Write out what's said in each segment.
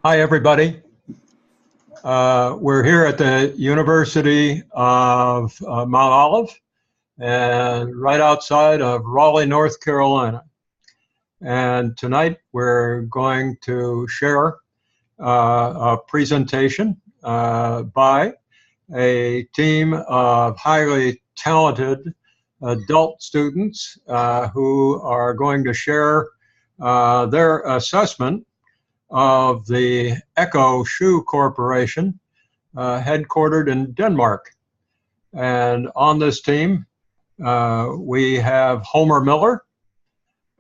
Hi, everybody. We're here at the University of Mount Olive and right outside of Raleigh, North Carolina. And tonight we're going to share a presentation by a team of highly talented adult students who are going to share their assessment of the ECCO Shoe Corporation, headquartered in Denmark. And on this team, we have Homer Miller,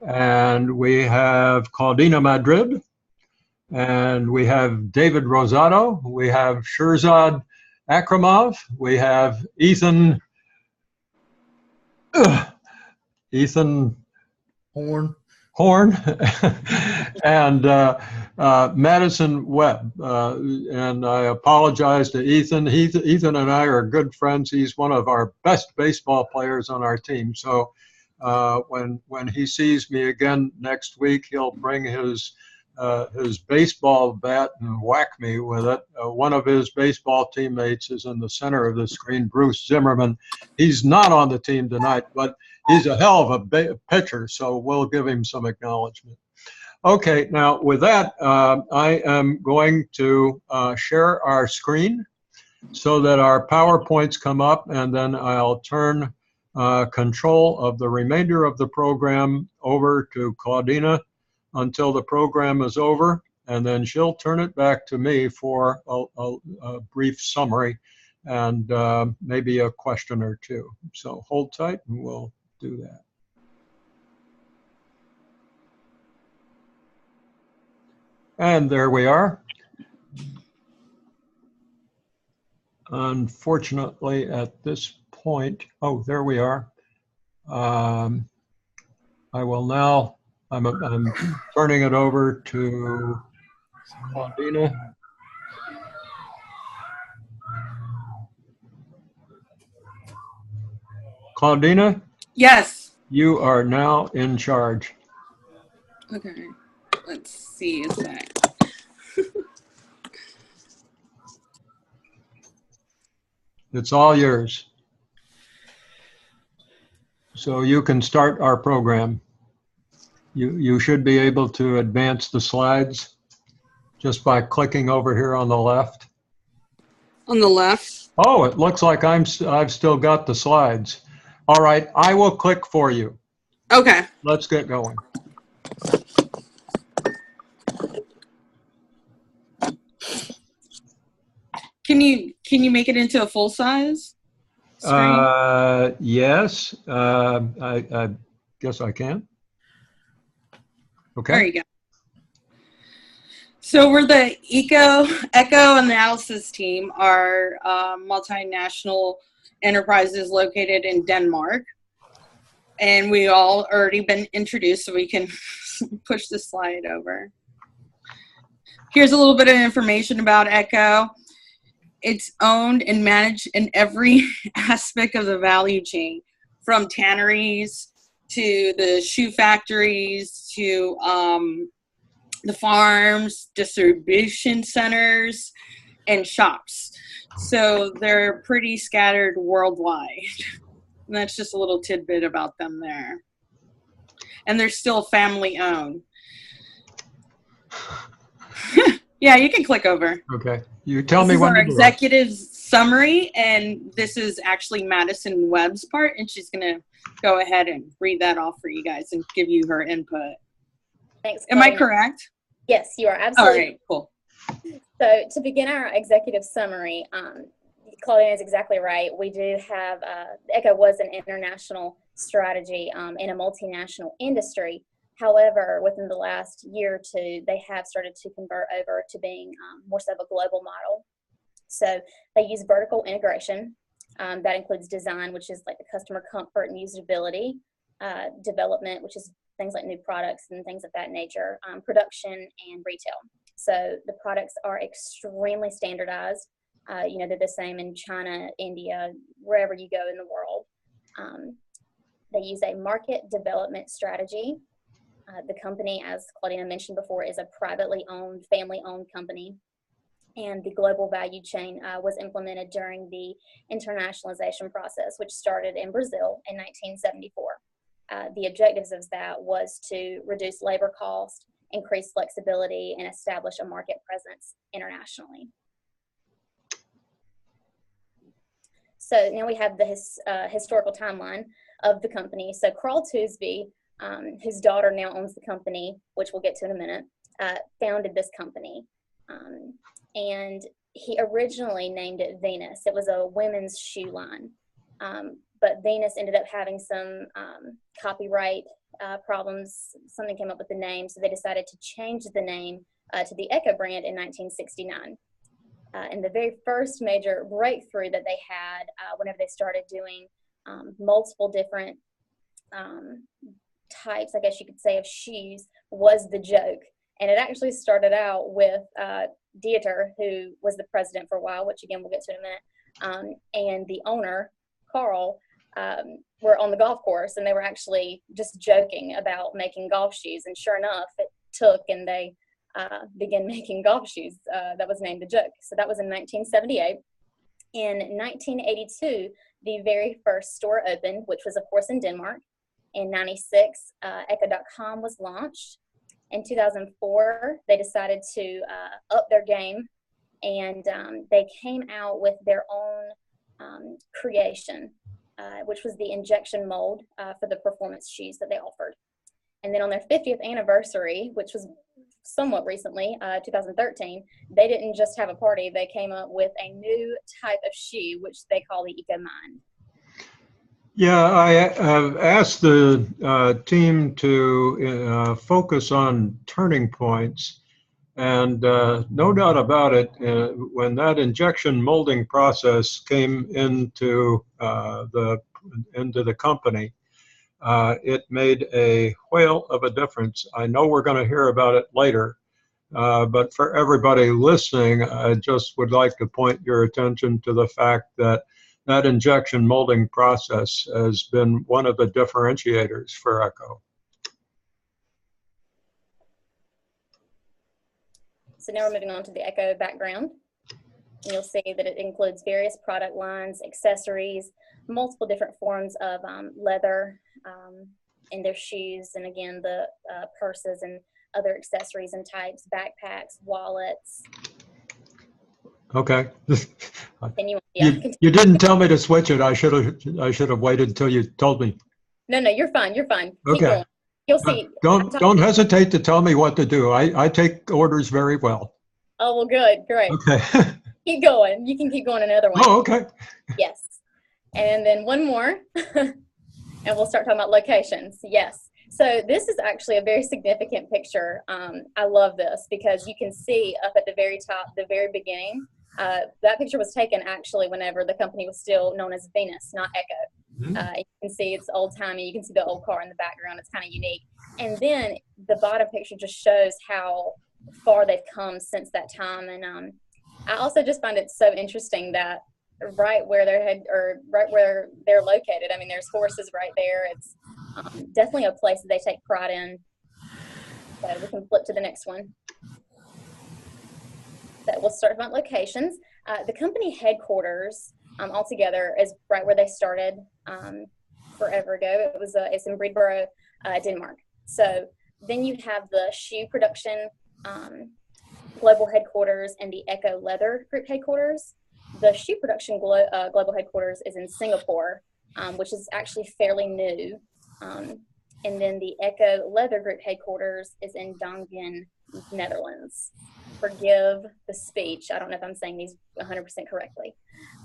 and we have Claudina Madrid, and we have David Rosato, we have Shirzad Akramov, we have Ethan Horn, and Madison Webb. And I apologize to Ethan. Ethan and I are good friends. He's one of our best baseball players on our team. So when he sees me again next week, he'll bring his baseball bat and whack me with it. One of his baseball teammates is in the center of the screen, Bruce Zimmerman. He's not on the team tonight, but he's a hell of a pitcher, so we'll give him some acknowledgement. Okay, now with that, I am going to share our screen so that our PowerPoints come up, and then I'll turn control of the remainder of the program over to Claudina until the program is over, and then she'll turn it back to me for a brief summary and maybe a question or two. So hold tight and we'll do that. And there we are. Unfortunately, at this point, oh, there we are. I will now, I'm turning it over to Claudina. Claudina? Yes. You are now in charge. Okay. Let's see a sec. It's all yours. So you can start our program. You should be able to advance the slides just by clicking over here on the left. On the left? Oh, it looks like I've still got the slides. All right, I will click for you. Okay. Let's get going. Can you make it into a full size screen? Yes, I guess I can. Okay. There you go. So we're the ECCO analysis team, are multinational enterprises located in Denmark. And we all already been introduced, so we can push the slide over. Here's a little bit of information about ECCO. It's owned and managed in every aspect of the value chain, from tanneries to the shoe factories to the farms, distribution centers, and shops. So they're pretty scattered worldwide. And that's just a little tidbit about them there. And they're still family owned. Yeah, you can click over. Okay. You tell me when to do it. This is our executive summary, and this is actually Madison Webb's part, and she's going to go ahead and read that off for you guys and give you her input. Thanks. Am I correct? Yes, you are absolutely. All right, cool. So to begin our executive summary, Claudia is exactly right. We do have, ECCO was an international strategy in a multinational industry. However, within the last year or two, they have started to convert over to being more so of a global model. So they use vertical integration. That includes design, which is like the customer comfort and usability, development, which is things like new products and things of that nature, production, and retail. So the products are extremely standardized. You know, they're the same in China, India, wherever you go in the world. They use a market development strategy. The company, as Claudina mentioned before, is a privately owned, family-owned company. And the global value chain was implemented during the internationalization process, which started in Brazil in 1974. The objectives of that was to reduce labor cost, increase flexibility, and establish a market presence internationally. So now we have the historical timeline of the company. So Carl Toosby, whose daughter now owns the company, which we'll get to in a minute, founded this company. And he originally named it Venus. It was a women's shoe line. But Venus ended up having some copyright problems. Something came up with the name, so they decided to change the name to the ECCO brand in 1969. And the very first major breakthrough that they had whenever they started doing multiple different types, I guess you could say, of shoes was the joke. And it actually started out with Dieter, who was the president for a while, which again we'll get to in a minute, and the owner, Carl, were on the golf course, and they were actually just joking about making golf shoes. And sure enough, it took, and they began making golf shoes. That was named the joke. So that was in 1978. In 1982, the very first store opened, which was, of course, in Denmark. In 96, ECCO.com was launched. In 2004, they decided to up their game, and they came out with their own creation, which was the injection mold for the performance shoes that they offered. And then on their 50th anniversary, which was somewhat recently, 2013, they didn't just have a party. They came up with a new type of shoe, which they call the ECCO Mind. Yeah, I asked the team to focus on turning points, and no doubt about it, when that injection molding process came into the company, it made a whale of a difference. I know we're going to hear about it later, but for everybody listening, I just would like to point your attention to the fact that that injection molding process has been one of the differentiators for ECCO. So now we're moving on to the ECCO background. And you'll see that it includes various product lines, accessories, multiple different forms of leather in their shoes, and again, the purses and other accessories and types, backpacks, wallets. Okay. And you didn't tell me to switch it. I should have waited until you told me. No, you're fine. You're fine. Okay. Keep going. You'll see. Don't hesitate to tell me what to do. I take orders very well. Oh, well, good. Great. Okay. Keep going. You can keep going another one. Oh, okay. Yes. And then one more, and we'll start talking about locations. Yes. So this is actually a very significant picture. I love this because you can see up at the very top, the very beginning, that picture was taken actually whenever the company was still known as Venus, not ECCO. Mm-hmm. You can see it's old-timey. You can see the old car in the background. It's kind of unique. And then the bottom picture just shows how far they've come since that time. And I also just find it so interesting that right where they're located, I mean, there's horses right there. It's definitely a place that they take pride in. So we can flip to the next one. So we'll start about locations. The company headquarters altogether is right where they started forever ago. It's in Bredboro, Denmark. So then you have the shoe production global headquarters and the ECCO Leather Group headquarters. The shoe production global headquarters is in Singapore, which is actually fairly new. And then the ECCO Leather Group headquarters is in Dongen, Netherlands. Forgive the speech. I don't know if I'm saying these 100% correctly.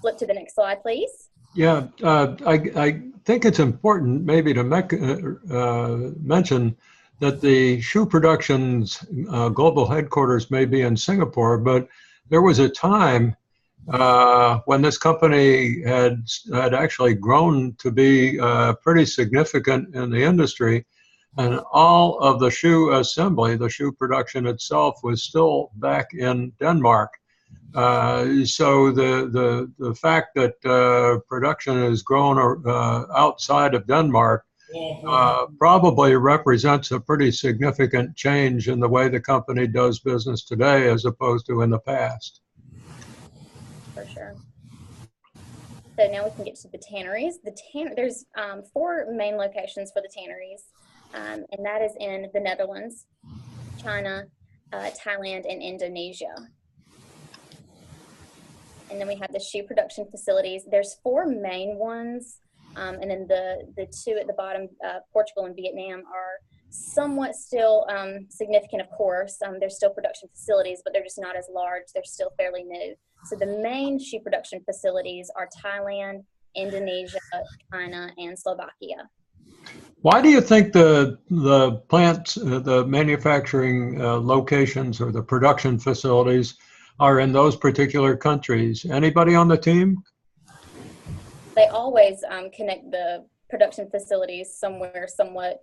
Flip to the next slide, please. Yeah, I think it's important maybe to mention that the shoe production's global headquarters may be in Singapore, but there was a time when this company had actually grown to be pretty significant in the industry, and all of the shoe assembly, the shoe production itself, was still back in Denmark. So the fact that production has grown outside of Denmark probably represents a pretty significant change in the way the company does business today as opposed to in the past. For sure. So now we can get to the tanneries. There's 4 main locations for the tanneries, and that is in the Netherlands, China, Thailand, and Indonesia. And then we have the shoe production facilities. There's 4 main ones, and then the 2 at the bottom, Portugal and Vietnam, are somewhat still significant, of course. They're still production facilities, but they're just not as large. They're still fairly new. So the main shoe production facilities are Thailand, Indonesia, China, and Slovakia. Why do you think the plants, the manufacturing locations or the production facilities are in those particular countries? Anybody on the team? They always connect the production facilities somewhere somewhat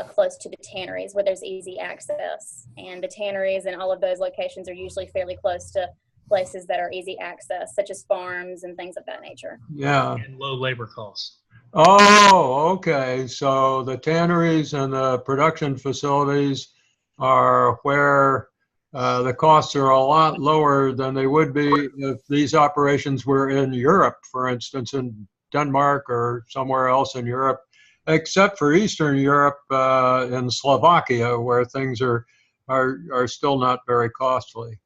close to the tanneries where there's easy access. And the tanneries and all of those locations are usually fairly close to places that are easy access, such as farms and things of that nature. Yeah. And low labor costs. Oh, okay. So the tanneries and the production facilities are where the costs are a lot lower than they would be if these operations were in Europe, for instance, in Denmark or somewhere else in Europe, except for Eastern Europe, in Slovakia, where things are still not very costly.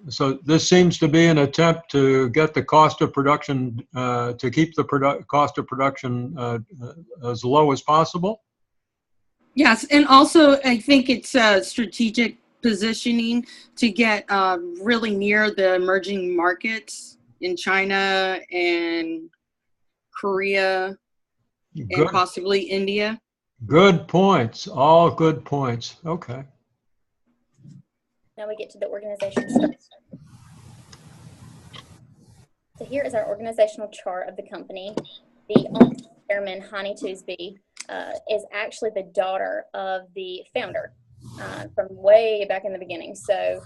So this seems to be an attempt to get the cost of production, to keep the cost of production as low as possible. Yes, and also I think it's strategic positioning to get really near the emerging markets in China and Korea and possibly India. Good points. All good points. Okay. Now we get to the organization structure. So here is our organizational chart of the company. The chairman, Hani Toosby, is actually the daughter of the founder from way back in the beginning. So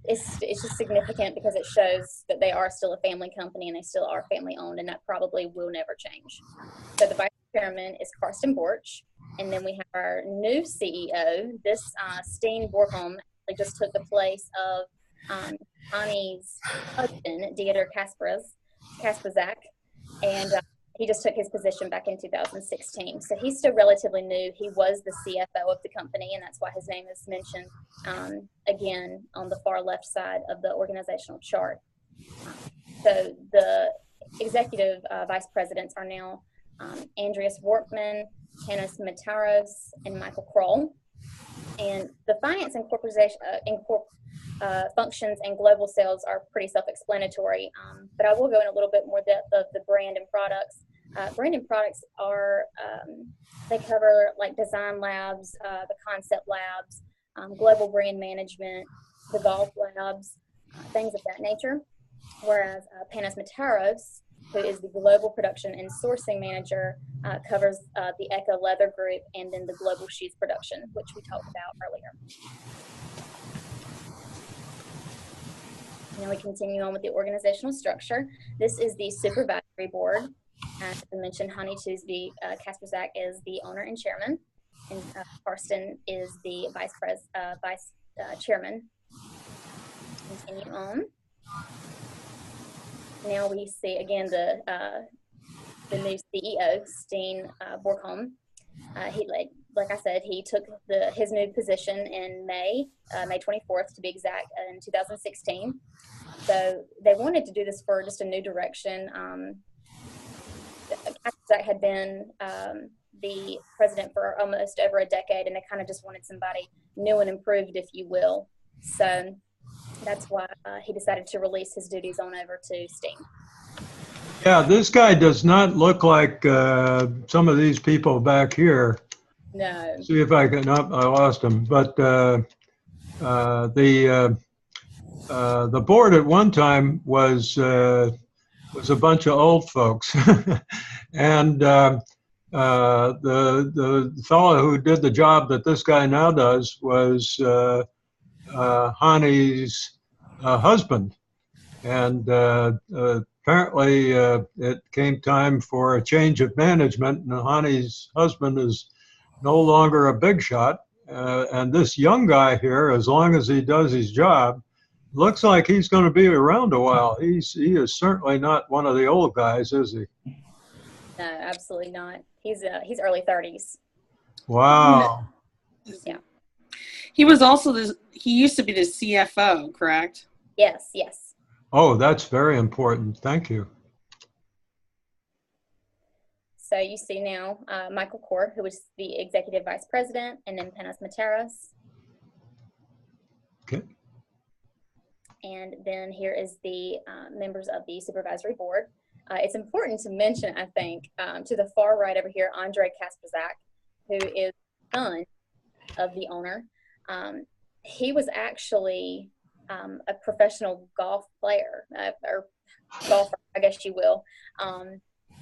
it's just significant because it shows that they are still a family company and they still are family owned, and that probably will never change. So the vice chairman is Karsten Borch, and then we have our new CEO. This Steen Borgholm just took the place of Hani's husband, Dieter Kasperzak, and he just took his position back in 2016. So he's still relatively new. He was the CFO of the company, and that's why his name is mentioned again on the far left side of the organizational chart. So the executive vice presidents are now Andreas Wortman, Hannes Mataros, and Michael Kroll. And the finance and functions and global sales are pretty self-explanatory, but I will go in a little bit more depth of the brand and products. Brand and products are, they cover like design labs, the concept labs, global brand management, the golf labs, things of that nature. Whereas Panos Mataros, who is the global production and sourcing manager, covers the ECCO leather group and then the global shoes production, which we talked about earlier. Now we continue on with the organizational structure. This is the supervisory board. As I mentioned, Hani Toosby Kasperzak is the owner and chairman, and Karsten is the vice chairman. Continue on. Now we see again the new CEO, Steen Borgholm. Like I said, he took his new position in May 24th to be exact, in 2016. So they wanted to do this for just a new direction. Kasperzak had been the president for almost over a decade, and they kind of just wanted somebody new and improved, if you will. So that's why he decided to release his duties on over to Steen. Yeah, this guy does not look like some of these people back here. No. See if I can. I lost him. But the board at one time was a bunch of old folks, and the fellow who did the job that this guy now does was Hani's husband, and apparently it came time for a change of management, and Hani's husband is no longer a big shot. And this young guy here, as long as he does his job, looks like he's going to be around a while. He is certainly not one of the old guys, is he? No, absolutely not. He's early 30s. Wow. Yeah. He was also he used to be the CFO, correct? Yes, yes. Oh, that's very important. Thank you. So you see now Michael Core, who is the executive vice president, and then Penas Materas. Okay. And then here is the members of the supervisory board. It's important to mention, I think, to the far right over here, Andre Kasperzak, who is the son of the owner. He was actually a professional golf player, or golfer, I guess you will.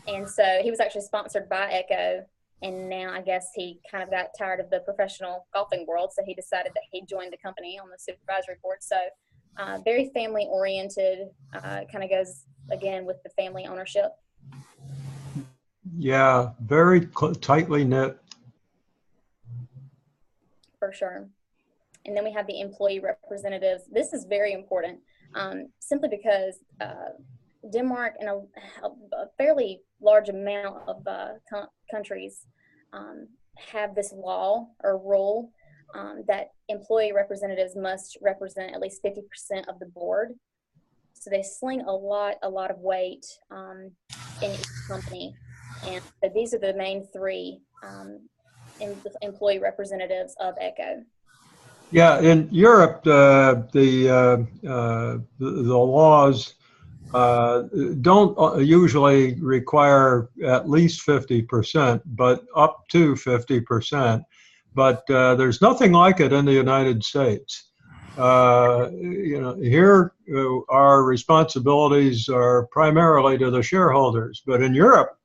And so he was actually sponsored by ECCO, and now I guess he kind of got tired of the professional golfing world, so he decided that he'd join the company on the supervisory board. So very family oriented, kind of goes again with the family ownership. Yeah, very tightly knit. For sure. And then we have the employee representatives. This is very important, simply because Denmark and a fairly large amount of countries have this law or rule that employee representatives must represent at least 50% of the board. So they sling a lot of weight in each company. And so these are the main three employee representatives of ECCO. Yeah, in Europe, the laws don't usually require at least 50%, but up to 50%. But there's nothing like it in the United States. Here our responsibilities are primarily to the shareholders, but in Europe,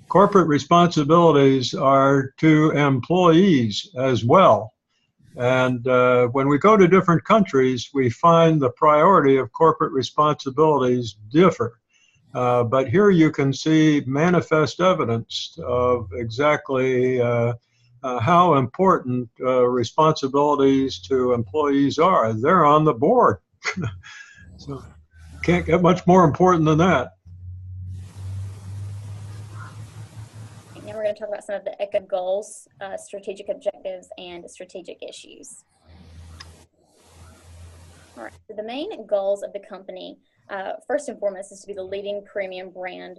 corporate responsibilities are to employees as well. And when we go to different countries, we find the priority of corporate responsibilities differ. But here you can see manifest evidence of exactly how important responsibilities to employees are. They're on the board. So can't get much more important than that. Now we're going to talk about some of the ECCO goals, strategic objectives, and strategic issues. All right, so the main goals of the company, first and foremost, is to be the leading premium brand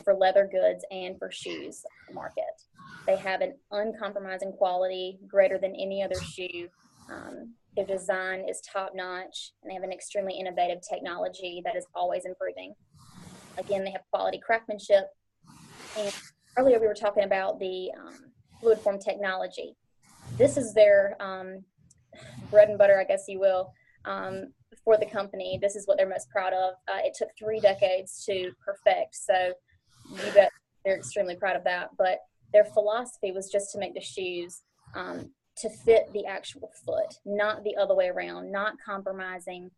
for leather goods and for shoes market. They have an uncompromising quality greater than any other shoe. Their design is top-notch, and they have an extremely innovative technology that is always improving. Again, they have quality craftsmanship. And earlier we were talking about the fluid form technology. This is their bread and butter, I guess you will, for the company. This is what they're most proud of. It took 3 decades to perfect, so you bet they're extremely proud of that. But their philosophy was just to make the shoes to fit the actual foot, not the other way around, not compromising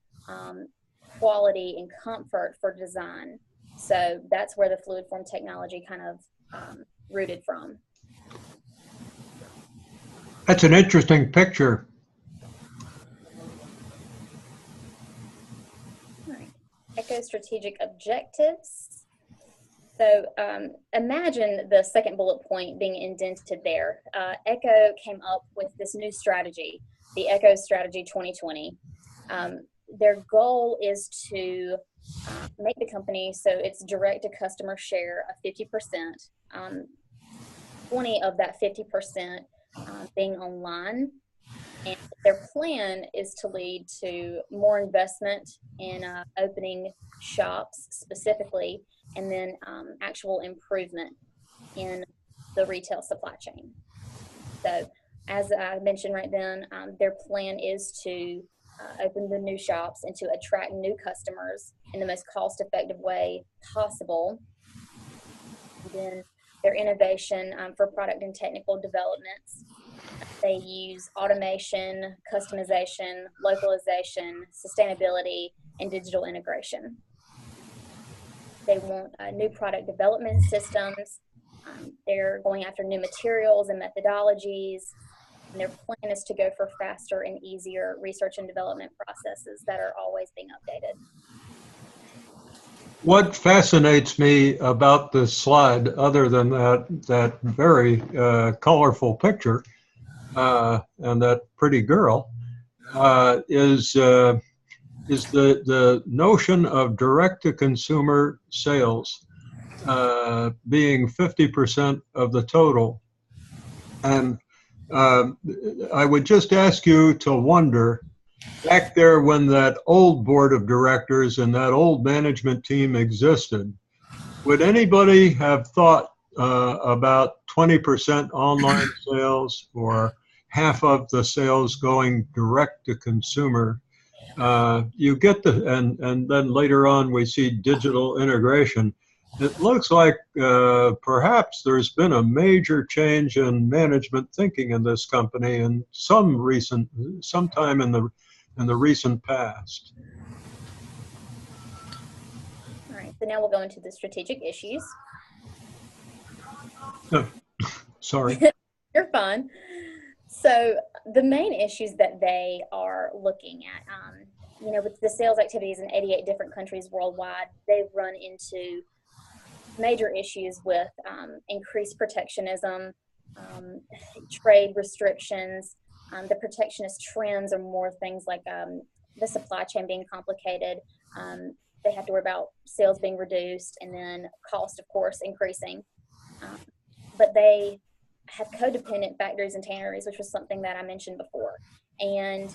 quality and comfort for design. So that's where the fluid form technology kind of rooted from. That's an interesting picture. All right. ECCO strategic objectives. So imagine the second bullet point being indented there. ECCO came up with this new strategy, the ECCO Strategy 2020. Their goal is to make the company so its direct to customer share of 50%, 20 of that 50% being online. And their plan is to lead to more investment in opening shops specifically, and then actual improvement in the retail supply chain. So as I mentioned right then, their plan is to open the new shops and to attract new customers in the most cost-effective way possible. And then their innovation for product and technical developments. They use automation, customization, localization, sustainability, and digital integration. They want new product development systems. They're going after new materials and methodologies. And their plan is to go for faster and easier research and development processes that are always being updated. What fascinates me about this slide, other than that very colorful picture and that pretty girl, is the notion of direct-to-consumer sales being 50% of the total. And I would just ask you to wonder, back there when that old board of directors and that old management team existed, would anybody have thought about 20% online sales or half of the sales going direct to consumer? You get and then later on we see digital integration. It looks like perhaps there's been a major change in management thinking in this company in sometime in the recent past. All right, so now we'll go into the strategic issues. Sorry. You're fine. So the main issues that they are looking at, with the sales activities in 88 different countries worldwide, they've run into major issues with increased protectionism, trade restrictions. The protectionist trends are more things like the supply chain being complicated. They have to worry about sales being reduced, and then cost, of course, increasing. But they have codependent factories and tanneries, which was something that I mentioned before. And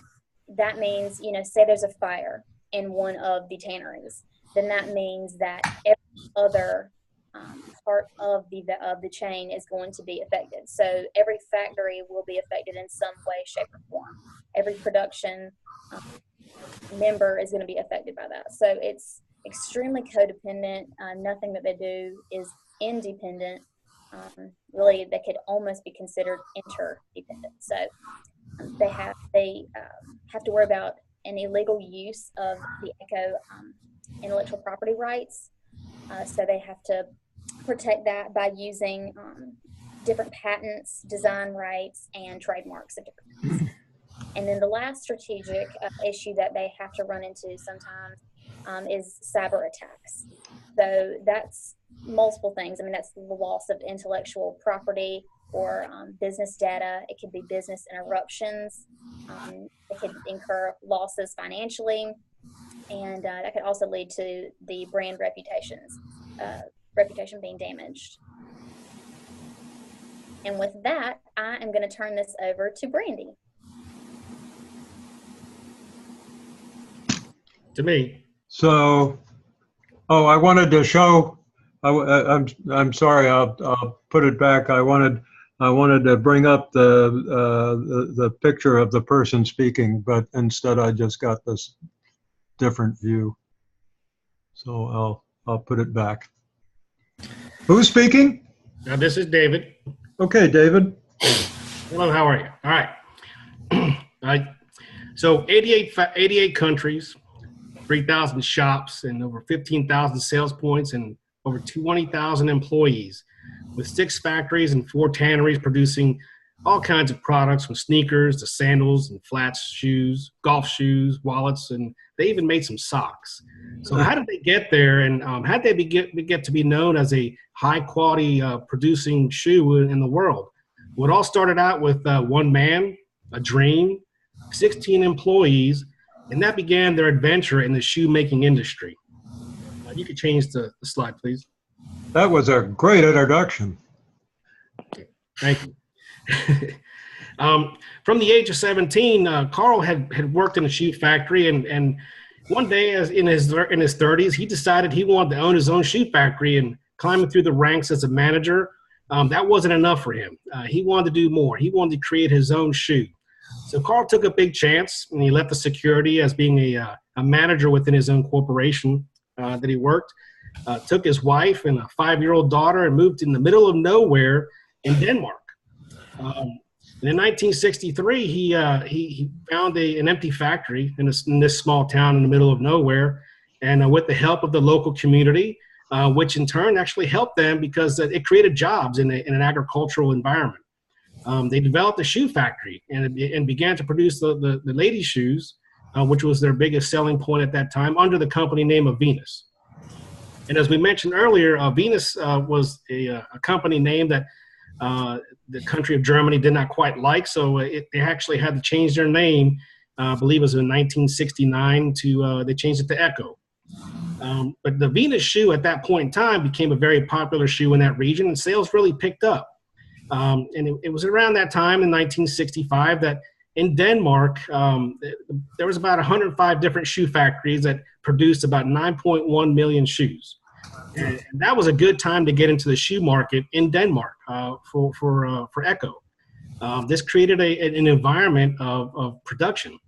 that means, say there's a fire in one of the tanneries, then that means that every other part of the chain is going to be affected. So every factory will be affected in some way, shape, or form. Every production member is going to be affected by that. So it's extremely codependent. Nothing that they do is independent. Really, they could almost be considered interdependent. So they have to worry about an illegal use of the ECCO intellectual property rights. So they have to protect that by using different patents, design rights, and trademarks of different things. And then the last strategic issue that they have to run into sometimes is cyber attacks. So that's multiple things. I mean, that's the loss of intellectual property or business data. It could be business interruptions. It could incur losses financially. And that could also lead to the brand reputation being damaged. And with that, I am going to turn this over to Brandy. To me. So, I wanted to show. I'm sorry. I'll put it back. I wanted to bring up the picture of the person speaking, but instead I just got this different view. So I'll put it back. Who's speaking? Now this is David. Okay, David. Hello, how are you? All right. So 88 countries, 3,000 shops, and over 15,000 sales points, and over 20,000 employees, with 6 factories and 4 tanneries producing all kinds of products, from sneakers to sandals and flats, shoes, golf shoes, wallets, and they even made some socks. So how did they get there, and how did they get to be known as a high-quality producing shoe in the world? Well, it all started out with one man, a dream, 16 employees, and that began their adventure in the shoemaking industry. You could change the slide, please. That was a great introduction. Okay. Thank you. From the age of 17, Carl had worked in a shoe factory, and one day, as in his 30s, he decided he wanted to own his own shoe factory. And climbing through the ranks as a manager, that wasn't enough for him. He wanted to do more. He wanted to create his own shoe. So Carl took a big chance, and he left the security as being a manager within his own corporation that he worked. Took his wife and a 5-year-old daughter and moved in the middle of nowhere in Denmark. And in 1963, he found an empty factory in this small town in the middle of nowhere. And with the help of the local community, which in turn actually helped them because it created jobs in an agricultural environment. They developed a shoe factory and began to produce the ladies' shoes, which was their biggest selling point at that time, under the company name of Venus. And as we mentioned earlier, Venus was a company name that the country of Germany did not quite like, so they actually had to change their name. I believe it was in 1969 they changed it to ECCO. But the Venus shoe at that point in time became a very popular shoe in that region, and sales really picked up. And it was around that time in 1965 that in Denmark, there was about 105 different shoe factories that produced about 9.1 million shoes. And that was a good time to get into the shoe market in Denmark for ECCO. This created an environment of production.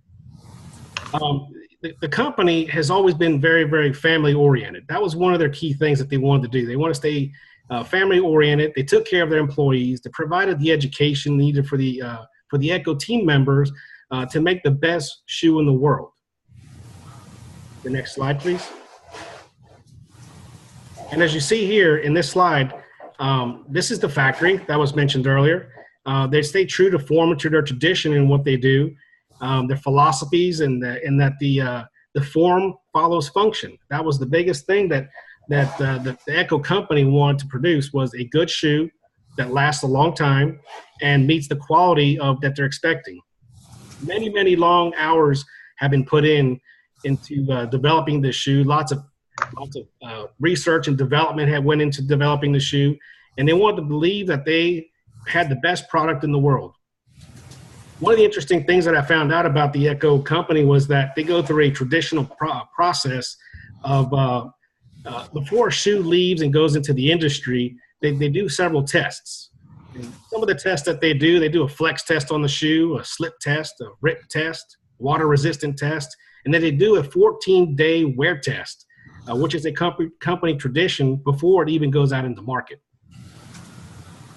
The company has always been very, very family oriented. That was one of their key things that they wanted to do. They want to stay family oriented. They took care of their employees. They provided the education needed for the ECCO team members to make the best shoe in the world. The next slide, please. And as you see here in this slide, this is the factory that was mentioned earlier. They stay true to form and to their tradition in what they do, their philosophies, and that the form follows function. That was the biggest thing that the ECCO company wanted to produce, was a good shoe that lasts a long time and meets the quality that they're expecting. Many, many long hours have been put into developing this shoe. Lots of research and development went into developing the shoe, and they wanted to believe that they had the best product in the world. One of the interesting things that I found out about the ECCO company was that they go through a traditional process of before a shoe leaves and goes into the industry, they do several tests. And some of the tests that they do a flex test on the shoe, a slip test, a rip test, water resistant test, and then they do a 14-day wear test, which is a company tradition before it even goes out into market.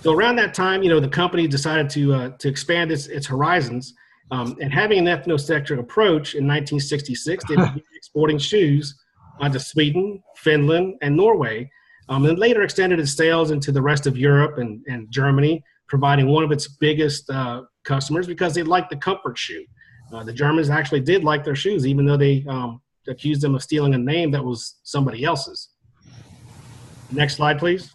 So around that time, the company decided to expand its horizons, and having an ethnocentric approach in 1966, they began exporting shoes to Sweden, Finland, and Norway, and later extended its sales into the rest of Europe and Germany, providing one of its biggest customers because they liked the comfort shoe. The Germans actually did like their shoes, even though they accused them of stealing a name that was somebody else's. Next slide, please.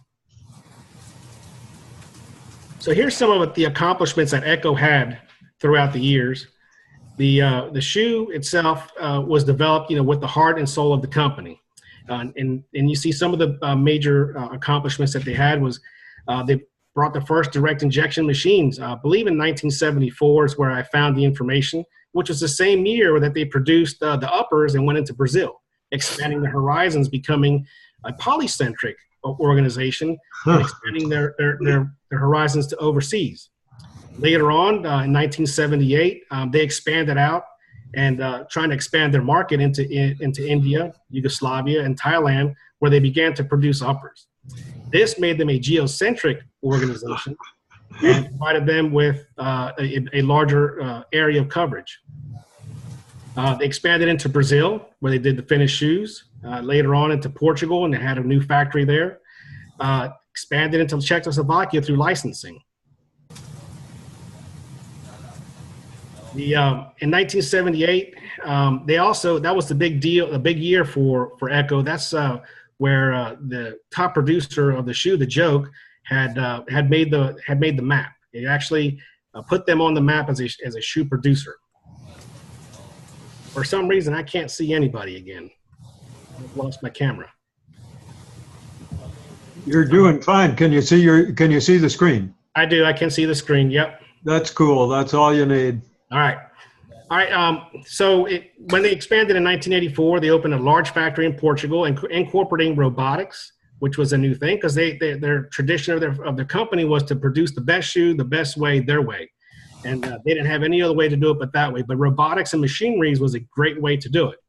So here's some of the accomplishments that ECCO had throughout the years. The shoe itself was developed, with the heart and soul of the company. And you see some of the major accomplishments that they had was they brought the first direct injection machines. I believe in 1974 is where I found the information, which was the same year that they produced the uppers and went into Brazil, expanding the horizons, becoming a polycentric organization, and expanding their horizons to overseas. Later on, in 1978, they expanded out and trying to expand their market into India, Yugoslavia, and Thailand, where they began to produce uppers. This made them a geocentric organization and provided them with a larger area of coverage. They expanded into Brazil, where they did the finished shoes. Later on into Portugal, and they had a new factory there. Expanded into Czechoslovakia through licensing. In 1978, that was the big deal, a big year for ECCO. That's where the top producer of the shoe, the Joke, had made the map. It actually put them on the map as a shoe producer. For some reason, I can't see anybody again. I've lost my camera. You're doing fine. Can you see the screen? I do. I can see the screen. Yep. That's cool. That's all you need. All right. So when they expanded in 1984, they opened a large factory in Portugal, incorporating robotics, which was a new thing because their tradition of their company was to produce the best shoe, the best way, their way. And they didn't have any other way to do it but that way. But robotics and machineries was a great way to do it.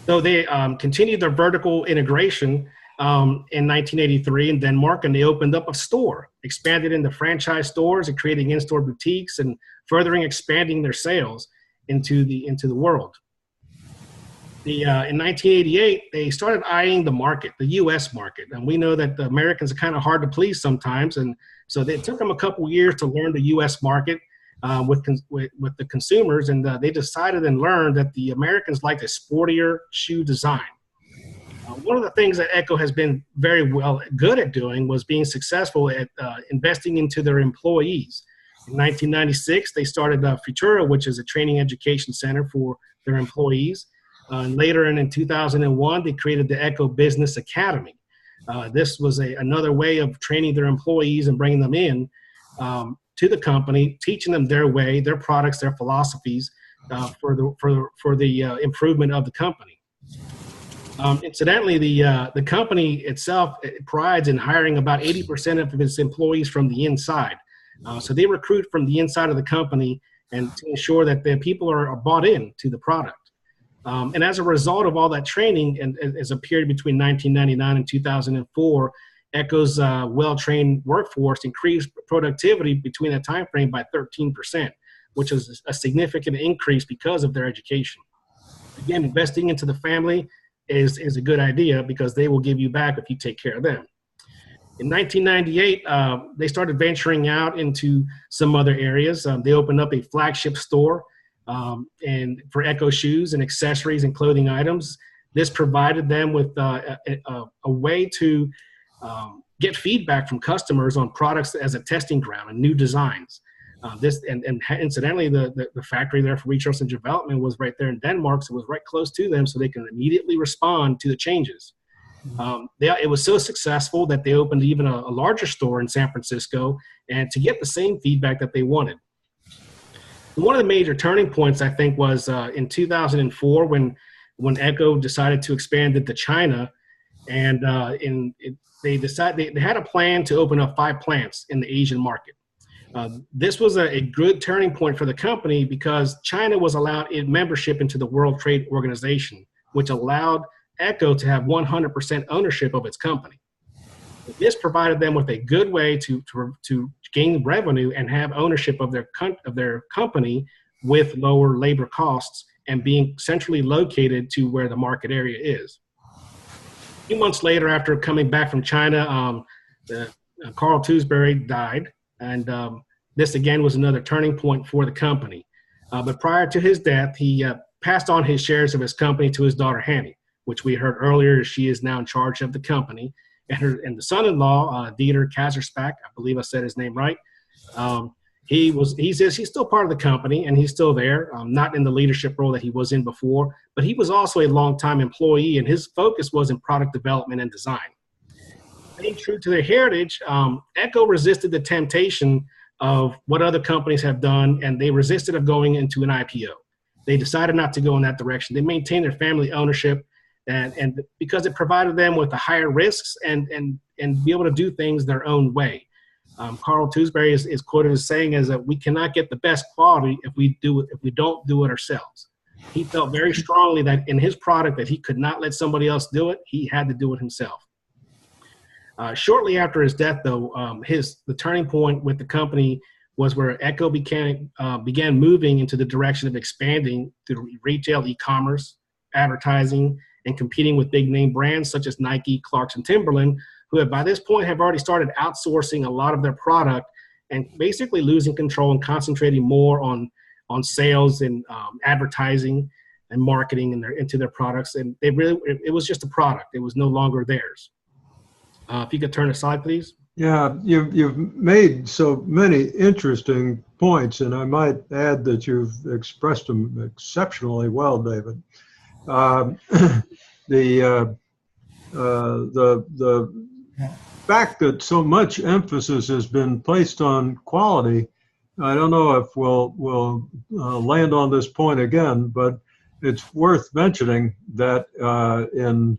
So they continued their vertical integration in 1983 in Denmark, and they opened up a store, expanded into franchise stores and creating in-store boutiques and furthering expanding their sales into the world. In 1988, they started eyeing the market, the U.S. market. And we know that the Americans are kind of hard to please sometimes. And so it took them a couple of years to learn the U.S. market with the consumers. And they decided and learned that the Americans liked a sportier shoe design. One of the things that ECCO has been very good at doing was being successful at investing into their employees. In 1996, they started Futura, which is a training education center for their employees. And later in 2001, they created the ECCO Business Academy. This was another way of training their employees and bringing them in to the company, teaching them their way, their products, their philosophies for the improvement of the company. Incidentally, the company itself prides in hiring about 80% of its employees from the inside. So they recruit from the inside of the company and to ensure that the people are bought in to the product. And as a result of all that training, and as a period between 1999 and 2004, ECCO's well-trained workforce increased productivity between that time frame by 13%, which is a significant increase because of their education. Again, investing into the family is a good idea because they will give you back if you take care of them. In 1998, they started venturing out into some other areas. They opened up a flagship store and for ECCO shoes and accessories and clothing items. This provided them with a way to get feedback from customers on products as a testing ground and new designs. Incidentally, the factory there for research and development was right there in Denmark, so it was right close to them, so they can immediately respond to the changes. It was so successful that they opened even a larger store in San Francisco, and to get the same feedback that they wanted. One of the major turning points, I think, was in 2004 when ECCO decided to expand into China, and they had a plan to open up 5 plants in the Asian market. This was a good turning point for the company because China was allowed in membership into the World Trade Organization, which allowed ECCO to have 100% ownership of its company. This provided them with a good way to gain revenue and have ownership of their company with lower labor costs and being centrally located to where the market area is. A few months later, after coming back from China, Carl Tewksbury died, and this again was another turning point for the company. But prior to his death, he passed on his shares of his company to his daughter Hanny, which we heard earlier. She is now in charge of the company, and the son-in-law, Dieter Kazerspack, I believe I said his name right. He's still part of the company, and he's still there, not in the leadership role that he was in before, but he was also a longtime employee, and his focus was in product development and design. Being true to their heritage, ECCO resisted the temptation of what other companies have done, and they resisted of going into an IPO. They decided not to go in that direction. They maintained their family ownership, and because it provided them with the higher risks and be able to do things their own way. Carl Tewksbury is quoted as saying is that we cannot get the best quality if we don't do it ourselves. He felt very strongly that in his product that he could not let somebody else do it. He had to do it himself. Shortly after his death, though, the turning point with the company was where ECCO began moving into the direction of expanding through retail, e-commerce, advertising, and competing with big name brands such as Nike, Clarks, and Timberland, who by this point have already started outsourcing a lot of their product and basically losing control and concentrating more on sales and advertising and marketing into their products. And it was just a product. It was no longer theirs. If you could turn aside, please. Yeah, you've made so many interesting points, and I might add that you've expressed them exceptionally well, David. The fact that so much emphasis has been placed on quality, I don't know if we'll land on this point again, but it's worth mentioning that in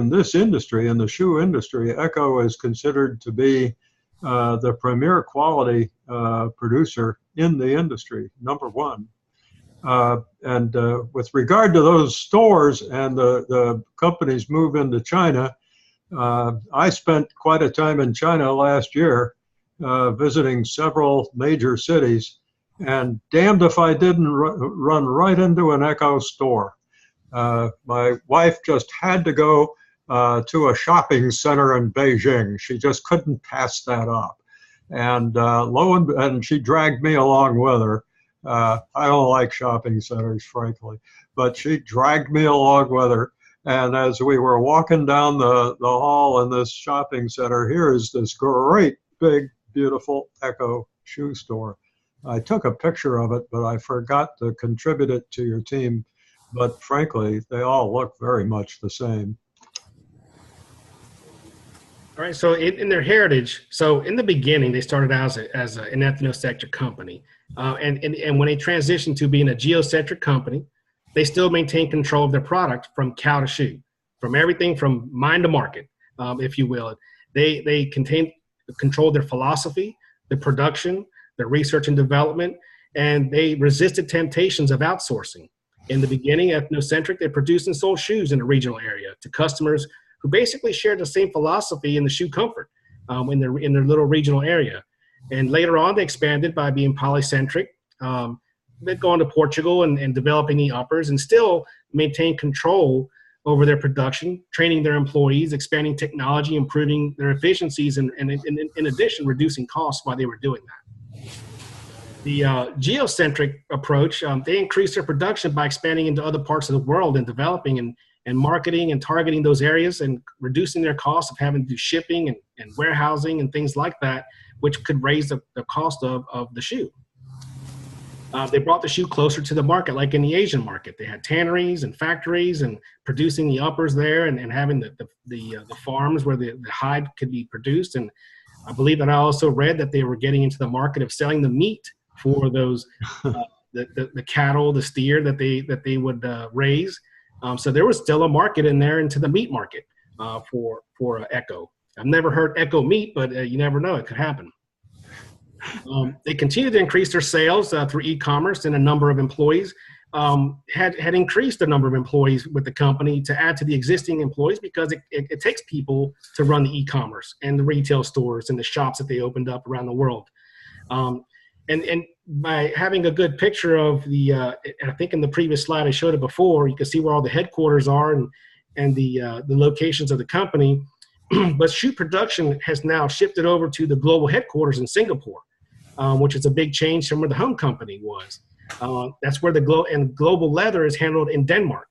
this industry, in the shoe industry, ECCO is considered to be the premier quality producer in the industry, number one. And with regard to those stores and the company's move into China, I spent quite a time in China last year visiting several major cities, and damned if I didn't run right into an ECCO store. My wife just had to go to a shopping center in Beijing. She just couldn't pass that up. And and she dragged me along with her. I don't like shopping centers, frankly, but she dragged me along with her. And as we were walking down the hall in this shopping center, here is this great, big, beautiful ECCO shoe store. I took a picture of it, but I forgot to contribute it to your team. But frankly, they all look very much the same. All right, so in their heritage, so in the beginning, they started out as an ethnocentric company. And when they transitioned to being a geocentric company, they still maintain control of their product from cow to shoe, from everything from mine to market, if you will. They control their philosophy, the production, the research and development, and they resisted temptations of outsourcing. In the beginning, ethnocentric, they produced and sold shoes in a regional area to customers who basically shared the same philosophy in the shoe comfort in their little regional area. And later on, they expanded by being polycentric. They're going to Portugal and developing the uppers and still maintain control over their production, training their employees, expanding technology, improving their efficiencies, and in addition, reducing costs while they were doing that. The geocentric approach, they increased their production by expanding into other parts of the world and developing and marketing and targeting those areas and reducing their costs of having to do shipping and warehousing and things like that, which could raise the cost of the shoe. They brought the shoe closer to the market, like in the Asian market. They had tanneries and factories and producing the uppers there and having the farms where the hide could be produced. And I believe that I also read that they were getting into the market of selling the meat for those the cattle, the steer that they would raise. So there was still a market in there into the meat market for ECCO. I've never heard ECCO meat, but you never know, it could happen. They continued to increase their sales through e-commerce, and a number of employees had increased the number of employees with the company to add to the existing employees because it takes people to run the e-commerce and the retail stores and the shops that they opened up around the world. And by having a good picture of I think in the previous slide I showed it before, you can see where all the headquarters are and the locations of the company. But shoe production has now shifted over to the global headquarters in Singapore, which is a big change from where the home company was. That's where global leather is handled in Denmark.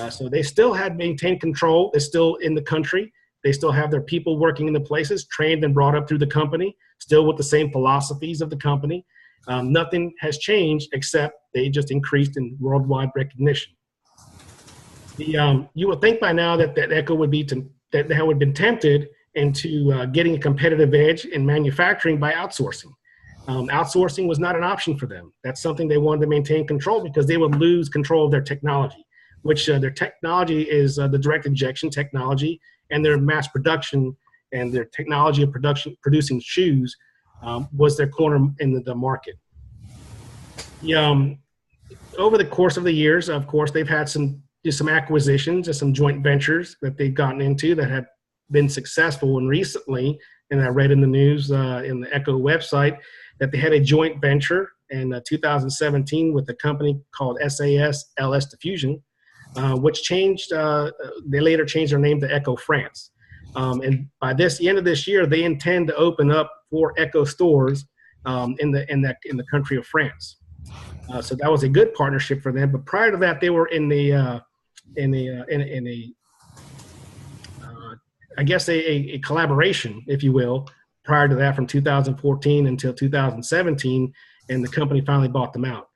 So they still had maintained control. They're still in the country. They still have their people working in the places, trained and brought up through the company, still with the same philosophies of the company. Nothing has changed except they just increased in worldwide recognition. You would think by now that ECCO would be that they would have been tempted into getting a competitive edge in manufacturing by outsourcing. Outsourcing was not an option for them. That's something they wanted to maintain control because they would lose control of their technology, which their technology is the direct injection technology, and their mass production and their technology of producing shoes was their corner in the market. Over the course of the years, of course, they've had some acquisitions and some joint ventures that they've gotten into that have been successful. And recently, and I read in the news in the ECCO website, that they had a joint venture in 2017 with a company called SAS LS Diffusion, which changed, they later changed their name to ECCO France. And by the end of this year, they intend to open up 4 ECCO stores in the country of France. So that was a good partnership for them. But prior to that, they were in I guess a collaboration, if you will, prior to that from 2014 until 2017, and the company finally bought them out.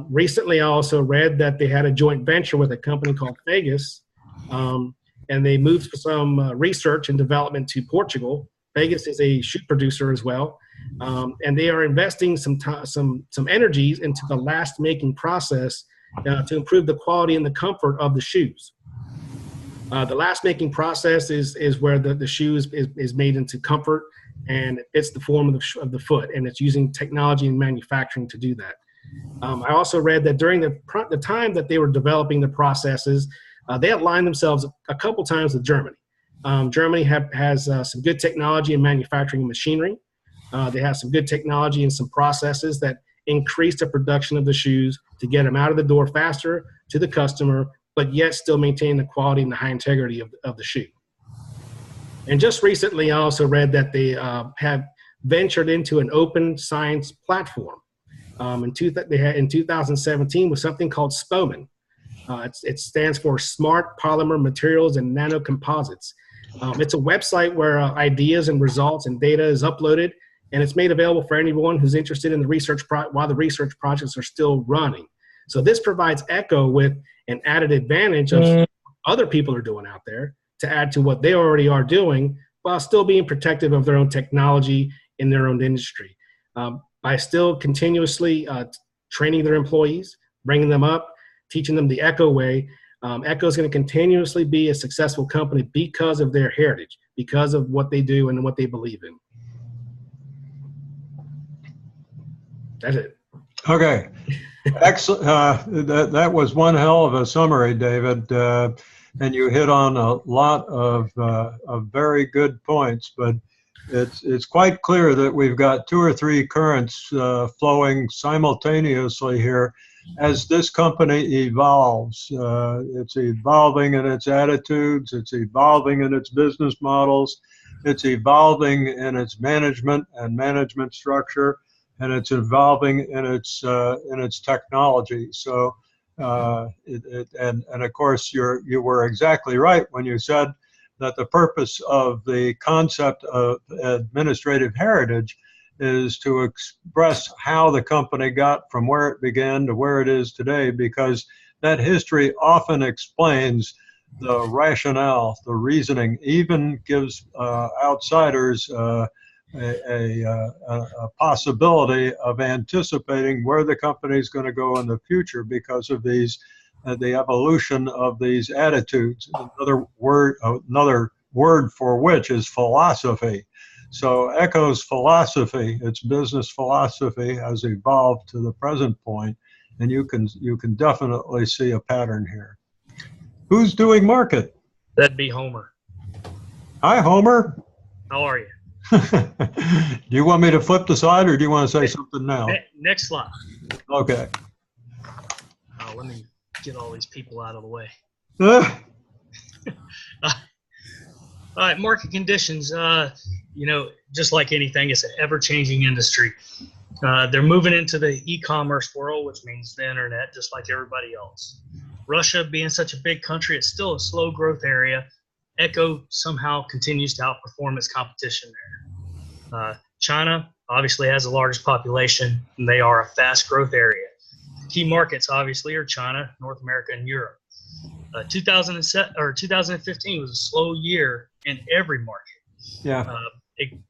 Recently, I also read that they had a joint venture with a company called Vegas, and they moved some research and development to Portugal. Vegas is a shoe producer as well, and they are investing some energies into the last making process to improve the quality and the comfort of the shoes. The last making process is where the shoe is made into comfort, and it's the form of the foot, and it's using technology and manufacturing to do that. I also read that during the time that they were developing the processes, they aligned themselves a couple times with Germany. Germany has some good technology in manufacturing machinery. They have some good technology and some processes that increase the production of the shoes to get them out of the door faster to the customer, but yet still maintain the quality and the high integrity of the shoe. And just recently, I also read that they have ventured into an open science platform. In 2017 with something called SPOMAN. It stands for Smart Polymer Materials and Nanocomposites. It's a website where ideas and results and data is uploaded, and it's made available for anyone who's interested in the research while the research projects are still running. So this provides ECCO with an added advantage of other people are doing out there to add to what they already are doing while still being protective of their own technology in their own industry. By still continuously training their employees, bringing them up, teaching them the ECCO way, ECCO is going to continuously be a successful company because of their heritage, because of what they do and what they believe in. That's it. Okay. Excellent. That was one hell of a summary, David. And you hit on a lot of very good points, but it's quite clear that we've got two or three currents flowing simultaneously here as this company evolves. It's evolving in its attitudes, it's evolving in its business models, it's evolving in its management and management structure, and it's evolving in its technology. So, and of course, you were exactly right when you said that the purpose of the concept of administrative heritage is to express how the company got from where it began to where it is today, because that history often explains the rationale, the reasoning, even gives outsiders a possibility of anticipating where the company is going to go in the future because of these the evolution of these attitudes. Another word for which is philosophy. So ECCO's philosophy, its business philosophy, has evolved to the present point, and you can definitely see a pattern here. Who's doing market? That'd be Homer. Hi, Homer. How are you? Do you want me to flip the slide, or do you want to say something now? Next slide. Okay. Let me get all these people out of the way. All right, market conditions. Just like anything, it's an ever-changing industry. They're moving into the e-commerce world, which means the internet, just like everybody else. Russia being such a big country, it's still a slow growth area. ECCO somehow continues to outperform its competition there. China obviously has the largest population, and they are a fast growth area. Key markets obviously are China, North America, and Europe. 2015 was a slow year in every market. Yeah.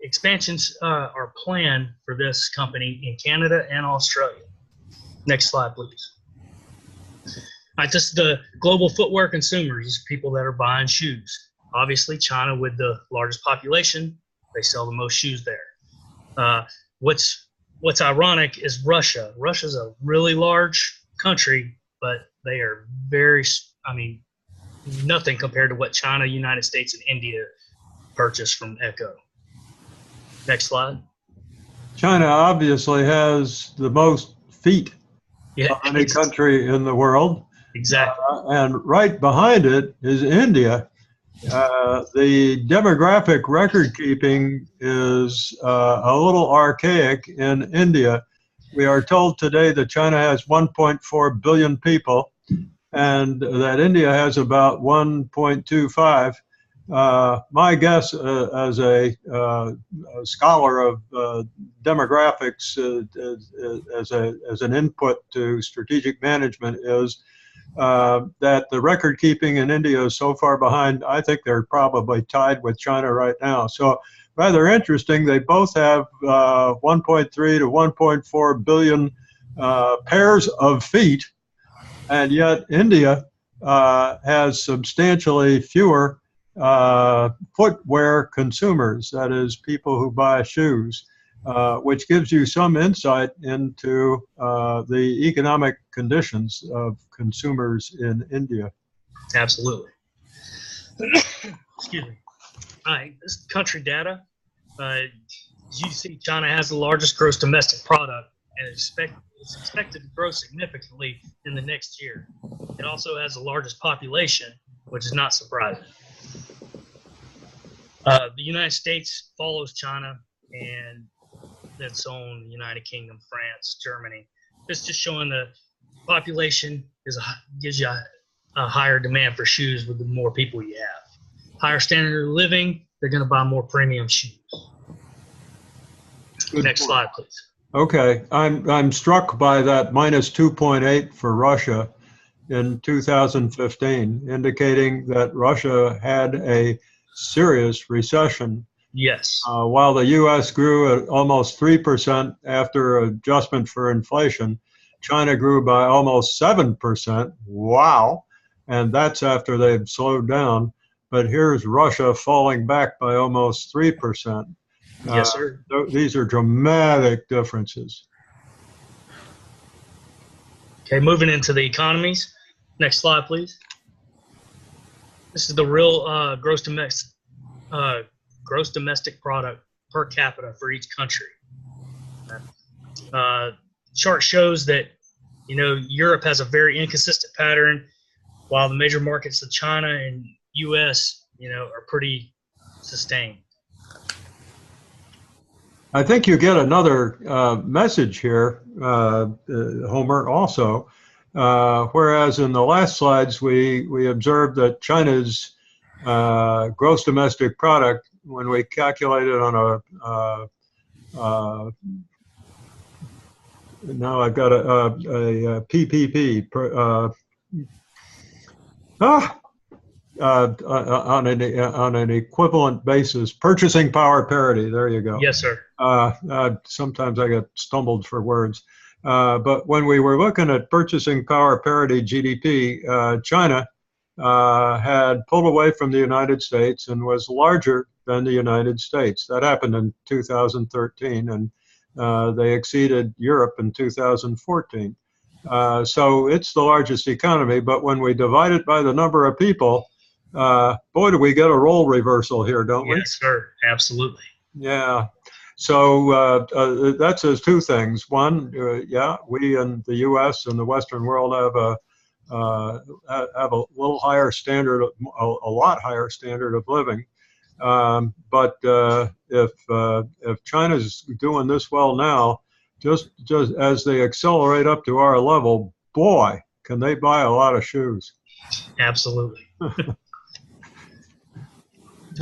Expansions are planned for this company in Canada and Australia. Next slide, please. All right, this is the global footwear consumers, people that are buying shoes. Obviously, China, with the largest population, they sell the most shoes there. What's ironic is Russia. Russia's a really large country, but they are nothing compared to what China, United States, and India purchase from ECCO. Next slide. China obviously has the most feet of any country in the world. Exactly. And right behind it is India. The demographic record keeping is a little archaic in India. We are told today that China has 1.4 billion people and that India has about 1.25. My guess as a scholar of demographics as an input to strategic management is that the record keeping in India is so far behind, I think they're probably tied with China right now. So rather interesting, they both have 1.3 to 1.4 billion pairs of feet, and yet India has substantially fewer footwear consumers, that is, people who buy shoes, which gives you some insight into the economic conditions of consumers in India. Absolutely. Excuse me. All right, this is country data. You see China has the largest gross domestic product and it's expected to grow significantly in the next year. It also has the largest population, which is not surprising. The United States follows China, and then so on the United Kingdom, France, Germany. It's just showing the population gives you a higher demand for shoes with the more people you have. Higher standard of living, they're going to buy more premium shoes. Good Next point. slide, please. Okay, I'm struck by that minus 2.8 for Russia in 2015, indicating that Russia had a serious recession. Yes. While the U.S. grew at almost 3% after adjustment for inflation, China grew by almost 7%. Wow. And that's after they've slowed down. But here's Russia falling back by almost 3%. Yes, sir. These are dramatic differences. Okay, moving into the economies. Next slide, please. This is the real gross domestic product per capita for each country. Chart shows that, you know, Europe has a very inconsistent pattern, while the major markets of China and U.S., you know, are pretty sustained. I think you get another message here, Homer, also. Whereas in the last slides, we observed that China's gross domestic product, when we calculate it on now I've got a PPP, on an equivalent basis, purchasing power parity. There you go. Yes, sir. Sometimes I get stumbled for words. But when we were looking at purchasing power parity GDP, China had pulled away from the United States and was larger than the United States. That happened in 2013, and they exceeded Europe in 2014. So it's the largest economy, but when we divide it by the number of people, boy, do we get a role reversal here, don't we? Yes, sir. Absolutely. Yeah. So that says two things. One, yeah, we in the U.S. and the Western world have a little higher standard, a lot higher standard of living. But if China's doing this well now, just as they accelerate up to our level, boy, can they buy a lot of shoes. Absolutely.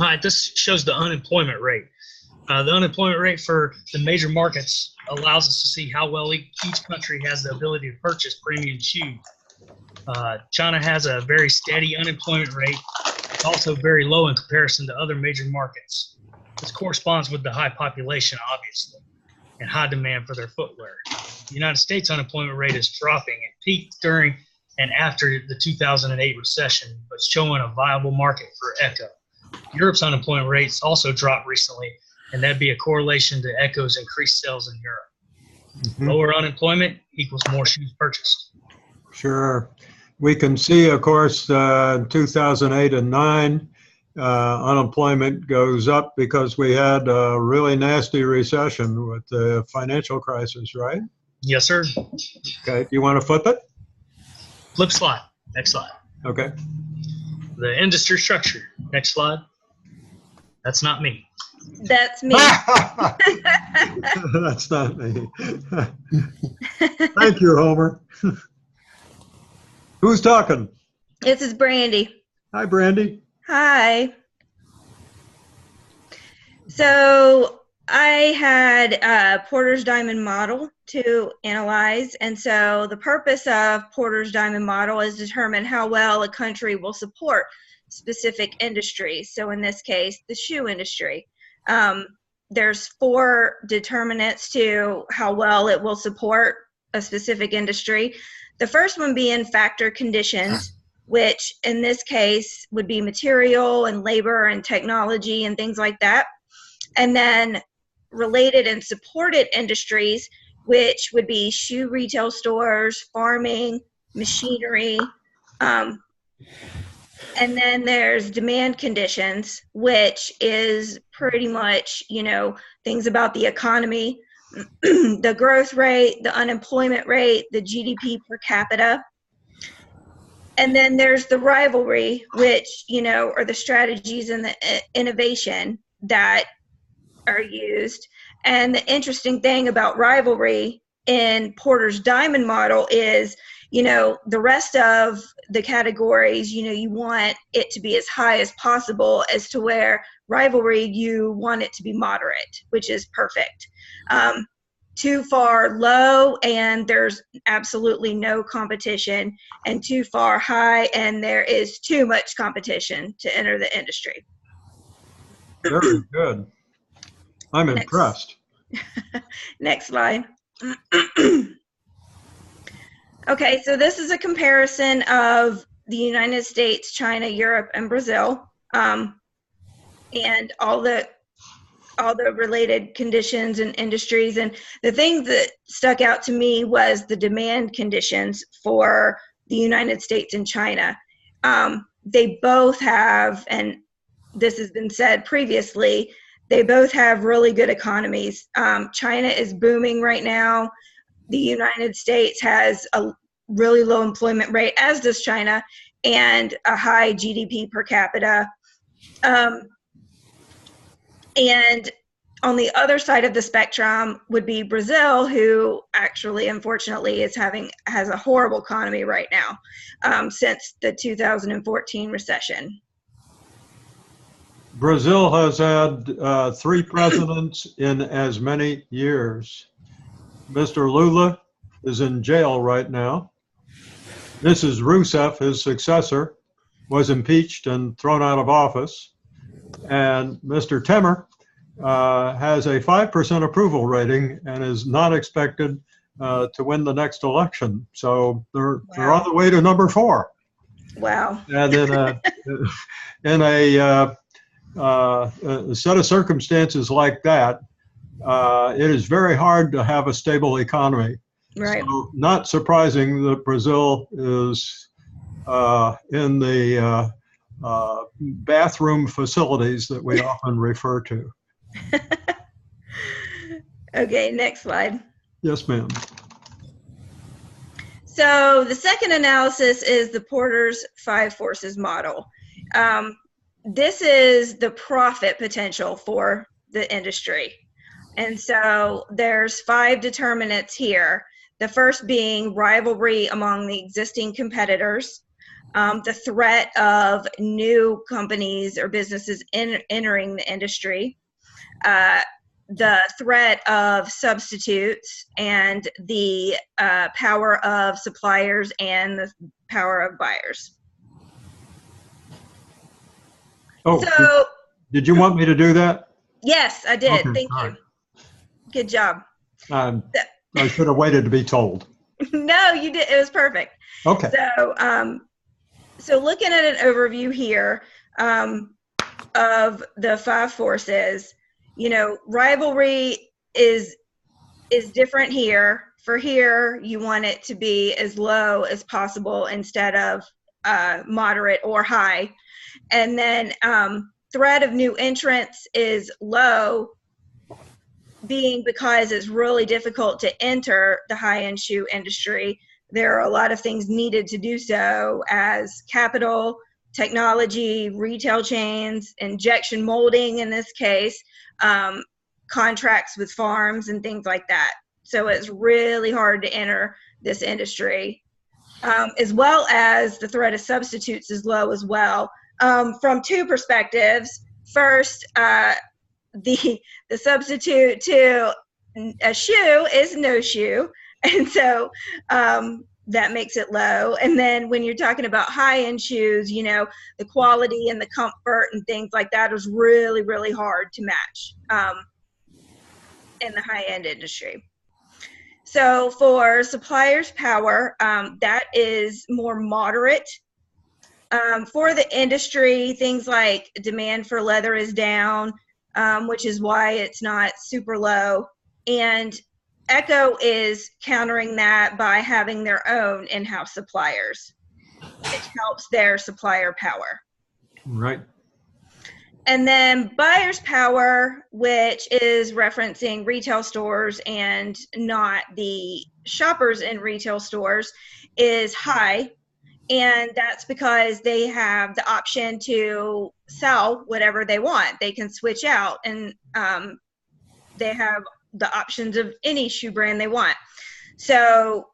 All right, this shows the unemployment rate. The unemployment rate for the major markets allows us to see how well each country has the ability to purchase premium shoes. China has a very steady unemployment rate. It's also very low in comparison to other major markets. This corresponds with the high population, obviously, and high demand for their footwear. The United States unemployment rate is dropping. It peaked during and after the 2008 recession, but showing a viable market for ECCO. Europe's unemployment rates also dropped recently, and that'd be a correlation to ECCO's increased sales in Europe. Mm-hmm. Lower unemployment equals more shoes purchased. Sure. We can see, of course, 2008 and 9, unemployment goes up because we had a really nasty recession with the financial crisis, right? Yes, sir. Okay. Do you want to flip it? Flip slide. Next slide. Okay. The industry structure. Next slide. That's not me. That's me. That's not me. Thank you, Homer. Who's talking? This is Brandy. Hi, Brandy. Hi. So I had Porter's Diamond Model to analyze, and so the purpose of Porter's Diamond Model is to determine how well a country will support specific industries. So in this case, the shoe industry. There's 4 determinants to how well it will support a specific industry. The first one being factor conditions, which in this case would be material and labor and technology and things like that. And then related and supported industries, which would be shoe retail stores, farming, machinery. And then there's demand conditions, which is pretty much, you know, things about the economy, the growth rate, the unemployment rate, the GDP per capita. And then there's the rivalry, which, are the strategies and the innovation that are used. And the interesting thing about rivalry in Porter's diamond model is, the rest of the categories, you want it to be as high as possible, as to where rivalry, you want it to be moderate, which is perfect. Too far low and there's absolutely no competition, and too far high and there is too much competition to enter the industry. Very good. I'm impressed. Next slide. Okay, so this is a comparison of the United States, China, Europe, and Brazil, and all the related conditions and industries. And the thing that stuck out to me was the demand conditions for the United States and China. They both have, and this has been said previously, they both have really good economies. China is booming right now. The United States has a really low employment rate, as does China, and a high GDP per capita. And on the other side of the spectrum would be Brazil, who actually, unfortunately, has a horrible economy right now, since the 2014 recession. Brazil has had 3 presidents in as many years. Mr. Lula is in jail right now. Mrs. Rousseff, his successor, was impeached and thrown out of office. And Mr. Temer has a 5% approval rating and is not expected to win the next election. So they're on the way to number 4. Wow. And in a set of circumstances like that, it is very hard to have a stable economy. Right. So not surprising that Brazil is in the bathroom facilities that we often refer to. Okay, next slide. Yes, ma'am. So the second analysis is the Porter's 5 forces model. This is the profit potential for the industry. And so there's 5 determinants here. The first being rivalry among the existing competitors, the threat of new companies or businesses entering the industry, the threat of substitutes, and the power of suppliers and the power of buyers. Oh, so, did you want me to do that? Yes, I did. Okay, Thank you. right. Good job. I should have waited to be told. No, you did. It was perfect. Okay. So looking at an overview here of the 5 forces, rivalry is different here. For here, you want it to be as low as possible instead of moderate or high. And then threat of new entrants is low, being because it's really difficult to enter the high-end shoe industry. There are a lot of things needed to do so, as capital, technology, retail chains, injection molding in this case, contracts with farms and things like that. So it's really hard to enter this industry, as well as the threat of substitutes is low as well, from 2 perspectives. First, the substitute to a shoe is no shoe, and so that makes it low. And then when you're talking about high-end shoes, the quality and the comfort and things like that is really, really hard to match in the high-end industry. So for suppliers' power, that is more moderate. For the industry, things like demand for leather is down, which is why it's not super low. And ECCO is countering that by having their own in-house suppliers, which helps their supplier power. Right. And then buyer's power, which is referencing retail stores and not the shoppers in retail stores, is high. And that's because they have the option to sell whatever they want. They can switch out, and they have the options of any shoe brand they want. So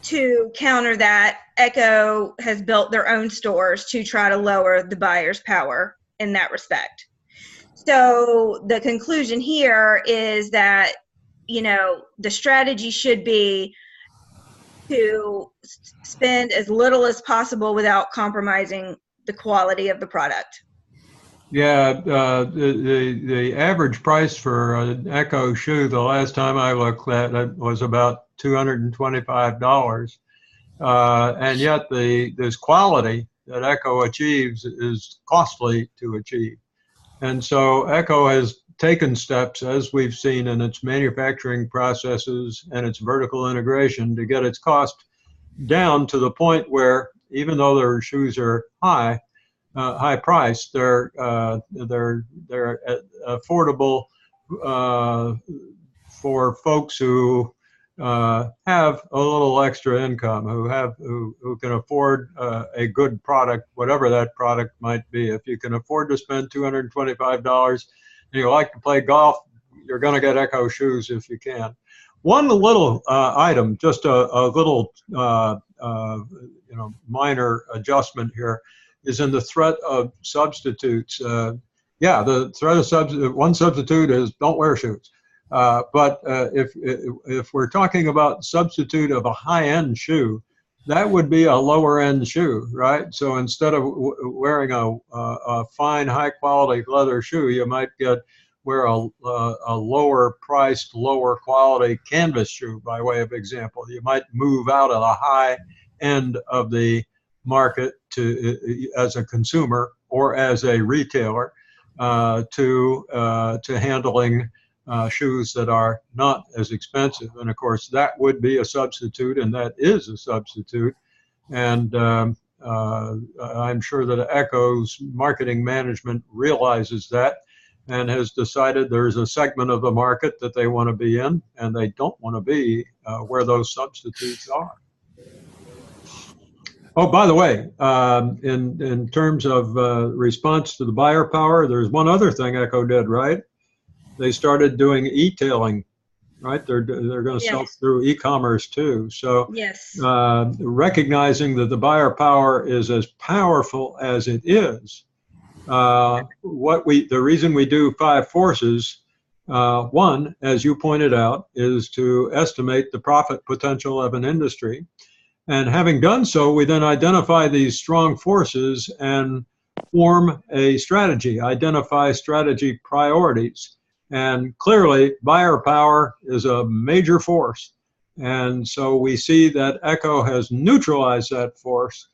to counter that, ECCO has built their own stores to try to lower the buyer's power in that respect. So the conclusion here is that, you know, the strategy should be to spend as little as possible without compromising the quality of the product. Yeah, the average price for an ECCO shoe the last time I looked at it was about $225, and yet this quality that ECCO achieves is costly to achieve. And so ECCO has taken steps, as we've seen in its manufacturing processes and its vertical integration, to get its cost down to the point where, even though their shoes are high priced, they're affordable for folks who have a little extra income, who can afford a good product, whatever that product might be. If you can afford to spend $225 and you like to play golf, you're going to get ECCO shoes if you can. One little item, just a little minor adjustment here, is in the threat of substitutes. Yeah, the threat of one substitute is don't wear shoes. But if we're talking about substitute of a high-end shoe, that would be a lower-end shoe, right? So instead of wearing a fine, high-quality leather shoe, you might wear a lower-priced, lower-quality canvas shoe, by way of example. You might move out of the high end of the market as a consumer or as a retailer to handling shoes that are not as expensive. And of course, that would be a substitute, and that is a substitute. And I'm sure that ECCO's marketing management realizes that and has decided there's a segment of the market that they want to be in, and they don't want to be where those substitutes are. Oh, by the way, in terms of response to the buyer power, there's one other thing ECCO did, right? They started doing e-tailing, right? They're going to sell through e-commerce too. So yes, recognizing that the buyer power is as powerful as it is, the reason we do 5 forces, one, as you pointed out, is to estimate the profit potential of an industry. And having done so, we then identify these strong forces and form a strategy, identify strategy priorities. And clearly, buyer power is a major force. And so we see that ECCO has neutralized that force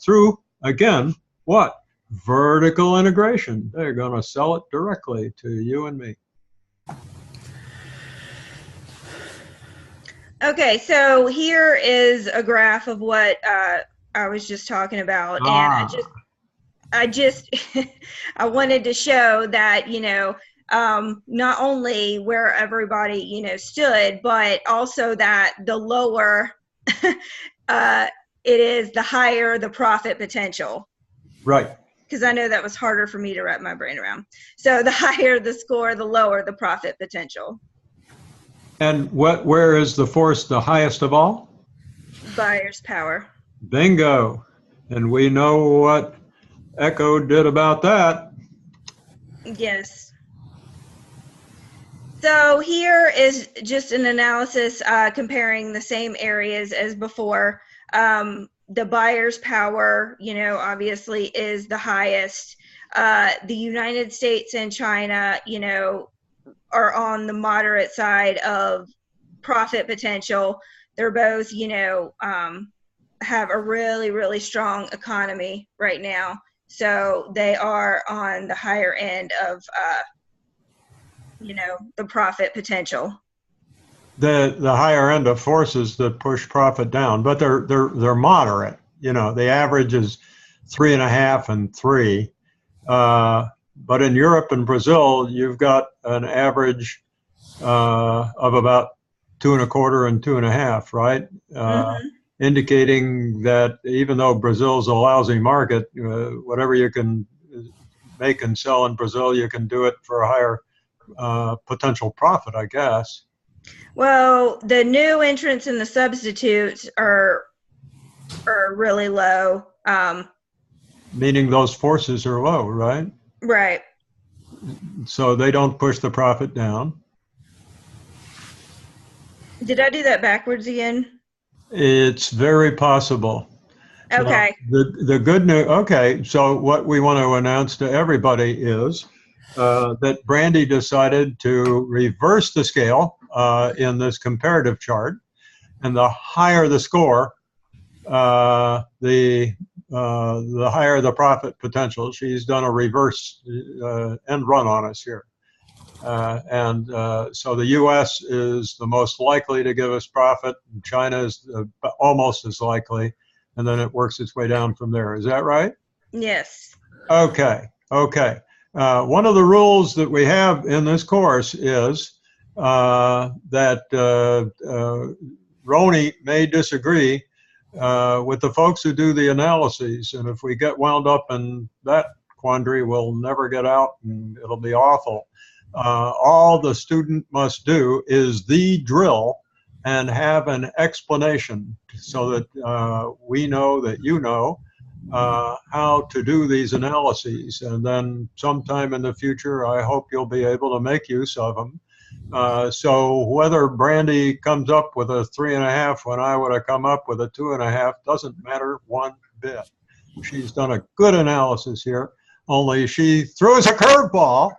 through, again, what? Vertical integration. They're going to sell it directly to you and me. Okay, so here is a graph of what I was just talking about, and I wanted to show that, you know, not only where everybody, stood, but also that the lower it is, the higher the profit potential. Right. Because I know that was harder for me to wrap my brain around. So the higher the score, the lower the profit potential. And where is the force the highest of all? Buyer's power. Bingo. And we know what ECCO did about that. Yes. So here is just an analysis comparing the same areas as before. The buyer's power, obviously is the highest. The United States and China, are on the moderate side of profit potential. They're both, have a really, really strong economy right now. So they are on the higher end of, the profit potential. The higher end of forces that push profit down, but they're moderate. The average is 3.5 and 3. but in Europe and Brazil, you've got an average of about 2.25 and 2.5, right? Indicating that even though Brazil's a lousy market, whatever you can make and sell in Brazil, you can do it for a higher potential profit, I guess. Well, the new entrants and the substitutes are really low. Meaning those forces are low, right? Right. So they don't push the profit down. Did I do that backwards again? It's very possible. Okay. Now, the good news, okay, so what we want to announce to everybody is that Brandy decided to reverse the scale in this comparative chart, and the higher the score, the higher the profit potential. She's done a reverse end run on us here. So the U.S. is the most likely to give us profit, and China is almost as likely, and then it works its way down from there. Is that right? Yes. Okay. One of the rules that we have in this course is that Roni may disagree with the folks who do the analyses, and if we get wound up in that quandary, we'll never get out, and it'll be awful. All the student must do is the drill and have an explanation so that we know that you know how to do these analyses. And then sometime in the future, I hope you'll be able to make use of them. So whether Brandy comes up with a 3.5 when I would have come up with a 2.5 doesn't matter one bit. She's done a good analysis here, only she threw us a curveball.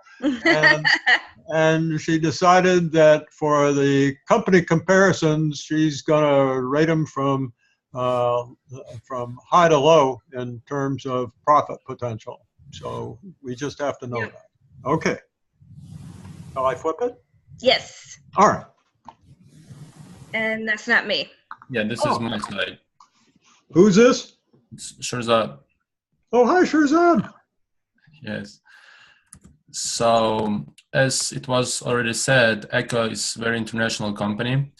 And she decided that for the company comparisons, she's going to rate them from high to low in terms of profit potential. So we just have to know that. Okay. Shall I flip it? Yes. All right. And that's not me. Yeah, this is my slide. Who's this? It's Shirzad. Oh, hi, Shirzad. Yes. So, as it was already said, ECCO is a very international company,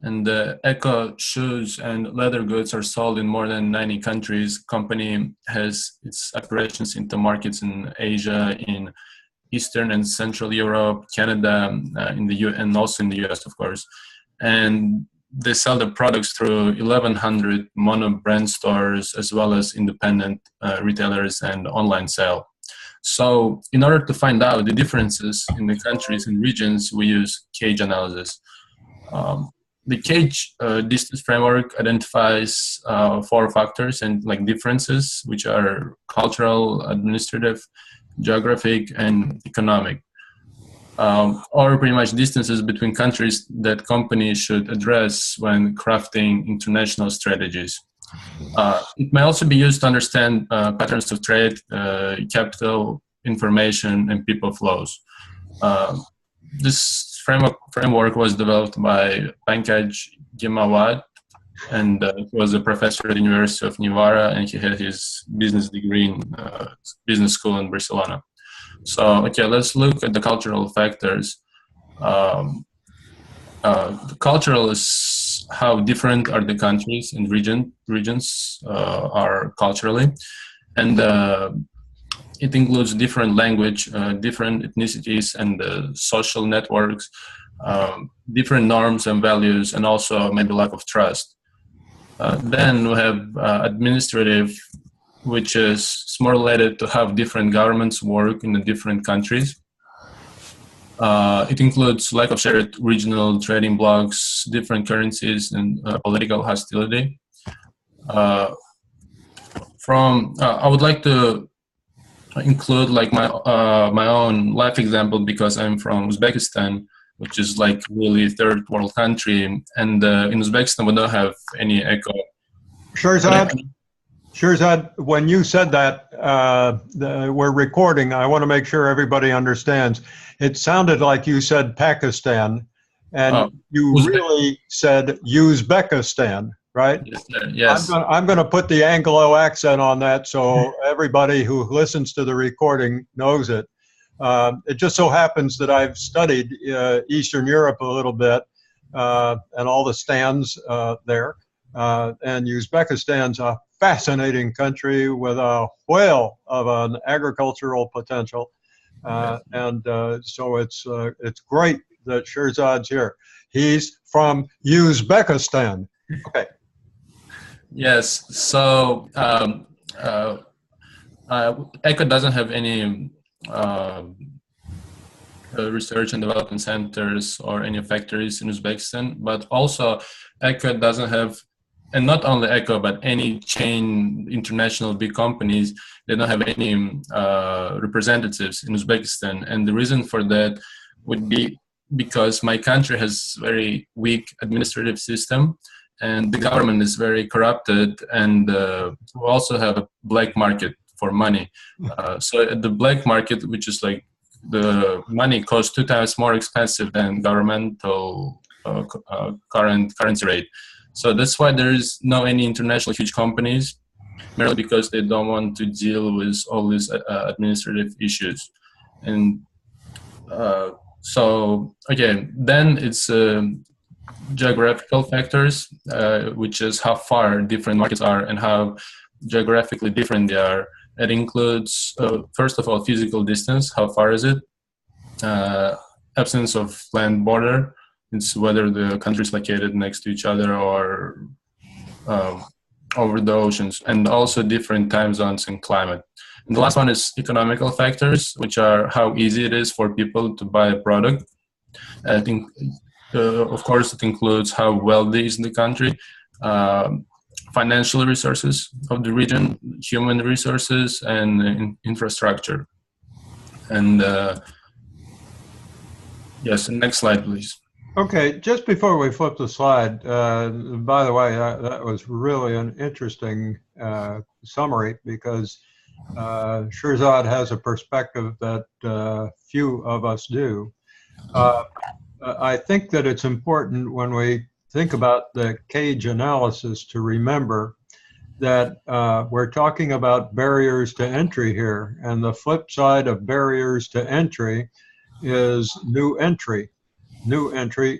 and ECCO shoes and leather goods are sold in more than 90 countries. Company has its operations into markets in Asia, in Eastern and Central Europe, Canada, and also in the US, of course. And they sell the products through 1,100 mono-brand stores, as well as independent retailers and online sale. So in order to find out the differences in the countries and regions, we use CAGE analysis. The CAGE distance framework identifies 4 factors and differences, which are cultural, administrative, geographic, and economic, or pretty much distances between countries that companies should address when crafting international strategies. It may also be used to understand patterns of trade, capital, information, and people flows. This framework was developed by Pankaj Gimawat, and he was a professor at the University of Navarra, and he had his business degree in business school in Barcelona. So, okay, let's look at the cultural factors. The cultural is how different are the countries and regions are culturally, and it includes different language, different ethnicities and social networks, different norms and values, and also maybe lack of trust. Then we have administrative, which is more related to how different governments work in the different countries. It includes lack of shared regional trading blocks, different currencies, and political hostility. I would like to include my own life example, because I'm from Uzbekistan, which is really third world country, and in Uzbekistan we don't have any ECCO. Shirzad, when you said that, we're recording, I want to make sure everybody understands. It sounded like you said Pakistan, and you really said Uzbekistan, right? Yes, sir. Yes. I'm going to put the Anglo accent on that so everybody who listens to the recording knows it. It just so happens that I've studied Eastern Europe a little bit and all the stands there. And Uzbekistan's a fascinating country with a whale of an agricultural potential. So it's great that Shirzad's here. He's from Uzbekistan. Okay. Yes. So ECCO doesn't have any research and development centers or any factories in Uzbekistan, but also ECCO doesn't have, and not only ECCO, but any chain international big companies, they don't have any representatives in Uzbekistan. And the reason for that would be because my country has very weak administrative system, and the government is very corrupted, and we also have a black market for money. So the black market, which is like the money costs 2 times more expensive than governmental current currency rate. So that's why there is no any international huge companies, merely because they don't want to deal with all these administrative issues. And so, okay, then it's geographical factors, which is how far different markets are and how geographically different they are. It includes, first of all, physical distance. How far is it? Absence of land border. It's whether the country is located next to each other or over the oceans, and also different time zones and climate. And the last one is economical factors, which are how easy it is for people to buy a product. I think, of course, it includes how wealthy is the country, financial resources of the region, human resources, and infrastructure. And yes, next slide, please. Okay, just before we flip the slide, by the way, that was really an interesting summary, because Shirzad has a perspective that few of us do. I think that it's important when we think about the cage analysis to remember that we're talking about barriers to entry here, and the flip side of barriers to entry is new entry. New entry,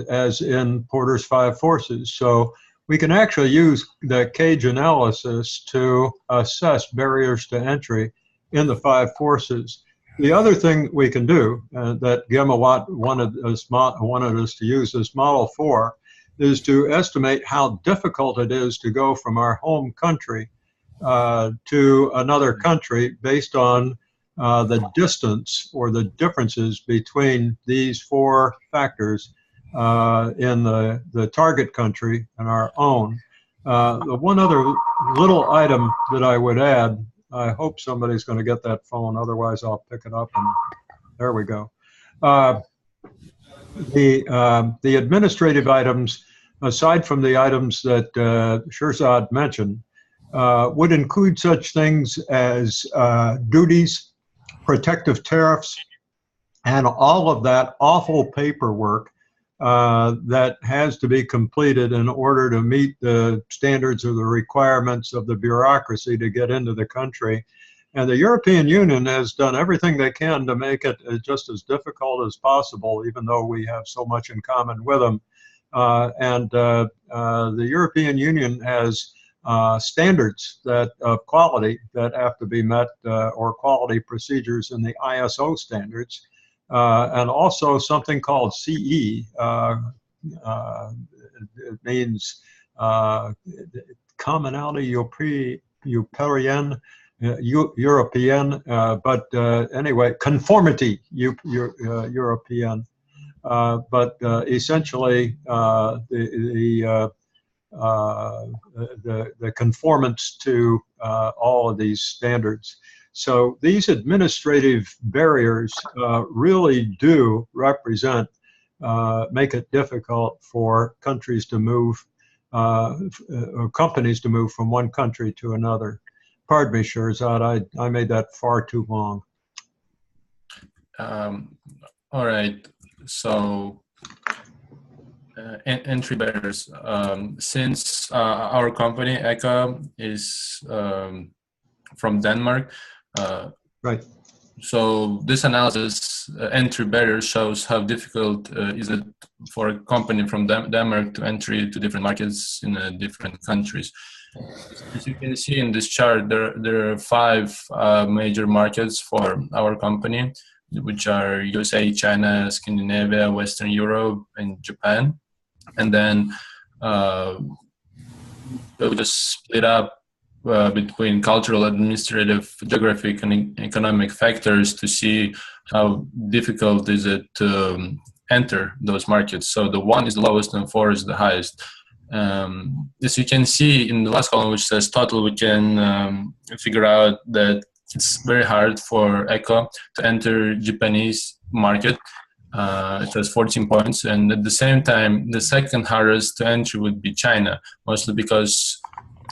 as in Porter's 5 forces. So we can actually use the cage analysis to assess barriers to entry in the 5 forces. The other thing we can do that Gemma Watt wanted us to use this model for is to estimate how difficult it is to go from our home country to another country based on the distance or the differences between these 4 factors in the target country and our own. The one other little item that I would add, I hope somebody's going to get that phone, otherwise I'll pick it up, and there we go. The administrative items, aside from the items that Shirzad mentioned, would include such things as duties, protective tariffs, and all of that awful paperwork that has to be completed in order to meet the standards or the requirements of the bureaucracy to get into the country. And the European Union has done everything they can to make it just as difficult as possible, even though we have so much in common with them. The European Union has standards of quality that have to be met, or quality procedures in the ISO standards, and also something called CE. It means Commonality European, but anyway, conformity European. But essentially, the conformance to all of these standards. So these administrative barriers really do represent, make it difficult for countries to move, or companies to move from one country to another. Pardon me, Shirzad, I made that far too long. All right, so entry barriers. Since our company, ECCO, is from Denmark, right. So this analysis entry barrier shows how difficult is it for a company from Denmark to enter to different markets in different countries. As you can see in this chart, there are 5 major markets for our company, which are USA, China, Scandinavia, Western Europe, and Japan. And then we just split up between cultural, administrative, geographic, and economic factors to see how difficult is it to enter those markets. So the 1 is the lowest and 4 is the highest. As you can see in the last column, which says total, we can figure out that it's very hard for ECCO to enter Japanese market. It has 14 points, and at the same time, the second hardest to enter would be China, mostly because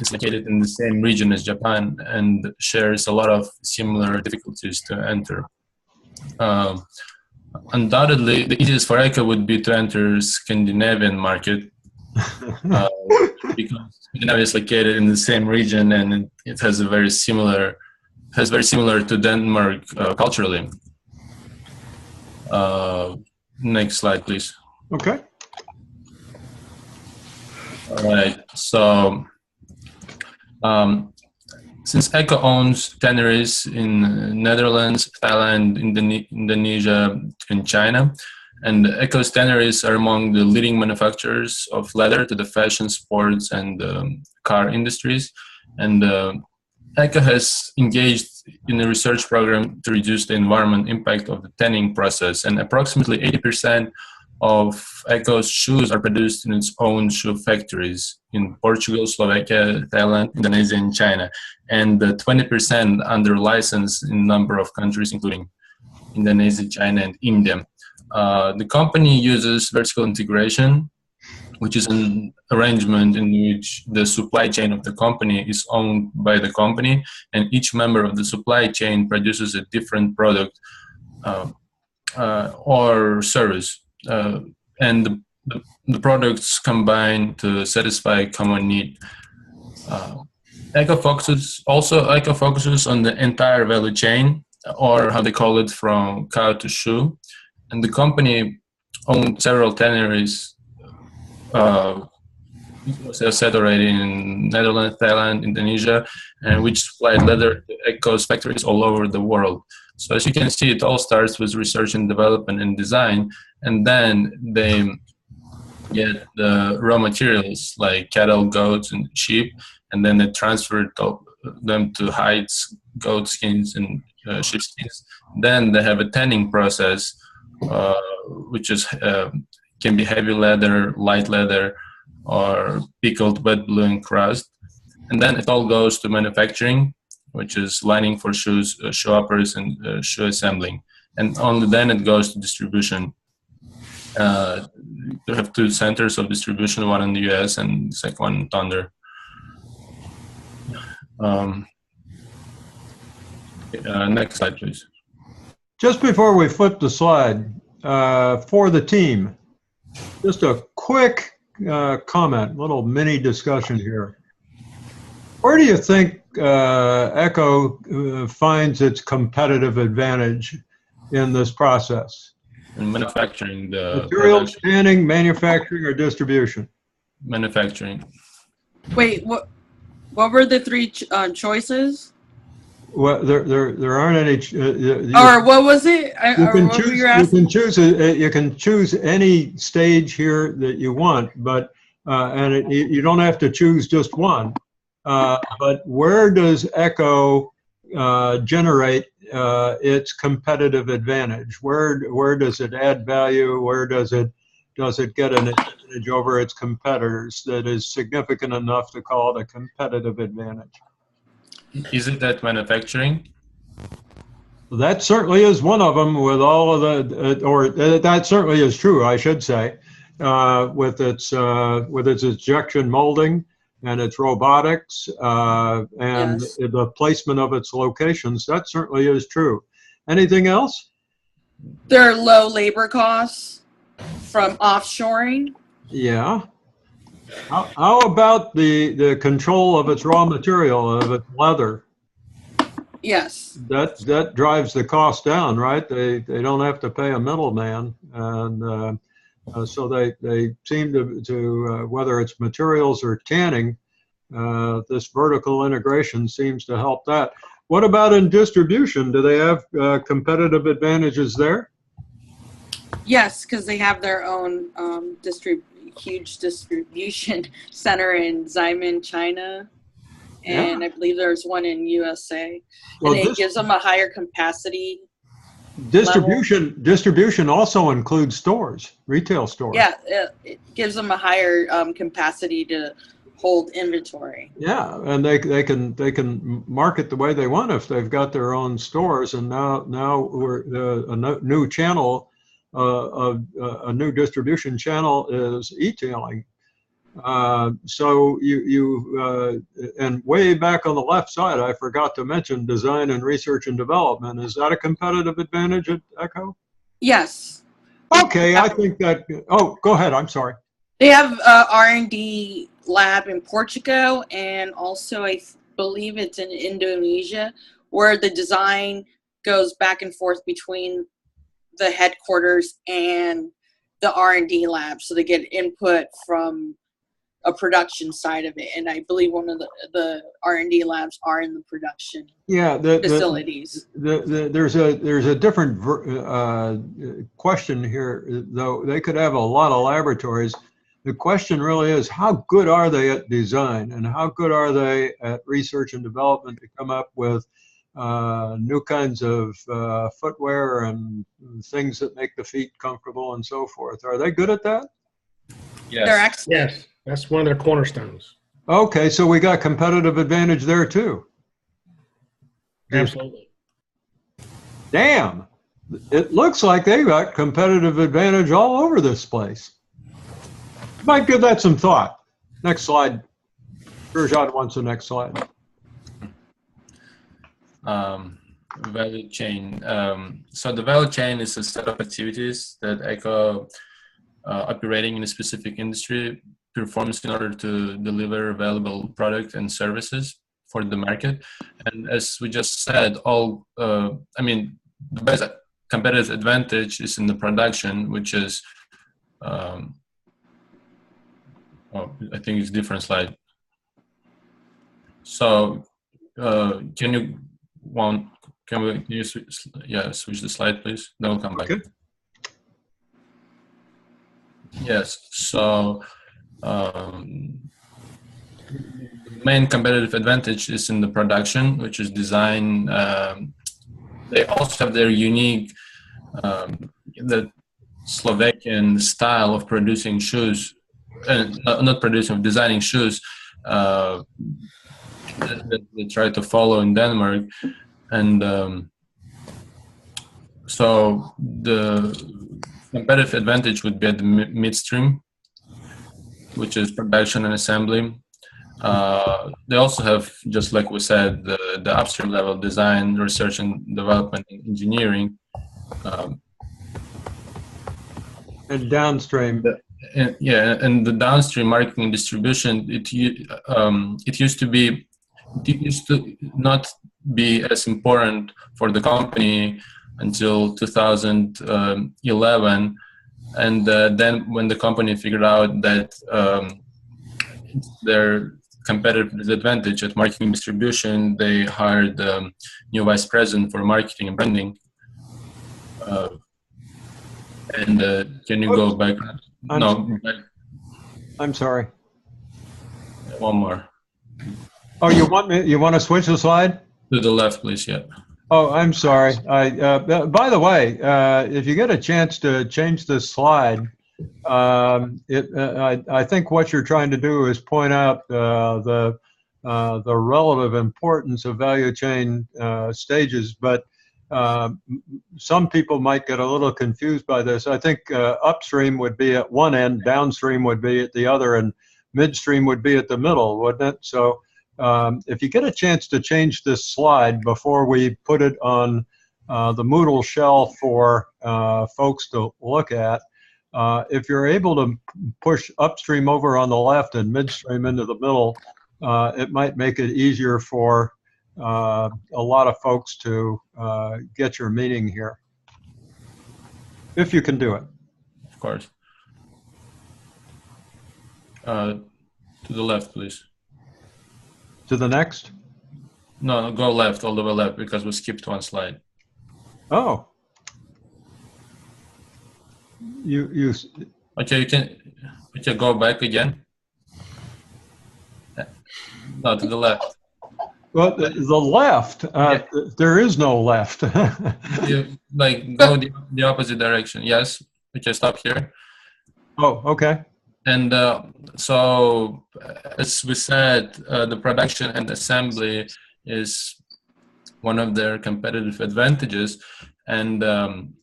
it's located in the same region as Japan and shares a lot of similar difficulties to enter. Undoubtedly, the easiest for ECCO would be to enter Scandinavian market because Scandinavia is located in the same region and it has a very similar to Denmark culturally. Next slide, please. Okay. All right. So, since ECCO owns tanneries in Netherlands, Thailand, Indonesia, and China, and ECCO's tanneries are among the leading manufacturers of leather to the fashion, sports, and car industries. And ECCO has engaged in a research program to reduce the environmental impact of the tanning process, and approximately 80% of ECCO's shoes are produced in its own shoe factories in Portugal, Slovakia, Thailand, Indonesia, and China, and 20% under license in a number of countries, including Indonesia, China, and India. The company uses vertical integration, which is an arrangement in which the supply chain of the company is owned by the company, and each member of the supply chain produces a different product or service, and the products combine to satisfy a common need. ECCO focuses on the entire value chain, or how they call it, from cow to shoe, and the company owns several tanneries set already in Netherlands, Thailand, Indonesia, and which supply leather to ECCO's factories all over the world. So as you can see, it all starts with research and development and design, and then they get the raw materials like cattle, goats, and sheep, and then they transfer them to hides, goat skins, and sheep skins. Then they have a tanning process, which is can be heavy leather, light leather, or pickled wet blue and crust. And then it all goes to manufacturing, which is lining for shoes, shoe uppers, and shoe assembling. And only then it goes to distribution. They have 2 centers of distribution, one in the US and the second one in Thunder. Next slide, please. Just before we flip the slide, for the team, just a quick comment, little mini discussion here. Where do you think ECCO finds its competitive advantage in this process? In manufacturing, the materials, tanning, manufacturing, or distribution? Manufacturing. Wait, what were the 3 choices? Well, there aren't any. Or what was it? You can choose any stage here that you want, but you don't have to choose just one. But where does ECCO generate its competitive advantage? Where does it add value? Where does it get an advantage over its competitors that is significant enough to call it a competitive advantage? Is it that manufacturing? That certainly is one of them. With all of that certainly is true, I should say, with its injection molding and its robotics and Yes. the placement of its locations. That certainly is true. Anything else? There are low labor costs from offshoring. Yeah. How about the control of its raw material, of its leather? Yes. That drives the cost down, right? They don't have to pay a middleman, and so they seem to whether it's materials or tanning, this vertical integration seems to help that. What about in distribution? Do they have competitive advantages there? Yes, because they have their own huge distribution center in Xiamen, China, and Yeah. I believe there's one in USA. Well, And it gives them a higher capacity distribution also includes stores, retail stores. Yeah, it gives them a higher capacity to hold inventory. Yeah, and they can market the way they want if they've got their own stores. And now we're a new channel, a new distribution channel is e-tailing. So and way back on the left side, I forgot to mention design and research and development. Is that a competitive advantage at ECCO? Yes. Okay, I think that. Oh, go ahead. I'm sorry. They have R&D lab in Portugal, and also I believe it's in Indonesia, where the design goes back and forth between the headquarters and the R&D lab, so they get input from a production side of it. And I believe one of the R&D labs are in the production facilities. There's a different question here, though. They could have a lot of laboratories. The question really is, how good are they at design, and how good are they at research and development to come up with new kinds of footwear and things that make the feet comfortable and so forth? Are they good at that? Yes. They're excellent. Yes, that's one of their cornerstones. Okay, so we got competitive advantage there too. Absolutely. Damn, it looks like they got competitive advantage all over this place. Might give that some thought. Next slide. Gurjot wants the next slide. Value chain. So the value chain is a set of activities that ECCO, operating in a specific industry, performs in order to deliver valuable product and services for the market. And as we just said, the best competitive advantage is in the production, which is I think it's a different slide. So can you switch the slide, please? Then we'll come back. Okay. Yes. So main competitive advantage is in the production, which is design. They also have their unique the Slovakian style of producing shoes. Designing shoes that they try to follow in Denmark. And so the competitive advantage would be at the midstream, which is production and assembly. They also have, just like we said, the upstream level design, research and development, and engineering. And downstream. And the downstream marketing and distribution, it used to not be as important for the company until 2011, and then when the company figured out that their competitive disadvantage at marketing and distribution, they hired new vice president for marketing and branding. Can you go back? I'm sorry. One more. Oh, you want to switch the slide? To the left, please. Yeah. Oh, I'm sorry. By the way, if you get a chance to change this slide, I think what you're trying to do is point out the relative importance of value chain stages, but some people might get a little confused by this. I think upstream would be at one end, downstream would be at the other, and midstream would be at the middle, wouldn't it? So if you get a chance to change this slide before we put it on the Moodle shell for folks to look at, if you're able to push upstream over on the left and midstream into the middle, it might make it easier for a lot of folks to get your meeting here, if you can do it. Of course. To the left, please. To the next? No, go left, all the way left, because we skipped one slide. Oh. You Okay, you can go back again. No, to the left. well, the left. There is no left. You go the opposite direction. Yes. Okay, stop here. Oh, okay. And so, as we said, the production and assembly is one of their competitive advantages. And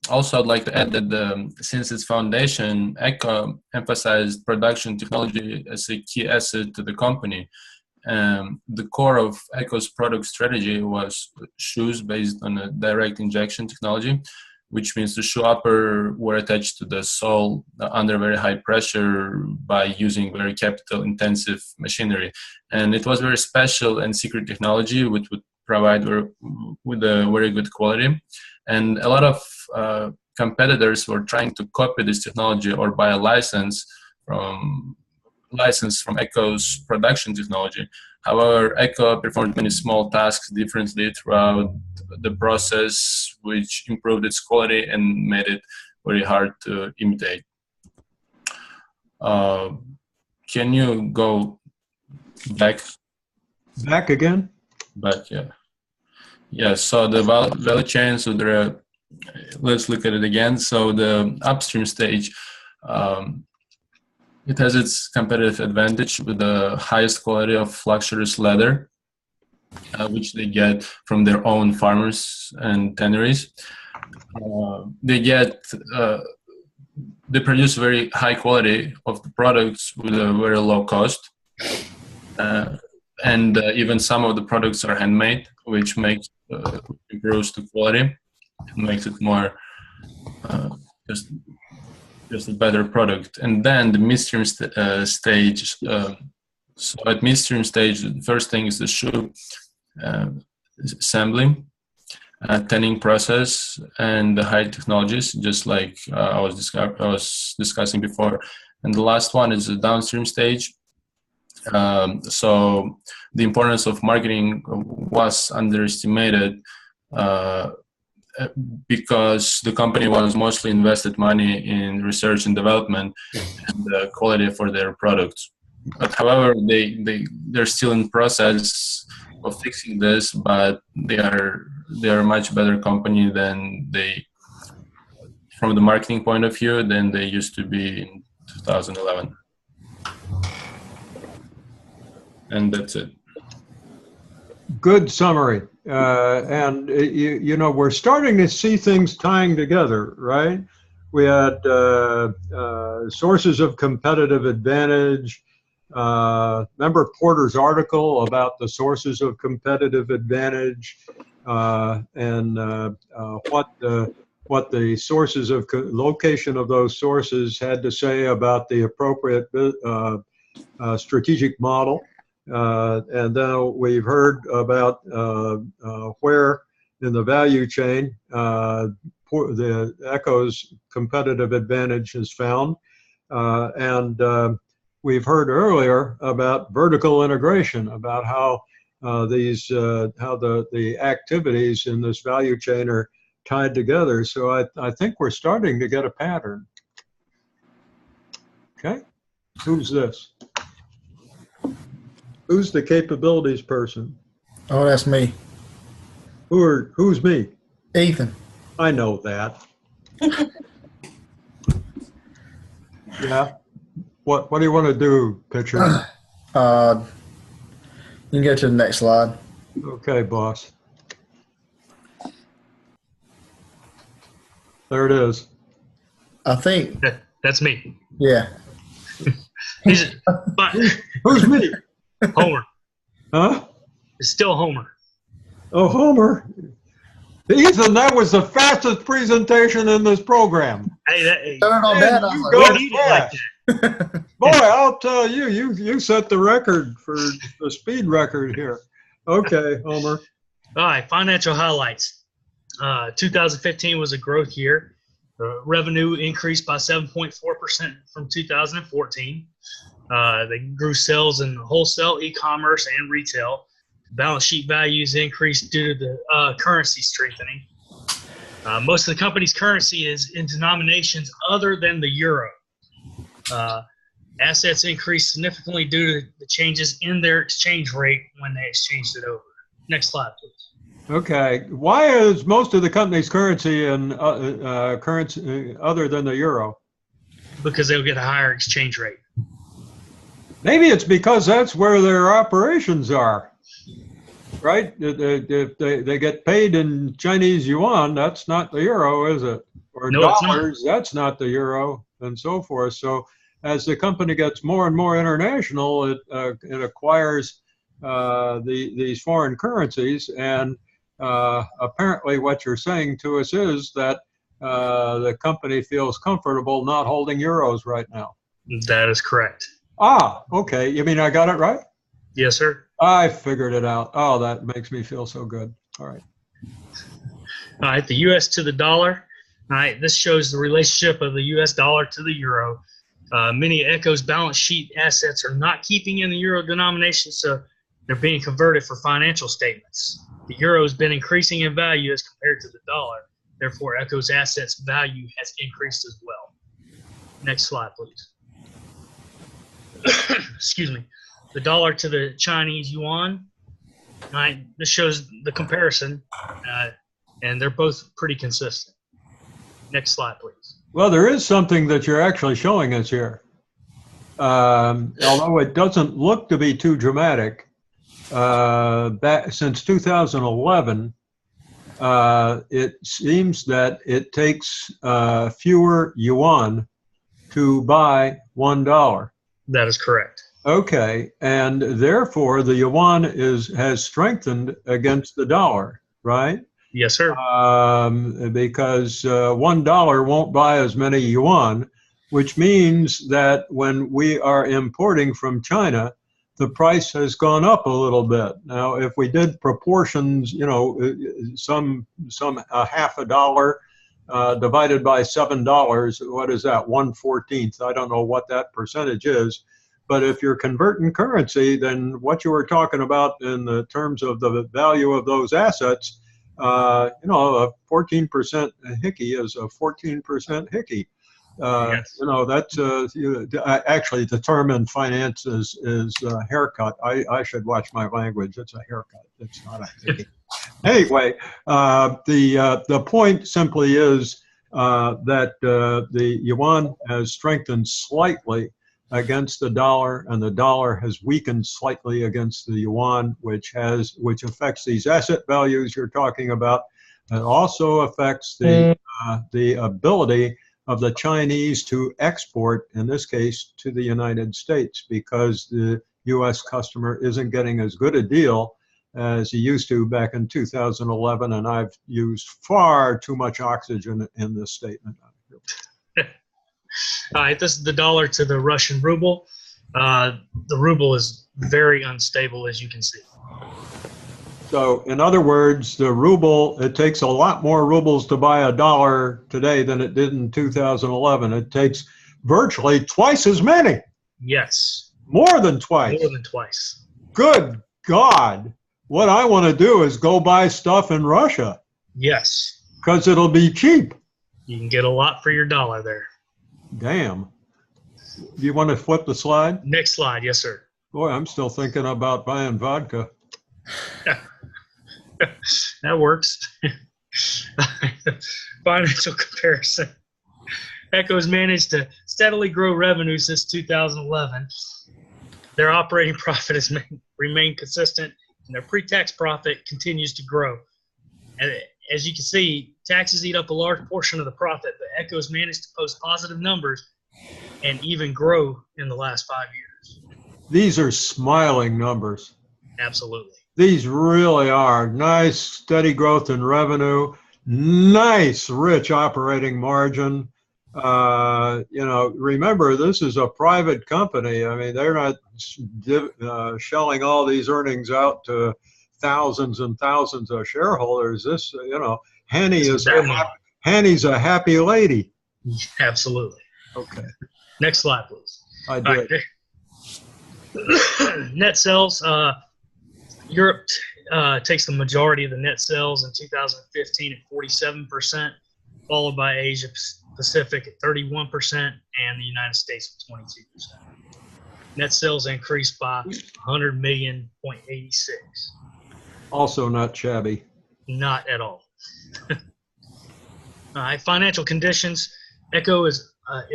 also, I'd like to add that since its foundation, ECCO emphasized production technology as a key asset to the company. The core of ECCO's product strategy was shoes based on a direct injection technology, which means the shoe upper were attached to the sole under very high pressure by using very capital intensive machinery. And it was very special and secret technology which would provide with a very good quality. And a lot of competitors were trying to copy this technology or buy a license from ECCO's production technology. However, ECCO performed many small tasks differently throughout the process, which improved its quality and made it very hard to imitate. Can you go back? Back again? Back, yeah. Yeah, so the value chain, so let's look at it again. So the upstream stage, it has its competitive advantage with the highest quality of luxurious leather, which they get from their own farmers and tanneries. They produce very high quality of the products with a very low cost. And even some of the products are handmade, which improves the quality and makes it more just a better product. And then the midstream stage. So at midstream stage, the first thing is the shoe assembly, tanning process, and the high technologies, just like I was discussing before. And the last one is the downstream stage. So the importance of marketing was underestimated because the company was mostly invested money in research and development and the quality for their products. But however, they're still in process of fixing this, but they are a much better company than from the marketing point of view, than they used to be in 2011. And that's it. Good summary. And we're starting to see things tying together, right? We had sources of competitive advantage. Remember Porter's article about the sources of competitive advantage and what the sources of location of those sources had to say about the appropriate strategic model. And then we've heard about where in the value chain the ECCO's competitive advantage is found. And we've heard earlier about vertical integration, about how the activities in this value chain are tied together. So I think we're starting to get a pattern. Okay, who's this? Who's the capabilities person? Oh, that's me. Who's me? Ethan. I know that. Yeah. What do you want to do, Pitcher? You can go to the next slide. Okay, boss. There it is. I think. That's me. Yeah. Who's me? Homer. Huh? It's still Homer. Oh, Homer. Ethan, that was the fastest presentation in this program. Hey, Turn on that. I was go like, we need it like that. Boy, I'll tell you, you set the record for the speed record here. Okay, Homer. All right, financial highlights. 2015 was a growth year. Revenue increased by 7.4% from 2014. They grew sales in wholesale, e-commerce, and retail. Balance sheet values increased due to the currency strengthening. Most of the company's currency is in denominations other than the euro. Assets increased significantly due to the changes in their exchange rate when they exchanged it over. Next slide, please. Okay. Why is most of the company's currency in currency other than the euro? Because they'll get a higher exchange rate. Maybe it's because that's where their operations are, right? If they get paid in Chinese yuan, that's not the euro, is it? Or No, it's not. dollars, that's not the euro, and so forth. So as the company gets more and more international, it acquires these foreign currencies. And apparently what you're saying to us is that the company feels comfortable not holding euros right now. That is correct. Ah, okay. You mean I got it right? Yes, sir. I figured it out. Oh, that makes me feel so good. All right. All right, the U.S. to the dollar. All right, this shows the relationship of the U.S. dollar to the euro. Many ECCO's balance sheet assets are not keeping in the euro denomination, so they're being converted for financial statements. The euro has been increasing in value as compared to the dollar. Therefore, ECCO's assets value has increased as well. Next slide, please. Excuse me. The dollar to the Chinese yuan. All right, this shows the comparison, and they're both pretty consistent. Next slide, please. Well, there is something that you're actually showing us here. Although it doesn't look to be too dramatic, back since 2011, it seems that it takes fewer yuan to buy $1. That is correct. Okay, and therefore the yuan has strengthened against the dollar, right? Yes, sir. Because $1 won't buy as many yuan, which means that when we are importing from China, the price has gone up a little bit. Now, if we did proportions, you know, some half a dollar divided by $7, what is that? 1/14. I don't know what that percentage is. But if you're converting currency, then what you were talking about in the terms of the value of those assets, you know, a 14% hickey is a 14% hickey. Yes. You know, that's actually the term in finance is a haircut. I should watch my language. It's a haircut. It's not a hickey. Anyway, the point simply is that the yuan has strengthened slightly against the dollar, and the dollar has weakened slightly against the yuan, which affects these asset values you're talking about. It also affects the ability of the Chinese to export, in this case, to the United States, because the U.S. customer isn't getting as good a deal as he used to back in 2011, and I've used far too much oxygen in this statement. All right, this is the dollar to the Russian ruble. The ruble is very unstable, as you can see. So, in other words, the ruble, it takes a lot more rubles to buy a dollar today than it did in 2011. It takes virtually twice as many. Yes. More than twice. More than twice. Good God. What I want to do is go buy stuff in Russia. Yes. Because it'll be cheap. You can get a lot for your dollar there. Damn. Do you want to flip the slide? Next slide. Yes, sir. Boy, I'm still thinking about buying vodka. That works. Financial comparison. ECCO's managed to steadily grow revenue since 2011. Their operating profit has remained consistent, and their pre-tax profit continues to grow. And as you can see, taxes eat up a large portion of the profit, but ECCO's managed to post positive numbers and even grow in the last 5 years. These are smiling numbers. Absolutely. These really are. Nice, steady growth in revenue, nice, rich operating margin. You know, remember, this is a private company. I mean, they're not shelling all these earnings out to thousands and thousands of shareholders, this, Henny is Exactly. Henny's a happy lady. Absolutely. Okay, Next slide, please. I All did. right. Net sales. Europe takes the majority of the net sales in 2015 at 47%, followed by Asia Pacific at 31%, and the United States at 22%. Net sales increased by 100 million.86. Also not shabby. Not at all. All right. Financial conditions. ECCO is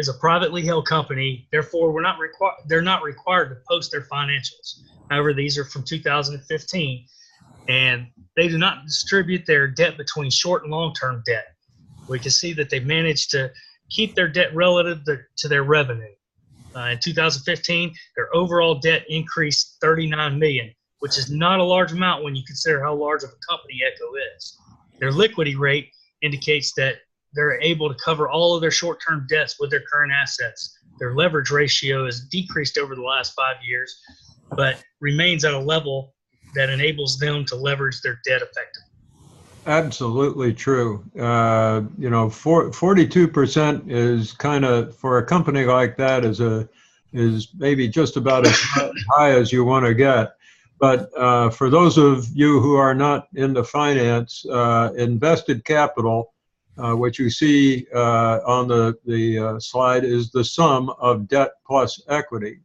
a privately held company. Therefore, they're not required to post their financials. However, these are from 2015, and they do not distribute their debt between short and long-term debt. We can see that they managed to keep their debt relative to their revenue. In 2015, their overall debt increased 39 million, which is not a large amount when you consider how large of a company ECCO is. Their liquidity rate indicates that they're able to cover all of their short-term debts with their current assets. Their leverage ratio has decreased over the last 5 years, but remains at a level that enables them to leverage their debt effectively. Absolutely true. 42% is kind of, for a company like that, is maybe just about as high as you want to get. But for those of you who are not into finance, invested capital, which you see on the slide, is the sum of debt plus equity.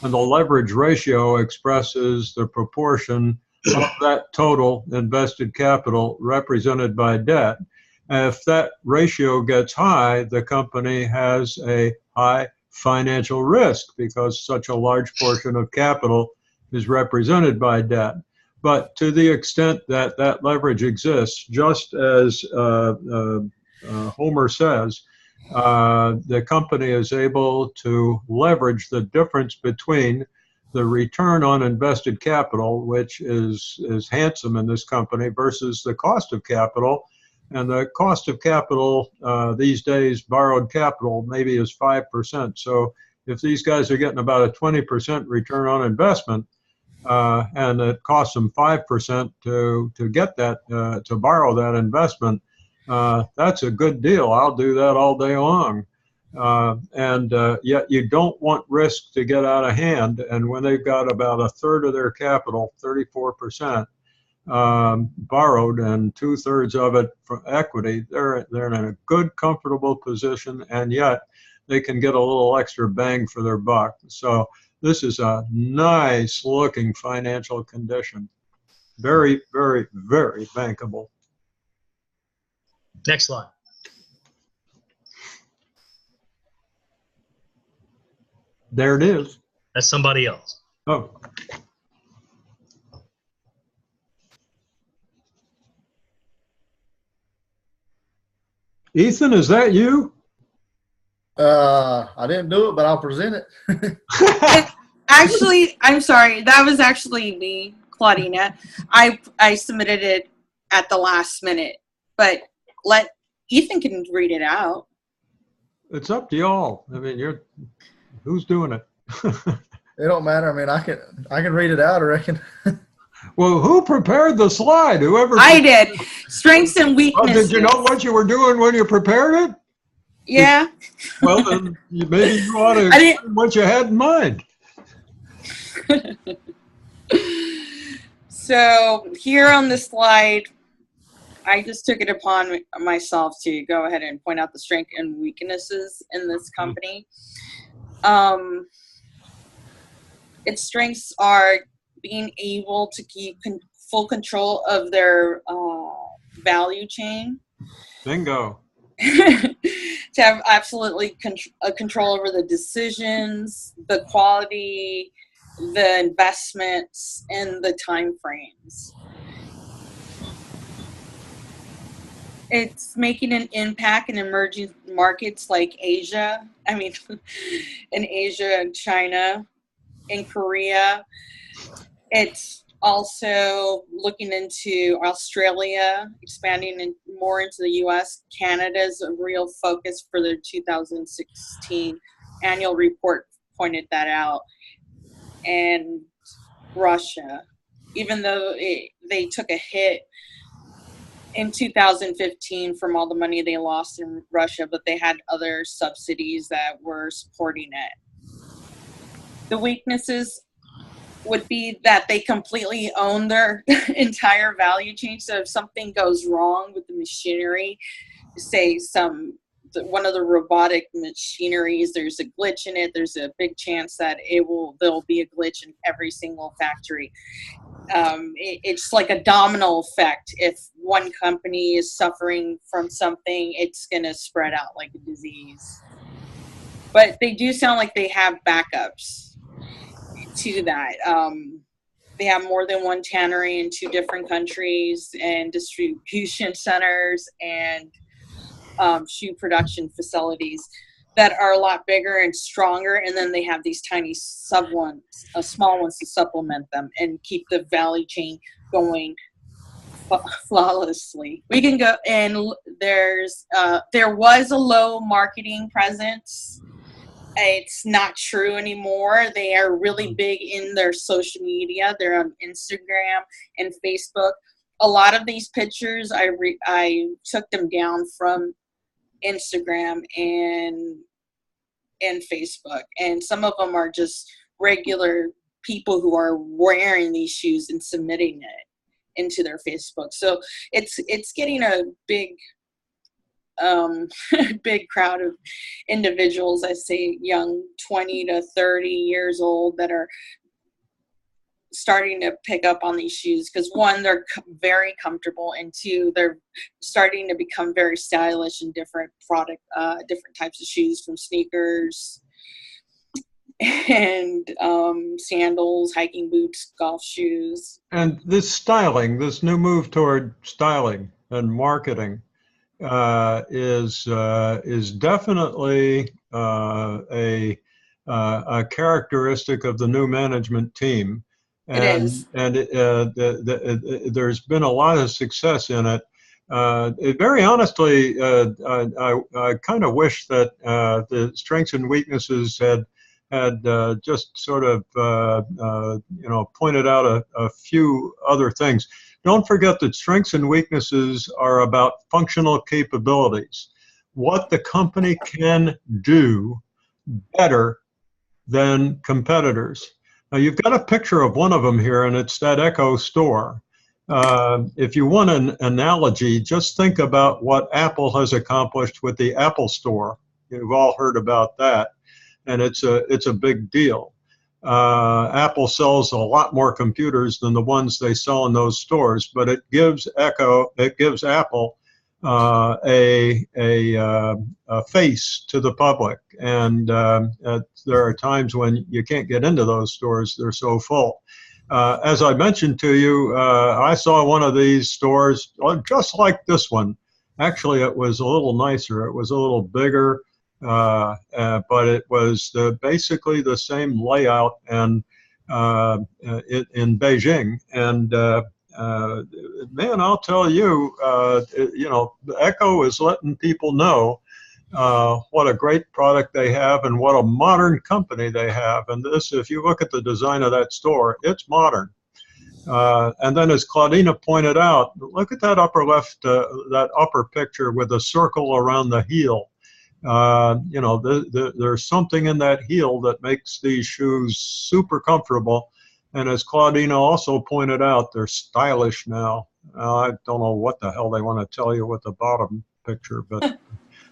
And the leverage ratio expresses the proportion of that total invested capital represented by debt. And if that ratio gets high, the company has a high financial risk because such a large portion of capital is represented by debt. But to the extent that that leverage exists, just as Homer says, the company is able to leverage the difference between the return on invested capital, which is handsome in this company, versus the cost of capital. And the cost of capital these days, borrowed capital, maybe is 5%. So if these guys are getting about a 20% return on investment, and it costs them 5% to get that, to borrow that investment, that's a good deal. I'll do that all day long. Yet you don't want risk to get out of hand. And when they've got about a third of their capital, 34%, borrowed and 2/3 of it from equity, they're in a good, comfortable position, and yet they can get a little extra bang for their buck. So this is a nice looking financial condition. Very, very, very bankable. Next slide. There it is. That's somebody else. Oh. Ethan, is that you? I didn't do it, but I'll present it. Actually, I'm sorry. That was actually me, Claudina. I submitted it at the last minute, but Ethan can read it out. It's up to y'all. I mean, who's doing it? It don't matter. I mean, I can read it out, I reckon. Well, who prepared the slide? Whoever. I did. Strengths and weaknesses. Oh, did you know what you were doing when you prepared it? Yeah. Well, then maybe you ought to explain what you had in mind. So here on the slide, I just took it upon myself to go ahead and point out the strengths and weaknesses in this company. Its strengths are being able to keep full control of their value chain. Bingo. To have absolutely control over the decisions, the quality, the investments, and the time frames. It's making an impact in emerging markets like Asia. I mean, in Asia and China, in Korea. It's also looking into Australia, expanding more into the U.S. Canada's a real focus for their 2016 annual report pointed that out. And Russia. even though they took a hit in 2015 from all the money they lost in Russia, but they had other subsidies that were supporting it. The weaknesses would be that they completely own their entire value chain. So if something goes wrong with the machinery, say one of the robotic machineries, there's a glitch in it, there's a big chance that there'll be a glitch in every single factory. It's like a domino effect. If one company is suffering from something, it's going to spread out like a disease. But they do sound like they have backups to that. They have more than one tannery in 2 different countries, and distribution centers, and shoe production facilities that are a lot bigger and stronger, and then they have these tiny small ones to supplement them and keep the value chain going flawlessly. We can go, and there was a low marketing presence. It's not true anymore. They are really big in their social media. They're on Instagram and Facebook. A lot of these pictures, I took them down from Instagram and Facebook, and some of them are just regular people who are wearing these shoes and submitting it into their Facebook. So it's getting a big big crowd of individuals, I say young 20 to 30 years old, that are starting to pick up on these shoes because, one, they're very comfortable, and 2, they're starting to become very stylish in different types of shoes, from sneakers and sandals, hiking boots, golf shoes. And this new move toward styling and marketing is definitely a characteristic of the new management team. It is. And there's been a lot of success in it. Very honestly, I kind of wish that the strengths and weaknesses had just sort of pointed out a few other things. Don't forget that strengths and weaknesses are about functional capabilities. What the company can do better than competitors. Now, you've got a picture of one of them here, and it's that ECCO store. If you want an analogy, just think about what Apple has accomplished with the Apple Store. You've all heard about that, and it's a big deal. Apple sells a lot more computers than the ones they sell in those stores, but it gives Apple a face to the public, and there are times when you can't get into those stores; they're so full. As I mentioned to you, I saw one of these stores just like this one. Actually, it was a little nicer. It was a little bigger, but it was basically the same layout and in Beijing. And man, I'll tell you, ECCO is letting people know what a great product they have and what a modern company they have. And this, if you look at the design of that store, it's modern. And then, as Claudina pointed out, look at that upper left, that upper picture with a circle around the heel. There's something in that heel that makes these shoes super comfortable. And as Claudina also pointed out, they're stylish now. I don't know what the hell they want to tell you with the bottom picture, but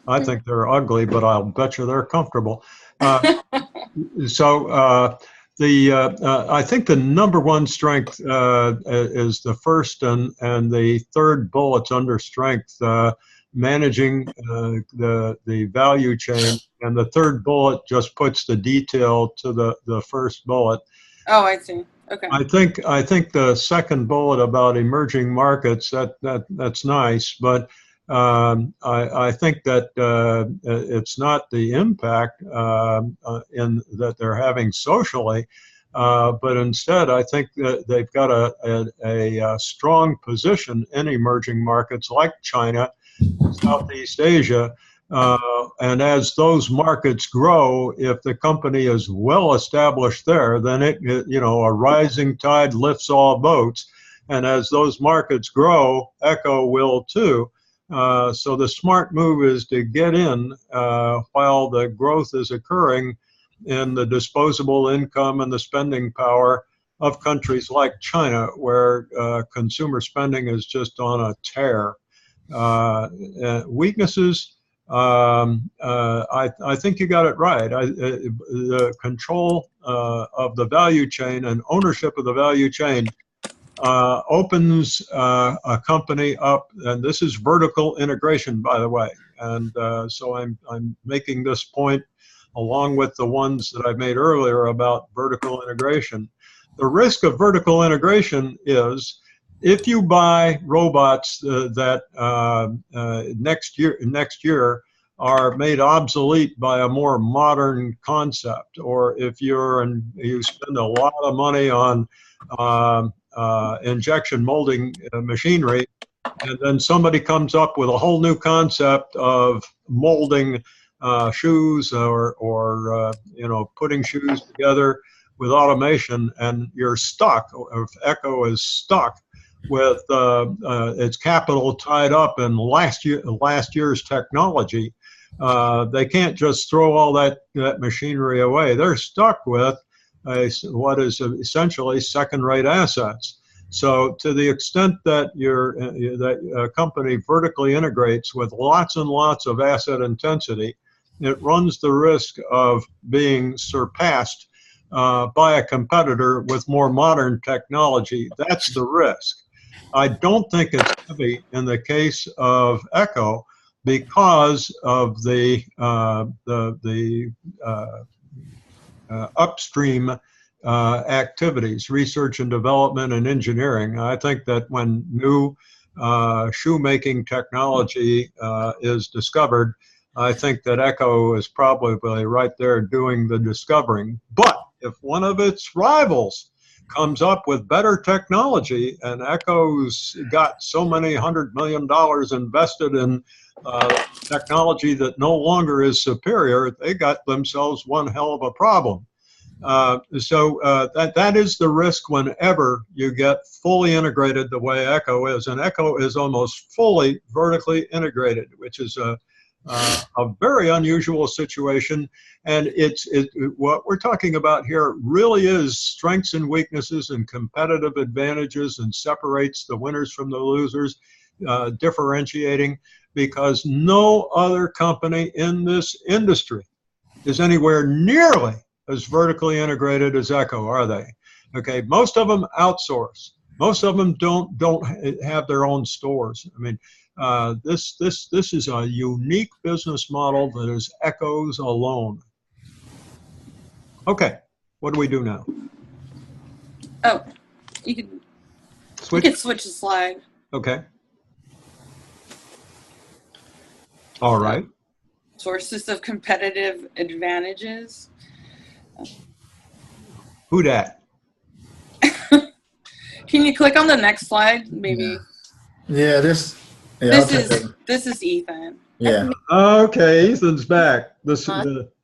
I think they're ugly, but I'll bet you they're comfortable. I think the number one strength is the first and the third bullets under strength, managing the value chain, and the third bullet just puts the detail to the first bullet. Oh, I see. Okay. I think the second bullet about emerging markets, that's nice, but I think that it's not the impact in that they're having socially, but instead I think that they've got a strong position in emerging markets like China, Southeast Asia, And as those markets grow, if the company is well established there, then a rising tide lifts all boats. And as those markets grow, ECCO will too. So the smart move is to get in while the growth is occurring in the disposable income and the spending power of countries like China, where consumer spending is just on a tear. Weaknesses, I think you got it right. The control of the value chain and ownership of the value chain opens a company up, and this is vertical integration, by the way. And so I'm making this point along with the ones that I made earlier about vertical integration. The risk of vertical integration is if you buy robots that next year are made obsolete by a more modern concept, or if you spend a lot of money on injection molding machinery, and then somebody comes up with a whole new concept of molding shoes or putting shoes together with automation, and you're stuck, if ECCO is stuck with its capital tied up in last year's technology, they can't just throw all that machinery away. They're stuck with what is essentially second-rate assets. So to the extent that that company vertically integrates with lots and lots of asset intensity, it runs the risk of being surpassed by a competitor with more modern technology. That's the risk. I don't think it's heavy in the case of ECCO because of the upstream activities, research and development and engineering. I think that when new shoemaking technology is discovered, I think that ECCO is probably right there doing the discovering. But if one of its rivals comes up with better technology, and ECCO's got so many $100 million invested in technology that no longer is superior, they got themselves one hell of a problem. So that is the risk whenever you get fully integrated the way ECCO is. And ECCO is almost fully vertically integrated, which is a very unusual situation. And what we're talking about here really is strengths and weaknesses and competitive advantages, and separates the winners from the losers, differentiating, because no other company in this industry is anywhere nearly as vertically integrated as ECCO, are they? Okay, most of them outsource. Most of them don't have their own stores. I mean, this is a unique business model that is ECCO's alone. Okay, what do we do now? Oh, you can switch the slide. Okay. All right. Sources of competitive advantages. Who dat? Can you click on the next slide, maybe? Yeah, this is Ethan. Yeah. Okay, Ethan's back. I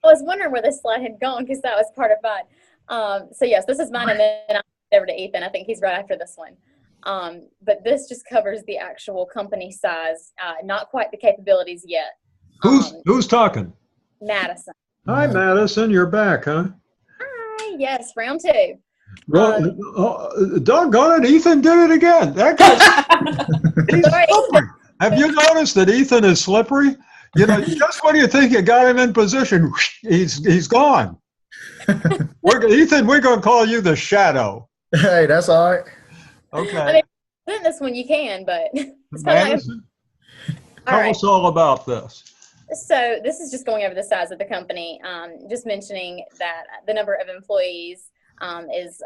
was wondering where this slide had gone because that was part of mine. So yes, this is mine, and then I'll hand over to Ethan. I think he's right after this one. But this just covers the actual company size, not quite the capabilities yet. Who's talking? Madison. Hi, Madison. You're back, huh? Hi. Yes, round two. Doggone it, Ethan did it again. That guy's he's slippery. Have you noticed that Ethan is slippery? You know, just when you think you got him in position, he's gone. Ethan, we're going to call you the shadow. Hey, that's all right. Okay. I mean, in this one you can, but it's Madison, tell us all about this. So this is just going over the size of the company. Just mentioning that the number of employees is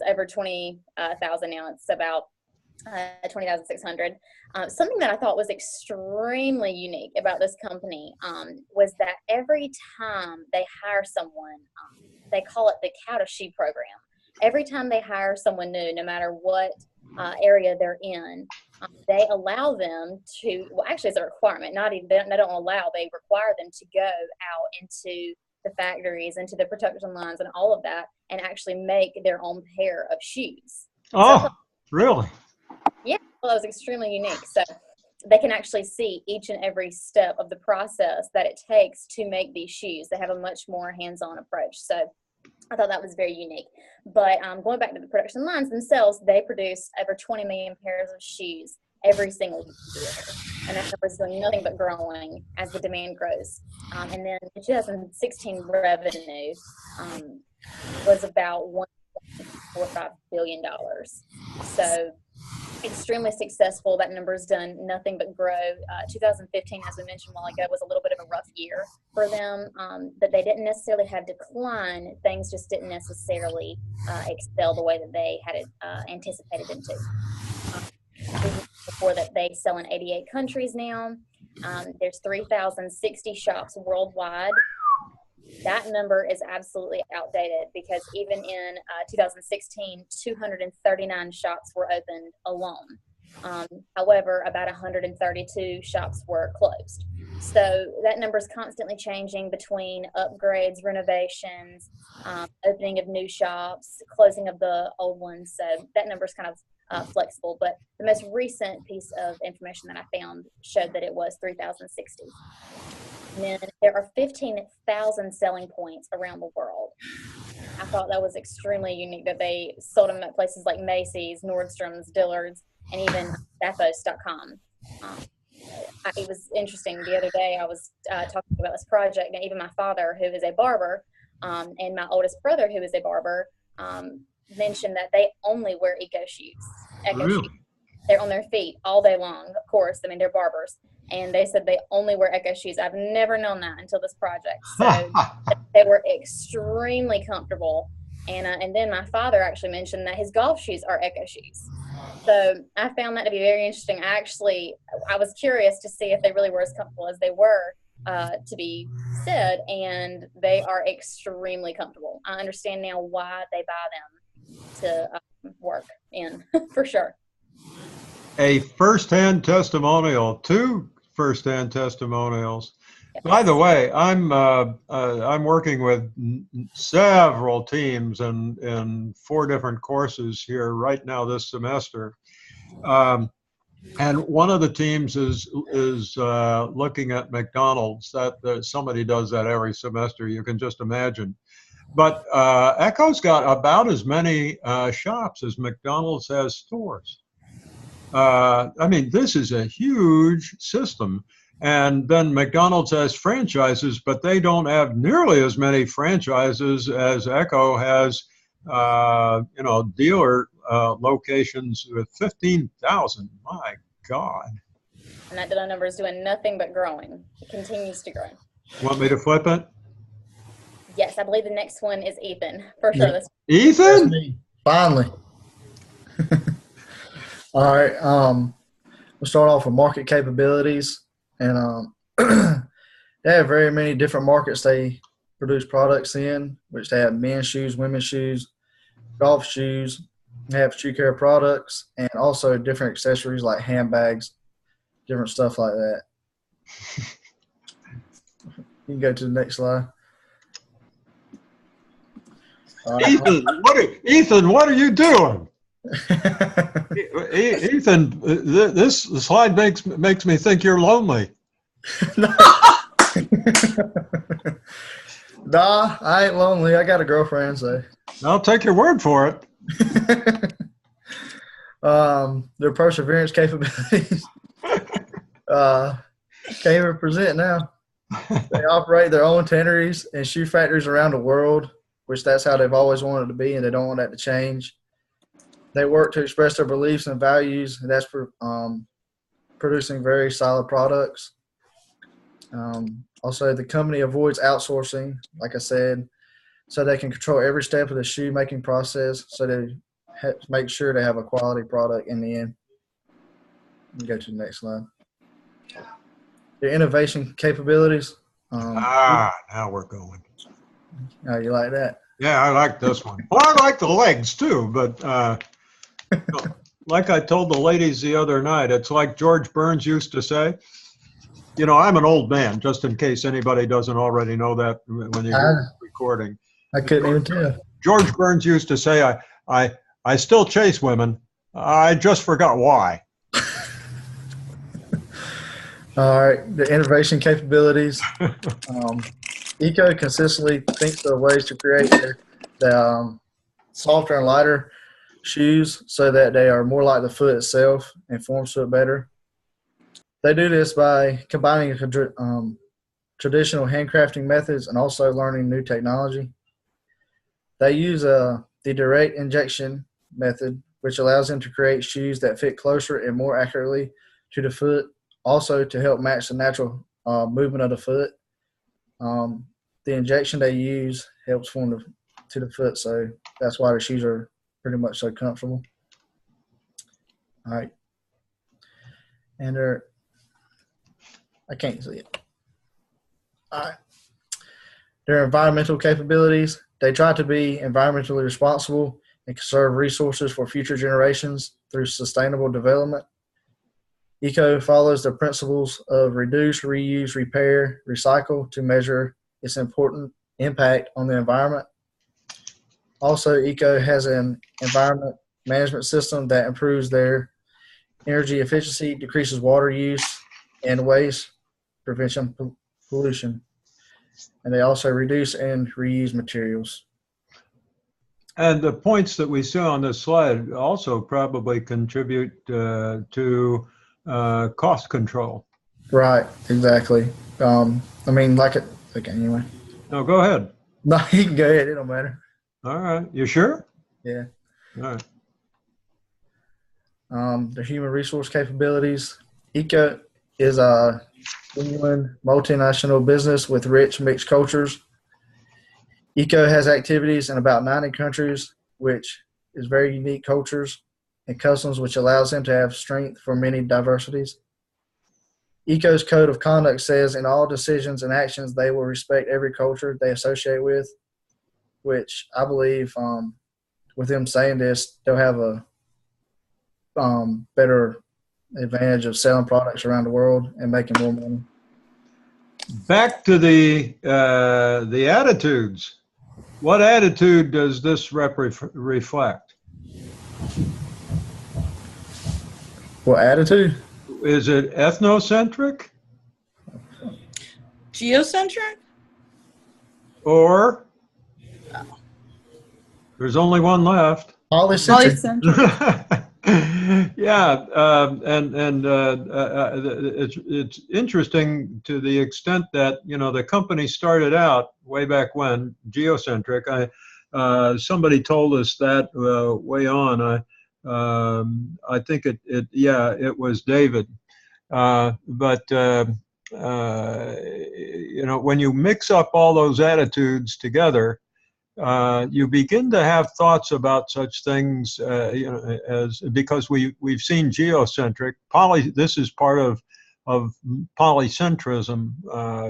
over 20,000 now. It's about 20,600. Something that I thought was extremely unique about this company was that every time they hire someone, they call it the cow to sheep program. Every time they hire someone new, no matter what area they're in, they allow them to, well, actually it's a requirement, not even, they don't allow, they require them to go out into the factories, into the production lines and all of that, and actually make their own pair of shoes. Oh, So, really? yeah, well, that was extremely unique. So they can actually see each and every step of the process that it takes to make these shoes. They have a much more hands-on approach. So I thought that was very unique. But going back to the production lines themselves, they produce over 20 million pairs of shoes every single year. And that number is doing nothing but growing as the demand grows. And then in 2016 revenue was about $1.45 billion. So extremely successful. That number's done nothing but grow. 2015, as we mentioned a while ago, was a little bit of a rough year for them, but they didn't necessarily have decline. Things just didn't necessarily excel the way that they had anticipated them to. Before that, they sell in 88 countries now. There's 3,060 shops worldwide. That number is absolutely outdated because even in 2016, 239 shops were opened alone. However, about 132 shops were closed. So that number is constantly changing between upgrades, renovations, opening of new shops, closing of the old ones. So that number is kind of flexible. But the most recent piece of information that I found showed that it was 3,060. And then there are 15,000 selling points around the world. I thought that was extremely unique that they sold them at places like Macy's, Nordstrom's, Dillard's, and even Zappos.com. It was interesting. The other day I was talking about this project, and even my father, who is a barber, and my oldest brother, who is a barber, mentioned that they only wear ECCO shoes. Really? Shoes. They're on their feet all day long, of course. I mean, they're barbers. And they said they only wear ECCO shoes. I've never known that until this project. So they were extremely comfortable. And then my father actually mentioned that his golf shoes are ECCO shoes. So I found that to be very interesting. I was curious to see if they really were as comfortable as they were to be said, and they are extremely comfortable. I understand now why they buy them to work in, for sure. A first-hand testimonial, two first-hand testimonials. By the way, I'm working with several teams in 4 different courses here right now this semester, and one of the teams is looking at McDonald's. That somebody does that every semester. You can just imagine. But ECCO's got about as many shops as McDonald's has stores. I mean, this is a huge system. And then McDonald's has franchises, but they don't have nearly as many franchises as ECCO has, dealer locations with 15,000. My God. And that dealer number is doing nothing but growing. It continues to grow. Want me to flip it? Yes, I believe the next one is Ethan, for sure. Ethan? That's me. Finally. All right. We'll start off with market capabilities. And they have very many different markets they produce products in, which they have men's shoes, women's shoes, golf shoes. They have shoe care products, and also different accessories like handbags, different stuff like that. You can go to the next slide. Ethan, what are you doing? Ethan, this slide makes me think you're lonely. Nah, I ain't lonely. I got a girlfriend, so I'll take your word for it. Their perseverance capabilities. Can't even present now. They operate their own tanneries and shoe factories around the world, which that's how they've always wanted to be, and they don't want that to change. They work to express their beliefs and values, and that's for producing very solid products. Also, the company avoids outsourcing, like I said, so they can control every step of the shoe making process, so they make sure they have a quality product in the end. Let me go to the next slide. Their innovation capabilities. Now we're going. Oh, you like that? Yeah, I like this one. Well, I like the legs too, but like I told the ladies the other night, it's like George Burns used to say. You know, I'm an old man, just in case anybody doesn't already know that when you hear this recording. I couldn't even tell. George Burns used to say, I still chase women. I just forgot why. All right, the innovation capabilities. ECCO consistently thinks of ways to create the softer and lighter shoes so that they are more like the foot itself and forms foot better. They do this by combining traditional handcrafting methods and also learning new technology. They use the direct injection method, which allows them to create shoes that fit closer and more accurately to the foot, also to help match the natural movement of the foot. The injection they use helps form to the foot, so that's why the shoes are pretty much so comfortable. All right. And I can't see it. All right. Their environmental capabilities. They try to be environmentally responsible and conserve resources for future generations through sustainable development. ECCO follows the principles of reduce, reuse, repair, recycle to measure its important impact on the environment. Also, ECCO has an environment management system that improves their energy efficiency, decreases water use and waste, prevention pollution. And they also reduce and reuse materials. And the points that we see on this slide also probably contribute to cost control. Right, exactly. I mean, okay, anyway. No, go ahead. No, you can go ahead. It don't matter. All right. You sure? Yeah. All right. The human resource capabilities. ECCO is a genuine multinational business with rich mixed cultures. ECCO has activities in about 90 countries, which is very unique cultures and customs, which allows them to have strength for many diversities. ECCO's code of conduct says in all decisions and actions, they will respect every culture they associate with, which I believe with them saying this, they'll have a better advantage of selling products around the world and making more money. Back to the attitudes. What attitude does this reflect? What attitude? Is it ethnocentric? Geocentric? Or there's only one left. Polycentric. Yeah, it's interesting to the extent that, you know, the company started out way back when geocentric. Somebody told us that way on. I think it was David. But you know, when you mix up all those attitudes together, you begin to have thoughts about such things, you know, as because we've seen geocentric. This is part of polycentrism.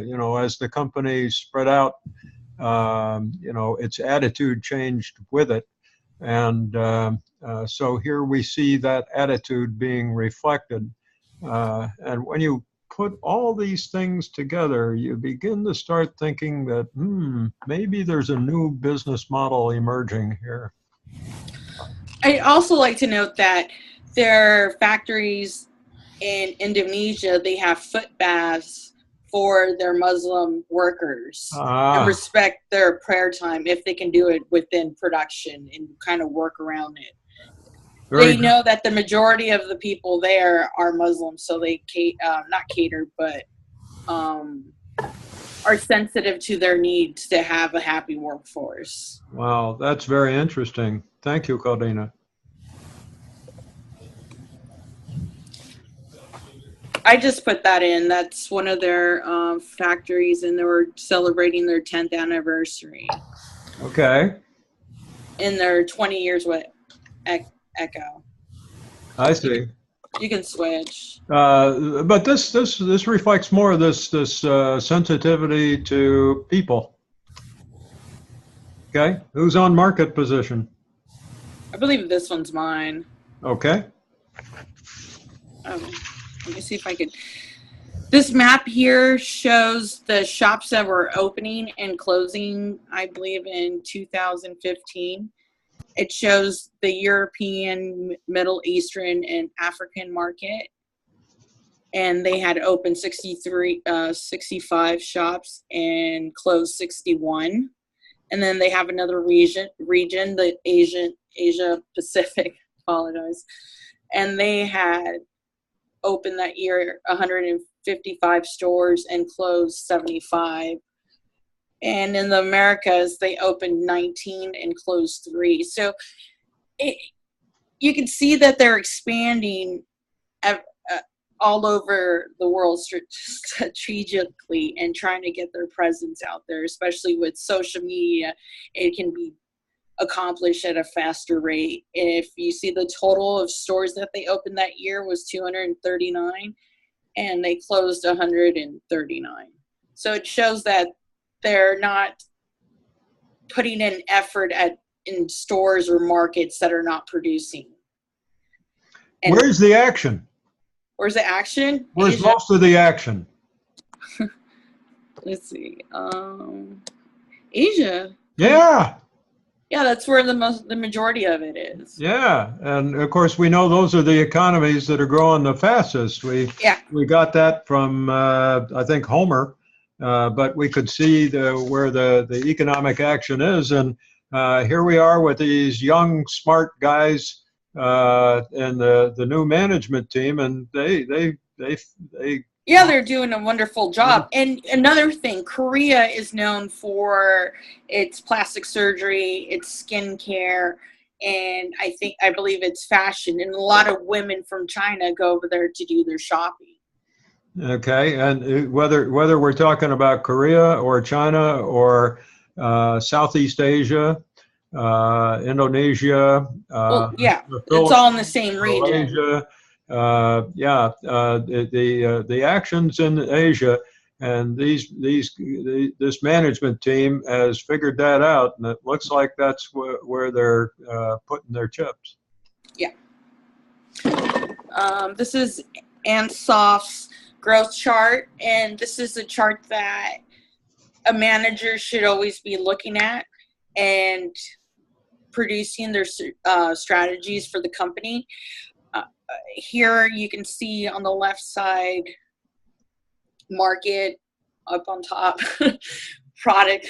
You know, as the company spread out, you know, its attitude changed with it, and so here we see that attitude being reflected. And when you put all these things together, you begin to start thinking that maybe there's a new business model emerging here. I'd also like to note that there are factories in Indonesia, they have foot baths for their Muslim workers and respect their prayer time if they can do it within production and kind of work around it. They know that the majority of the people there are Muslims, so they not cater, but are sensitive to their needs to have a happy workforce. Wow, that's very interesting. Thank you, Claudina. I just put that in. That's one of their factories, and they were celebrating their 10th anniversary. Okay. In their 20 years with ECCO. I see. You can switch. But this reflects more of this sensitivity to people. Okay, who's on market position? I believe this one's mine. Okay, Let me see if I can. This map here shows the shops that were opening and closing, I believe, in 2015. It shows the European, Middle Eastern, and African market. And they had opened 65 shops and closed 61. And then they have another region, the Asia Pacific, apologize. And they had opened that year 155 stores and closed 75. And in the Americas, they opened 19 and closed 3. So you can see that they're expanding all over the world strategically and trying to get their presence out there, especially with social media. It can be accomplished at a faster rate. If you see the total of stores that they opened that year was 239 and they closed 139. So it shows that they're not putting in effort in stores or markets that are not producing. And where's the action? where's the action? Where's Asia. most of the action? Let's see. Asia. Yeah. Yeah, that's where the majority of it is. Yeah, and of course we know those are the economies that are growing the fastest. We got that from I think Homer, but we could see where the economic action is, and here we are with these young smart guys and the new management team, and they yeah, they're doing a wonderful job. And another thing, Korea is known for its plastic surgery, its skincare, and I believe it's fashion. And a lot of women from China go over there to do their shopping. Okay, and whether we're talking about Korea or China or Southeast Asia, Indonesia, Well, yeah, it's all in the same region. Malaysia, the actions in Asia, and this management team has figured that out, and it looks like that's where they're putting their chips. Yeah. This is Ansoft's growth chart, and this is a chart that a manager should always be looking at and producing their strategies for the company. Here you can see on the left side, market, up on top, product,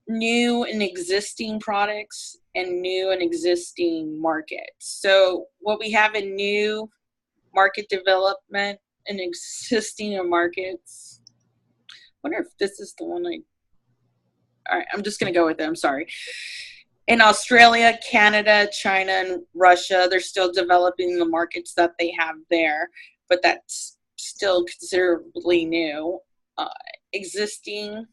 new and existing products, and new and existing markets. So what we have in new market development and existing markets, I wonder if this is the one all right, I'm just going to go with it. I'm sorry. In Australia, Canada, China, and Russia, they're still developing the markets that they have there, but that's still considerably new. Existing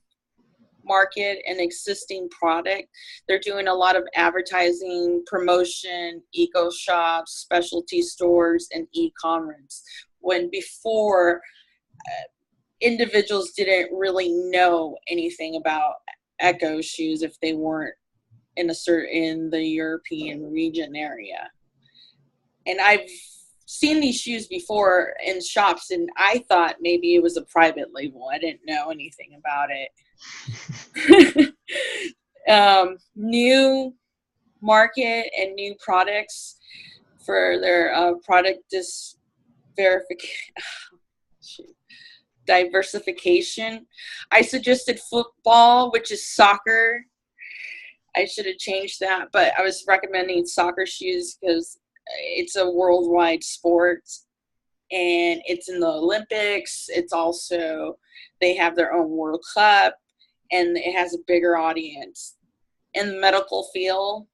market and existing product, they're doing a lot of advertising, promotion, eco shops, specialty stores, and e-commerce. When before, individuals didn't really know anything about ECCO shoes if they weren't in the European region area. And I've seen these shoes before in shops, and I thought maybe it was a private label. I didn't know anything about it. New market and new products for their product diversification. I suggested football, which is soccer. I should have changed that, but I was recommending soccer shoes because it's a worldwide sport and it's in the Olympics. It's also, they have their own World Cup and it has a bigger audience. In the medical field,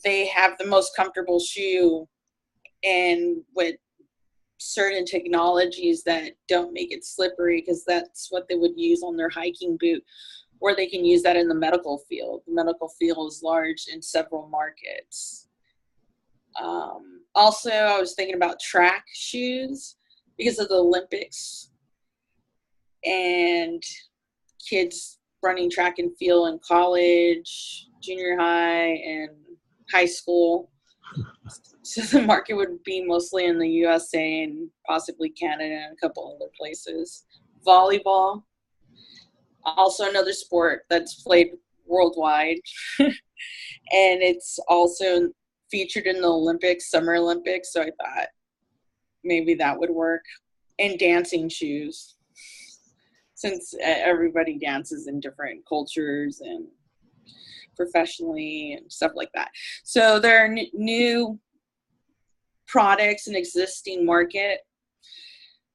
they have the most comfortable shoe and with certain technologies that don't make it slippery because that's what they would use on their hiking boot, or they can use that in the medical field. The medical field is large in several markets. Also, I was thinking about track shoes because of the Olympics and kids running track and field in college, junior high, and high school. So the market would be mostly in the USA and possibly Canada and a couple other places. Volleyball, also another sport that's played worldwide. And it's also featured in the Olympics, Summer Olympics, so I thought maybe that would work. And dancing shoes, since everybody dances in different cultures and professionally and stuff like that. So there are new products in existing market.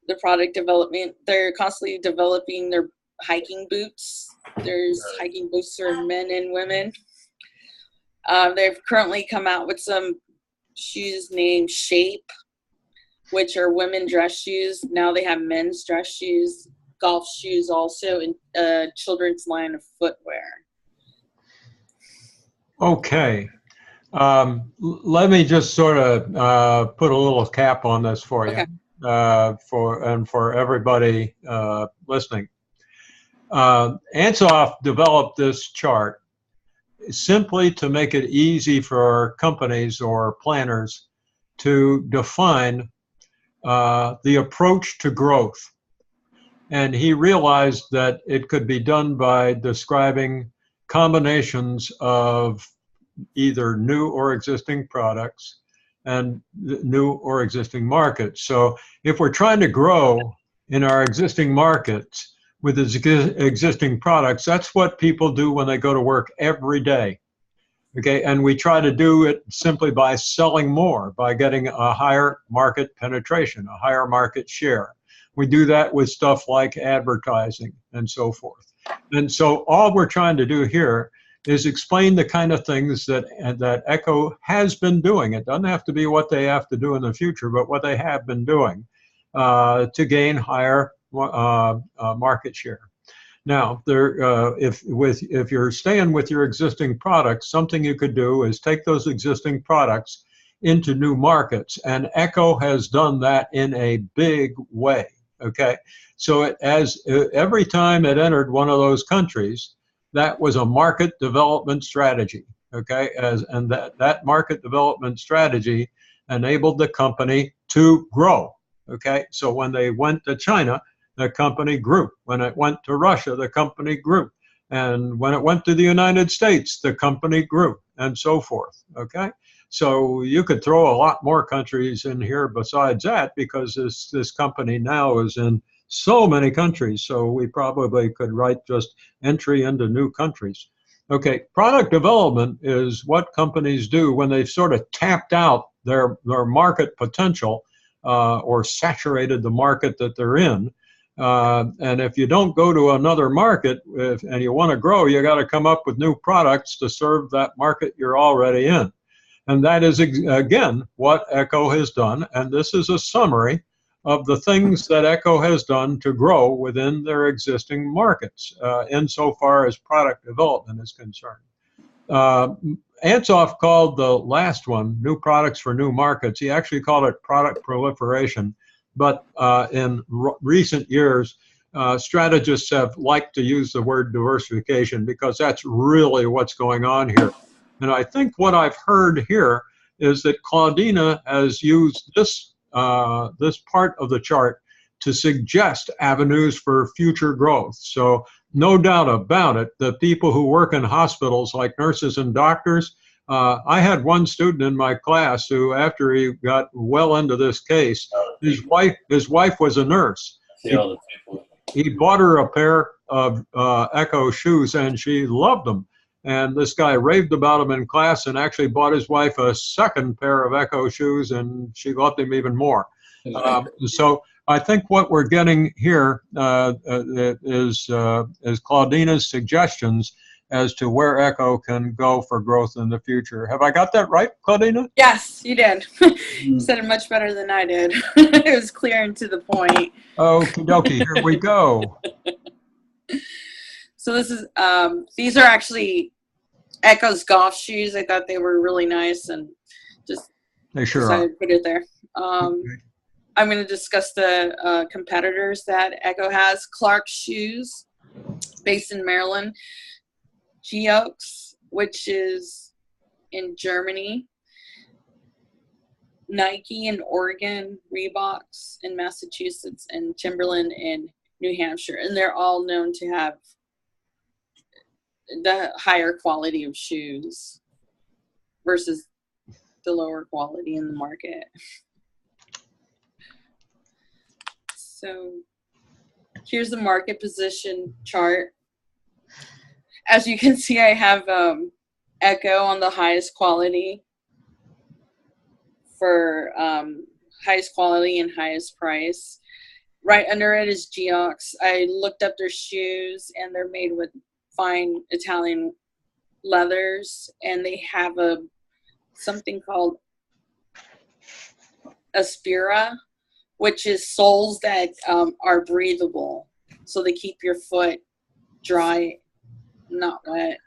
The product development, they're constantly developing their hiking boots. There's hiking boots for men and women. They've currently come out with some shoes named Shape, which are women dress shoes. Now they have men's dress shoes, golf shoes also, and children's line of footwear. Okay. Let me just sort of put a little cap on this for you, for everybody listening. Ansoff developed this chart simply to make it easy for companies or planners to define the approach to growth. And he realized that it could be done by describing combinations of either new or existing products and new or existing markets. So if we're trying to grow in our existing markets with existing products, that's what people do when they go to work every day. Okay, and we try to do it simply by selling more, by getting a higher market penetration, a higher market share. We do that with stuff like advertising and so forth. And so all we're trying to do here is explain the kind of things that ECCO has been doing. It doesn't have to be what they have to do in the future, but what they have been doing to gain higher market share. Now, if you're staying with your existing products, something you could do is take those existing products into new markets, and ECCO has done that in a big way. Okay, so every time it entered one of those countries, that was a market development strategy. Okay, and that market development strategy enabled the company to grow. Okay, so when they went to China, the company grew. When it went to Russia, the company grew. And when it went to the United States, the company grew, and so forth. Okay, so you could throw a lot more countries in here besides that, because this company now is in so many countries. So we probably could write just entry into new countries. Okay, product development is what companies do when they've sort of tapped out their market potential or saturated the market that they're in. And if you don't go to another market and you want to grow, you got to come up with new products to serve that market you're already in. And that is, again, what ECCO has done. And this is a summary of the things that ECCO has done to grow within their existing markets, insofar as product development is concerned. Ansoff called the last one, new products for new markets. He actually called it product proliferation. But in recent years, strategists have liked to use the word diversification, because that's really what's going on here. And I think what I've heard here is that Claudina has used this part of the chart to suggest avenues for future growth. So no doubt about it, the people who work in hospitals like nurses and doctors, I had one student in my class who, after he got well into this case, his wife was a nurse. He bought her a pair of ECCO shoes, and she loved them. And this guy raved about them in class, and actually bought his wife a second pair of ECCO shoes, and she loved him even more. So I think what we're getting here is Claudina's suggestions as to where ECCO can go for growth in the future. Have I got that right, Claudina? Yes, you did. You said it much better than I did. It was clear and to the point. Okie dokie, here we go. So this is these are actually ECCO's golf shoes. I thought they were really nice, and just they sure decided are. to put it there. I'm going to discuss the competitors that ECCO has. Clark's Shoes, based in Maryland. Geox, which is in Germany. Nike in Oregon, Reeboks in Massachusetts, and Timberland in New Hampshire. And they're all known to have the higher quality of shoes versus the lower quality in the market. So here's the market position chart. As you can see, I have ECCO on the highest quality for highest quality and highest price. Right under it is Geox. I looked up their shoes, and they're made with fine Italian leathers, and they have something called Aspira, which is soles that are breathable, so they keep your foot dry, not wet.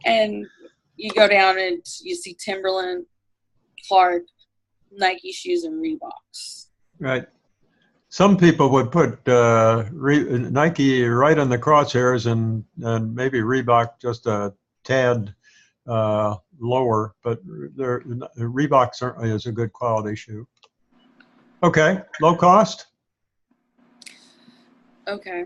And you go down and you see Timberland, Clark, Nike shoes, and Reeboks. Right. Some people would put Nike right in the crosshairs and maybe Reebok just a tad lower, but Reebok certainly is a good quality shoe. Okay, low cost. Okay.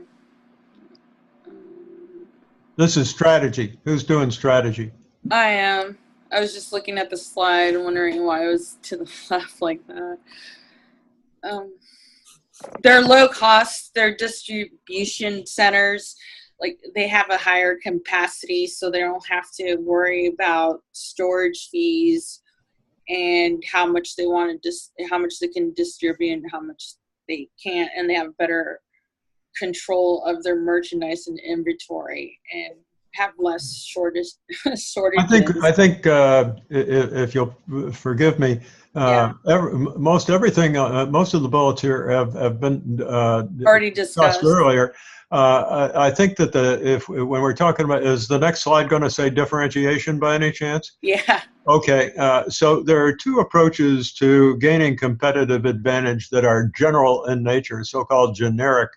This is strategy. Who's doing strategy? I am. I was just looking at the slide and wondering why it was to the left like that. They're low cost. Their distribution centers, like they have a higher capacity, so they don't have to worry about storage fees and how much they want to how much they can distribute and how much they can't, and they have better control of their merchandise and inventory and have less shortages. I think if you'll forgive me, most everything, most of the bullets here have been already discussed earlier. I think that when we're talking about, is the next slide going to say differentiation by any chance? Yeah. Okay. So there are two approaches to gaining competitive advantage that are general in nature, so-called generic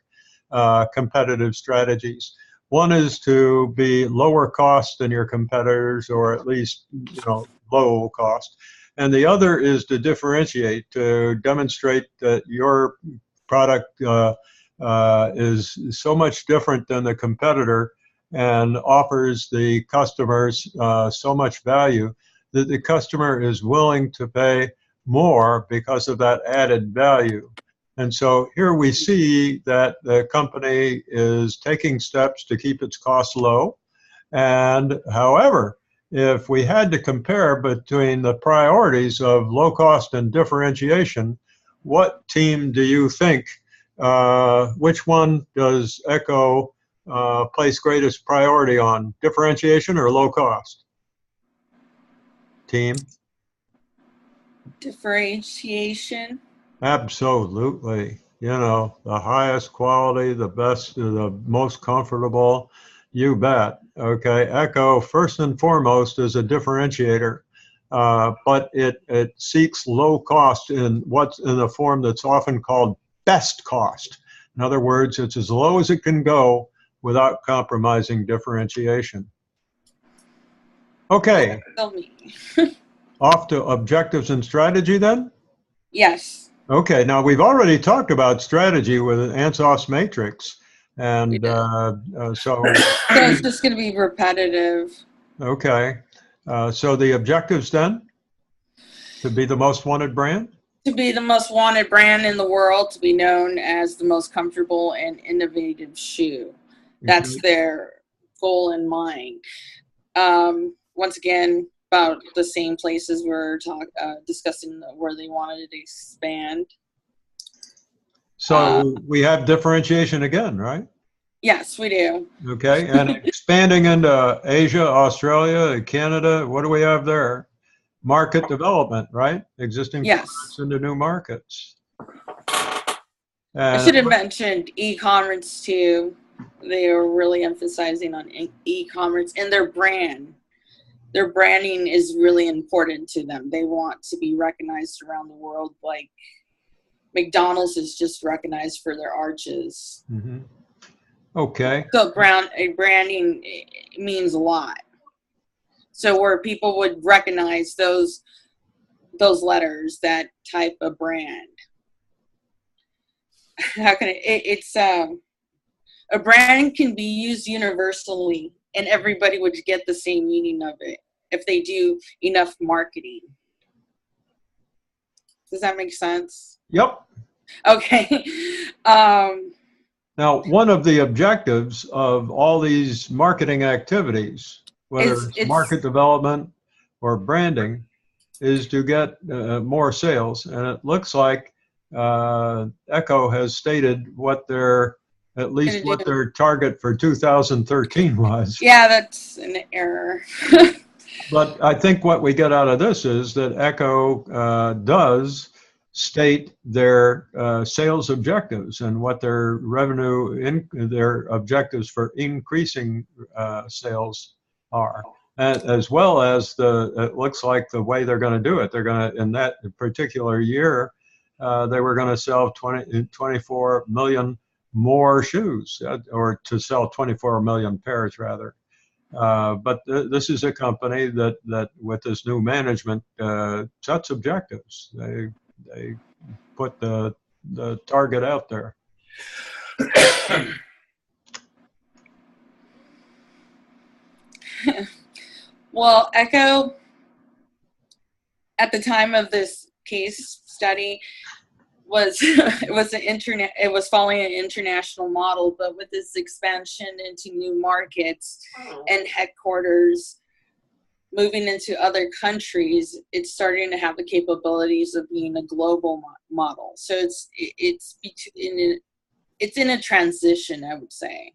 competitive strategies. One is to be lower cost than your competitors, or at least, low cost. And the other is to differentiate, to demonstrate that your product is so much different than the competitor and offers the customers so much value that the customer is willing to pay more because of that added value. And so here we see that the company is taking steps to keep its costs low. And however, if we had to compare between the priorities of low cost and differentiation, what team do you think, which one does ECCO place greatest priority on, differentiation or low cost? Team? Differentiation. Absolutely. The highest quality, the best, the most comfortable, you bet. Okay. ECCO, first and foremost, is a differentiator, but it seeks low cost in the form that's often called best cost. In other words, it's as low as it can go without compromising differentiation. Okay. Off to objectives and strategy then? Yes. Okay, now we've already talked about strategy with Ansos's matrix, and so it's just going to be repetitive. Okay, so the objectives then, to be the most wanted brand? To be the most wanted brand in the world, to be known as the most comfortable and innovative shoe. That's their goal in mind. Once again, about the same places we're discussing where they wanted to expand. So we have differentiation again, right? Yes, we do. Okay, and expanding into Asia, Australia, Canada, what do we have there? Market development, right? Existing products into new markets. I should have mentioned e-commerce too. They are really emphasizing on e-commerce and their brand. Their branding is really important to them. They want to be recognized around the world, like McDonald's is just recognized for their arches. Mm-hmm. Okay. So branding means a lot. So where people would recognize those those letters, that type of brand. How can it's a brand can be used universally and everybody would get the same meaning of it if they do enough marketing. Does that make sense? Yep. Okay. Now, one of the objectives of all these marketing activities, whether it's market development or branding, is to get more sales. And it looks like ECCO has stated what their target for 2013 was. Yeah, that's an error. But I think what we get out of this is that ECCO does state their sales objectives and what their revenue, their objectives for increasing sales are, as well as it looks like the way they're going to do it. They're going to, in that particular year, they were going to sell 24 million more shoes, or to sell 24 million pairs rather. But this is a company that with this new management sets objectives. They put the target out there. Well, ECCO, at the time of this case study, it was following an international model, but with this expansion into new markets and headquarters moving into other countries, it's starting to have the capabilities of being a global model. So it's in a transition, I would say.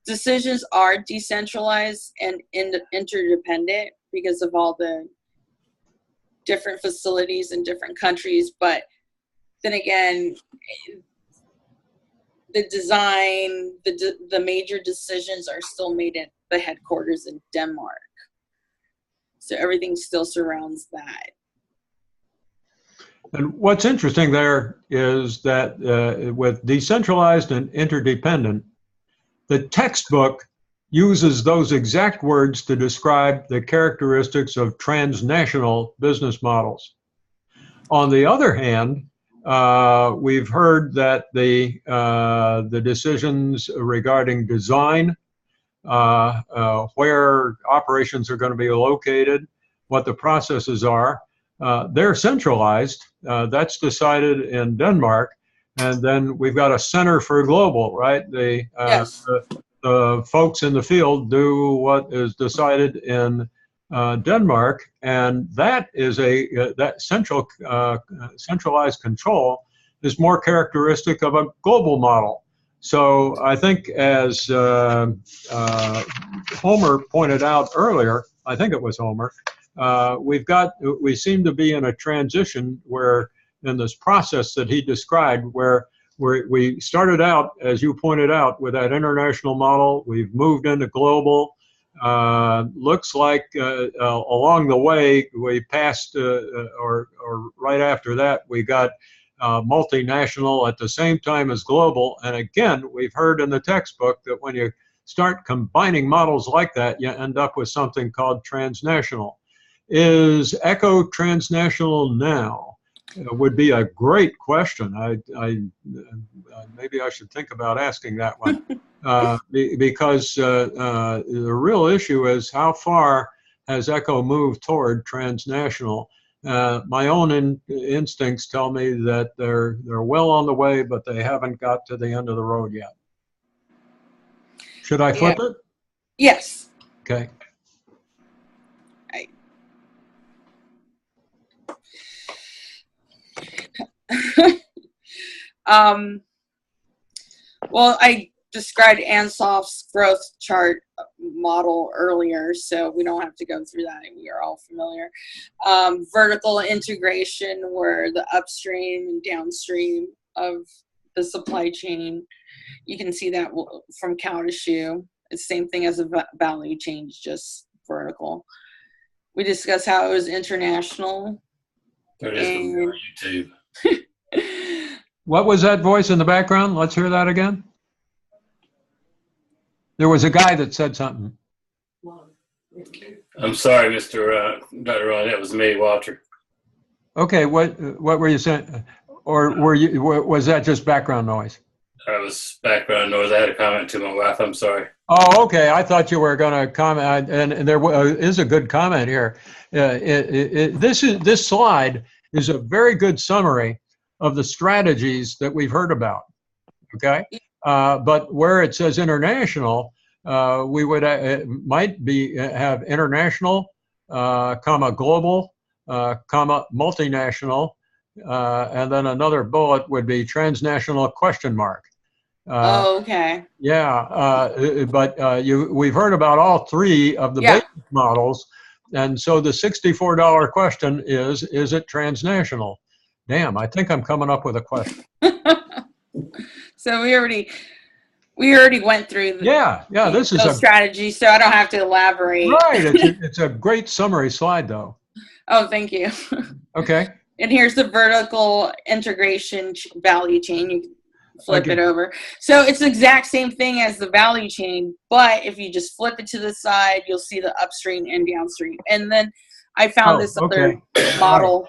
Decisions are decentralized and interdependent because of all the different facilities in different countries, but then again, the design, the major decisions are still made at the headquarters in Denmark. So everything still surrounds that. And what's interesting there is that with decentralized and interdependent, the textbook uses those exact words to describe the characteristics of transnational business models. On the other hand, we've heard that the decisions regarding design, where operations are going to be located, what the processes are, they're centralized. That's decided in Denmark. And then we've got a center for global, right? Yes. The folks in the field do what is decided in Denmark, and that is that centralized control is more characteristic of a global model. So I think, as Homer pointed out earlier, I think it was Homer, we seem to be in a transition where, in this process that he described, where we started out, as you pointed out, with that international model. We've moved into global. Looks like along the way we passed, or right after that, we got multinational at the same time as global. And again, we've heard in the textbook that when you start combining models like that, you end up with something called transnational. Is ECCO transnational now? Would be a great question. Maybe I should think about asking that one, because the real issue is how far has ECCO moved toward transnational. My own instincts tell me that they're well on the way, but they haven't got to the end of the road yet. Should I flip it? Yes. Okay. Well, I described Ansoff's growth chart model earlier, so we don't have to go through that. We are all familiar. Vertical integration, where the upstream and downstream of the supply chain, you can see that from cow to shoe. It's the same thing as a value chain, just vertical. We discussed how it was international. There it is on YouTube. What was that voice in the background? Let's hear that again. There was a guy that said something. I'm sorry, Mr. Dr. Ron. That was me, Walter. Okay, what were you saying? Or was that just background noise? That was background noise. I had a comment to my wife. I'm sorry. Oh, okay. I thought you were going to comment, and there is a good comment here. This slide is a very good summary of the strategies that we've heard about. Okay, but where it says international, we would might be have international, comma global, comma multinational, and then another bullet would be transnational question mark. Oh, okay. Yeah, but we've heard about all three of the Yeah. basic models, and so the $64 question is it transnational? Damn, I think I'm coming up with a question. So we already went through Yeah, this is those strategies, so I don't have to elaborate. right. It's a great summary slide, though. Oh, thank you. Okay. And here's the vertical integration value chain. You can flip it over. So it's the exact same thing as the value chain, but if you just flip it to the side, you'll see the upstream and downstream. And then I found this other model.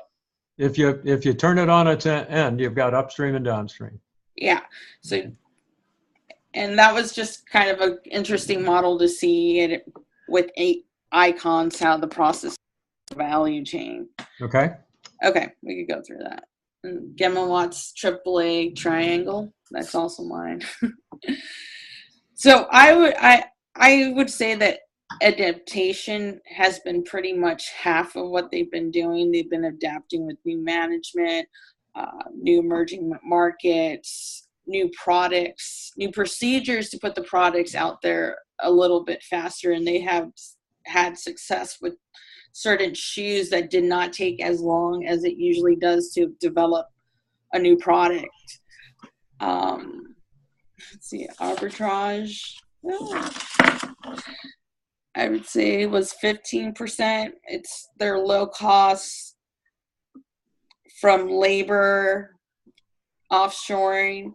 Right. If you turn it on its end, you've got upstream and downstream. Yeah. So, and that was just kind of an interesting model to see it with 8 icons, how the process value chain. Okay. Okay, we could go through that. And Gemma Watt's AAA triangle. That's also mine. So I would say that adaptation has been pretty much half of what they've been doing. They've been adapting with new management, new emerging markets, new products, new procedures to put the products out there a little bit faster. And they have had success with certain shoes that did not take as long as it usually does to develop a new product. Let's see, arbitrage. I would say it was 15%. It's their low costs from labor, offshoring,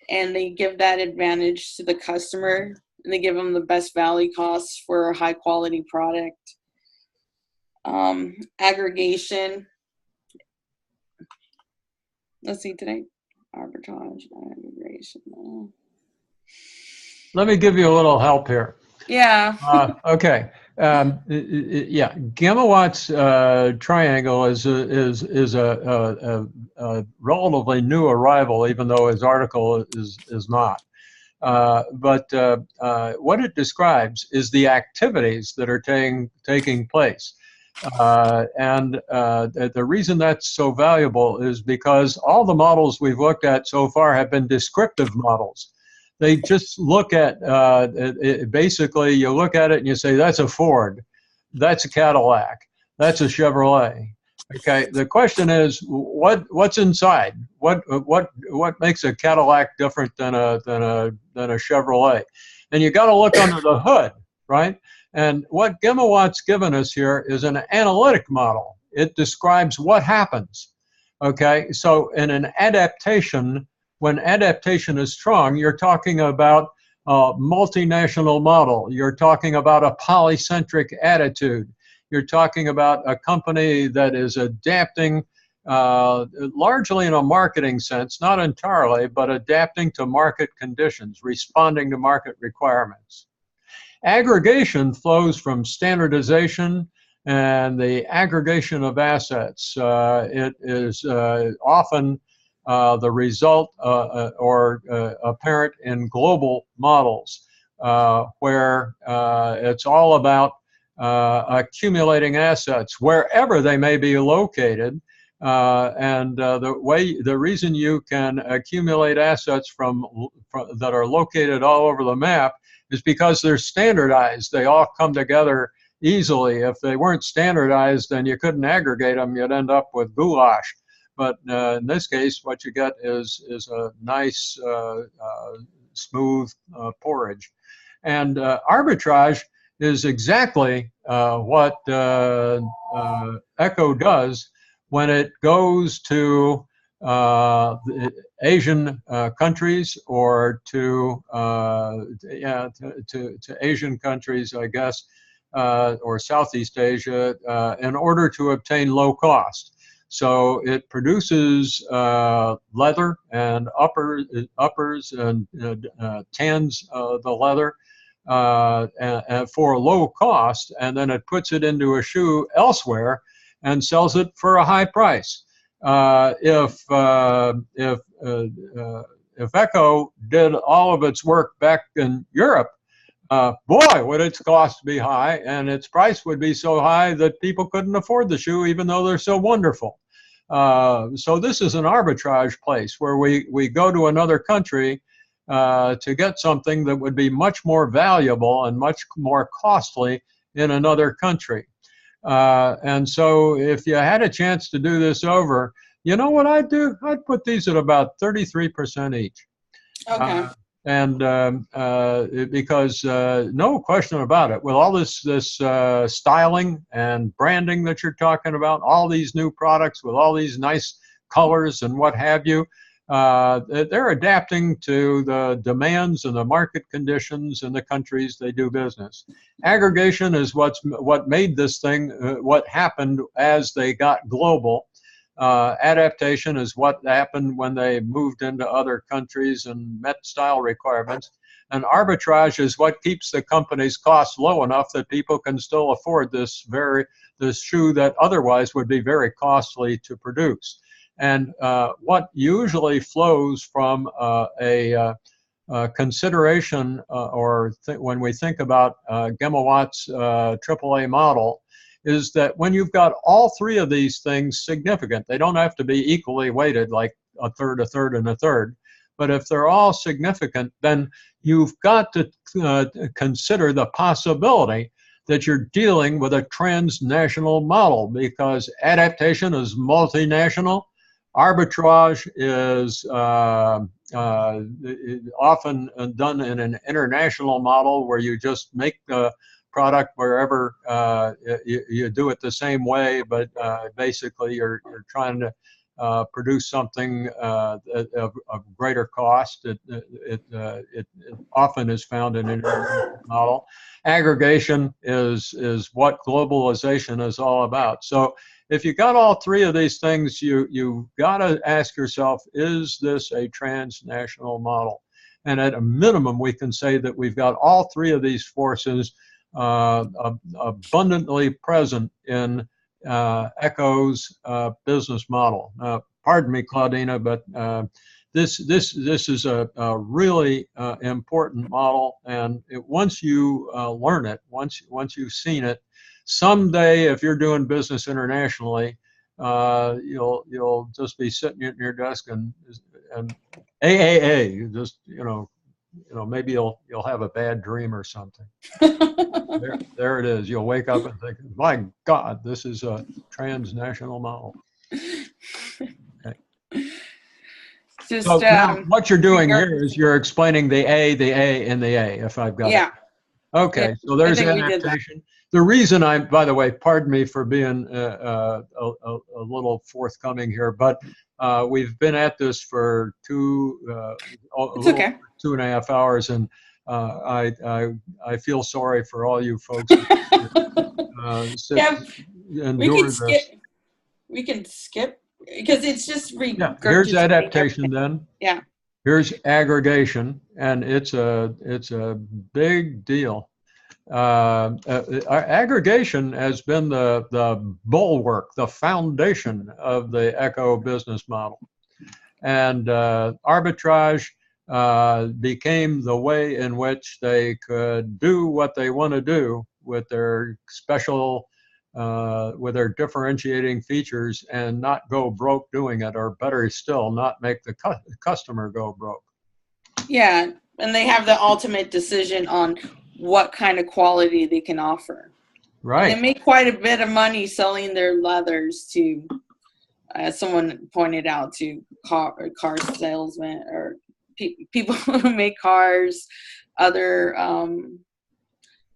and they give that advantage to the customer, and they give them the best value costs for a high quality product. Aggregation. Let's see today. Arbitrage, aggregation. Let me give you a little help here. Yeah. Okay. Yeah. Gamma Watt's triangle is a relatively new arrival, even though his article is not. But what it describes is the activities that are taking place. And the reason that's so valuable is because all the models we've looked at so far have been descriptive models. They just look at, basically you look at it and you say, that's a Ford, that's a Cadillac, that's a Chevrolet. Okay, the question is, what's inside? What makes a Cadillac different than a Chevrolet? And you got to look under the hood, right? And what Gemma Watt's given us here is an analytic model. It describes what happens. Okay, so in an adaptation, when adaptation is strong, you're talking about a multinational model. You're talking about a polycentric attitude. You're talking about a company that is adapting largely in a marketing sense, not entirely, but adapting to market conditions, responding to market requirements. Aggregation flows from standardization and the aggregation of assets. It is often the result or apparent in global models where it's all about accumulating assets wherever they may be located. The reason you can accumulate assets from that are located all over the map is because they're standardized. They all come together easily. If they weren't standardized, then you couldn't aggregate them. You'd end up with goulash. But in this case, what you get is a nice, smooth porridge. And arbitrage is exactly what ECCO does when it goes to Asian countries or to Asian countries, I guess, or Southeast Asia, in order to obtain low cost. So it produces leather and uppers and tans the leather and for a low cost, and then it puts it into a shoe elsewhere and sells it for a high price. If ECCO did all of its work back in Europe, boy, would its cost be high, and its price would be so high that people couldn't afford the shoe, even though they're so wonderful. So this is an arbitrage place where we go to another country to get something that would be much more valuable and much more costly in another country. And so if you had a chance to do this over, you know what I'd do? I'd put these at about 33% each. Okay. Because no question about it, with all this styling and branding that you're talking about, all these new products with all these nice colors and what have you, they're adapting to the demands and the market conditions in the countries they do business. Aggregation is what made this thing, what happened as they got global. Adaptation is what happened when they moved into other countries and met style requirements. And arbitrage is what keeps the company's costs low enough that people can still afford this shoe that otherwise would be very costly to produce. And what usually flows from a consideration when we think about Gemawatt's AAA model, is that when you've got all three of these things significant, they don't have to be equally weighted like a third, and a third, but if they're all significant, then you've got to consider the possibility that you're dealing with a transnational model, because adaptation is multinational, arbitrage is often done in an international model where you just make the product wherever you do it the same way, but basically you're trying to produce something of greater cost. It often is found in an international model. Aggregation is what globalization is all about. So if you got all three of these things, you've got to ask yourself, is this a transnational model? And at a minimum, we can say that we've got all three of these forces abundantly present in ECCO's business model. Pardon me, Claudina, but this is a really important model, and once you learn it, once you've seen it, someday if you're doing business internationally, you'll just be sitting at your desk and AAA, just maybe you'll have a bad dream or something. There it is. You'll wake up and think, my God, this is a transnational model. Okay. So now what you're doing here is you're explaining the A, and the A, if I've got it. Okay, yeah, so there's adaptation. The reason by the way, pardon me for being a little forthcoming here, but we've been at this for 2.5 hours, and I feel sorry for all you folks. We can skip because it's just here's adaptation then. Yeah. Here's aggregation, and it's a big deal. Aggregation has been the bulwark, the foundation of the ECCO business model, and arbitrage became the way in which they could do what they want to do with their special, with their differentiating features and not go broke doing it, or better still, not make the customer go broke. Yeah, and they have the ultimate decision on what kind of quality they can offer. Right. And they make quite a bit of money selling their leathers to, as someone pointed out, to car salesmen or people who make cars, other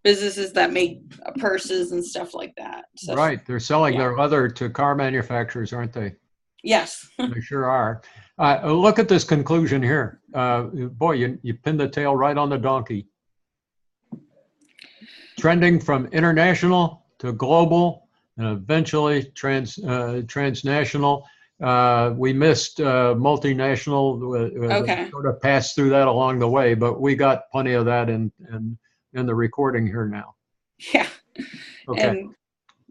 businesses that make purses and stuff like that. So, right. They're selling their leather to car manufacturers, aren't they? Yes. They sure are. Look at this conclusion here. Boy, you pinned the tail right on the donkey. Trending from international to global and eventually transnational. We missed multinational. Okay. Sort of passed through that along the way, but we got plenty of that in the recording here now. Yeah. Okay. And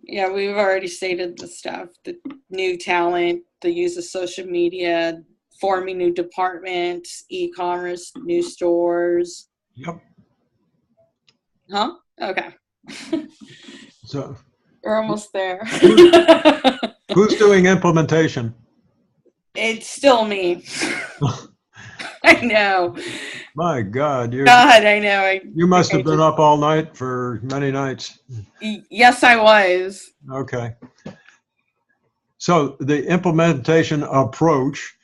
yeah, we've already stated the stuff, the new talent, the use of social media, forming new departments, e-commerce, new stores. Yep. Huh? Okay. So We're almost there. who's doing implementation? It's still me. I know. My God, God, I know. you must have been up all night for many nights. Yes, I was. Okay. So the implementation approach,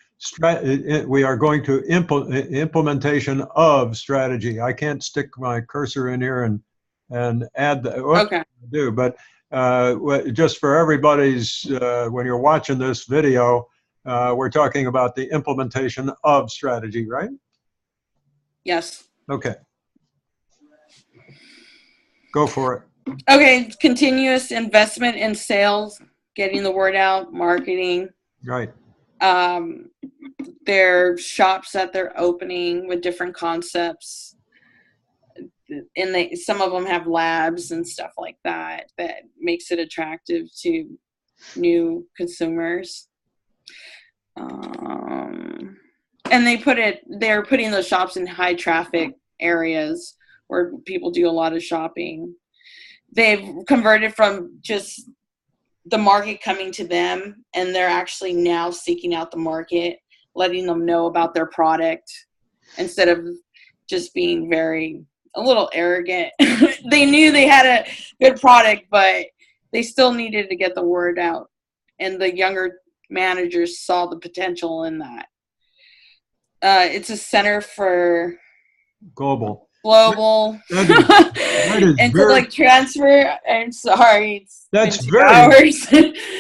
we are going to implementation of strategy. I can't stick my cursor in here and add the Okay. do, but just for everybody's, when you're watching this video, we're talking about the implementation of strategy, right? Yes. Okay. Go for it. Okay, continuous investment in sales, getting the word out, marketing. Right. Their shops that they're opening with different concepts, and some of them have labs and stuff like that makes it attractive to new consumers. And they're putting those shops in high traffic areas where people do a lot of shopping. They've converted from just the market coming to them, and they're actually now seeking out the market, letting them know about their product instead of just being a little arrogant. They knew they had a good product, but they still needed to get the word out. And the younger managers saw the potential in that. It's a center for global. Intellect transfer. I'm sorry. That's been 2 hours.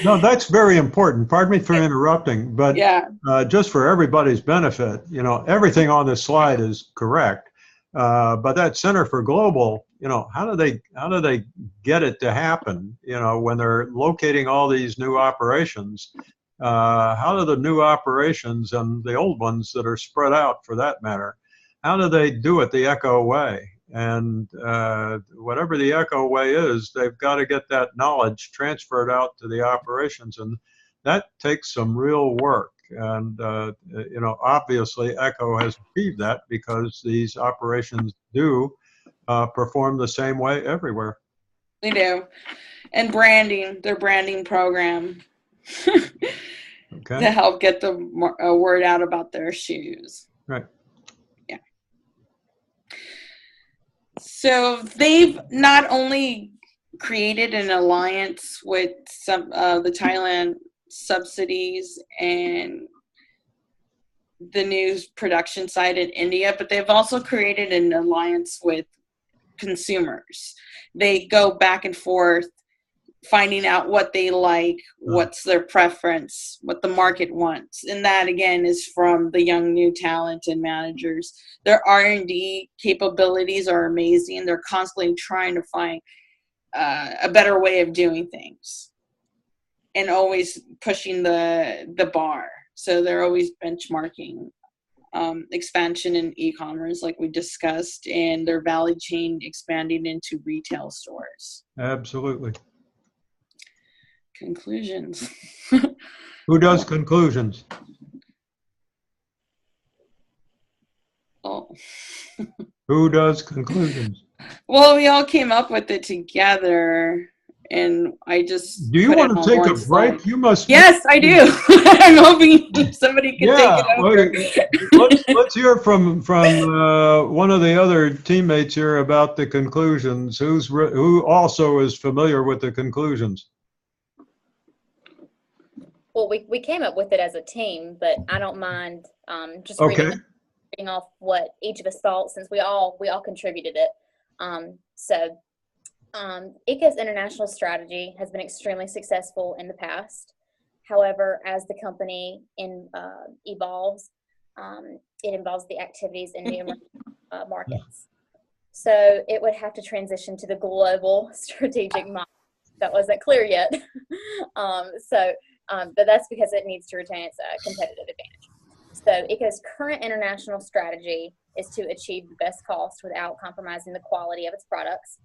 No, that's very important. Pardon me for interrupting, but yeah. Just for everybody's benefit, everything on this slide is correct. But that Center for Global, how do they get it to happen? When they're locating all these new operations, how do the new operations and the old ones that are spread out, for that matter, how do they do it the ECCO way? And whatever the ECCO way is, they've got to get that knowledge transferred out to the operations, and that takes some real work. And obviously ECCO has achieved that because these operations do perform the same way everywhere. They do. And their branding program to help get the word out about their shoes. Right. Yeah. So they've not only created an alliance with some the Thailand subsidies and the news production side in India, but they've also created an alliance with consumers. They go back and forth finding out what they like, what's their preference, what the market wants. And that, again, is from the young new talent and managers. Their R&D capabilities are amazing. They're constantly trying to find a better way of doing things and always pushing the bar. So they're always benchmarking expansion in e-commerce, like we discussed, and their value chain expanding into retail stores. Absolutely. Conclusions. Who does conclusions? Oh. Who does conclusions? Well, we all came up with it together, and I just. Do you want to take a break? Slide. You must. Yes, I do. I'm hoping somebody can take it over. Let's hear from one of the other teammates here about the conclusions. Who also is familiar with the conclusions? Well, we came up with it as a team, but I don't mind just okay. reading off what each of us thought, since we all contributed it. ECCO's international strategy has been extremely successful in the past. However, as the company evolves, it involves the activities in new markets. So it would have to transition to the global strategic model. that wasn't clear yet. But that's because it needs to retain its competitive advantage. So ECCO's current international strategy is to achieve the best cost without compromising the quality of its products.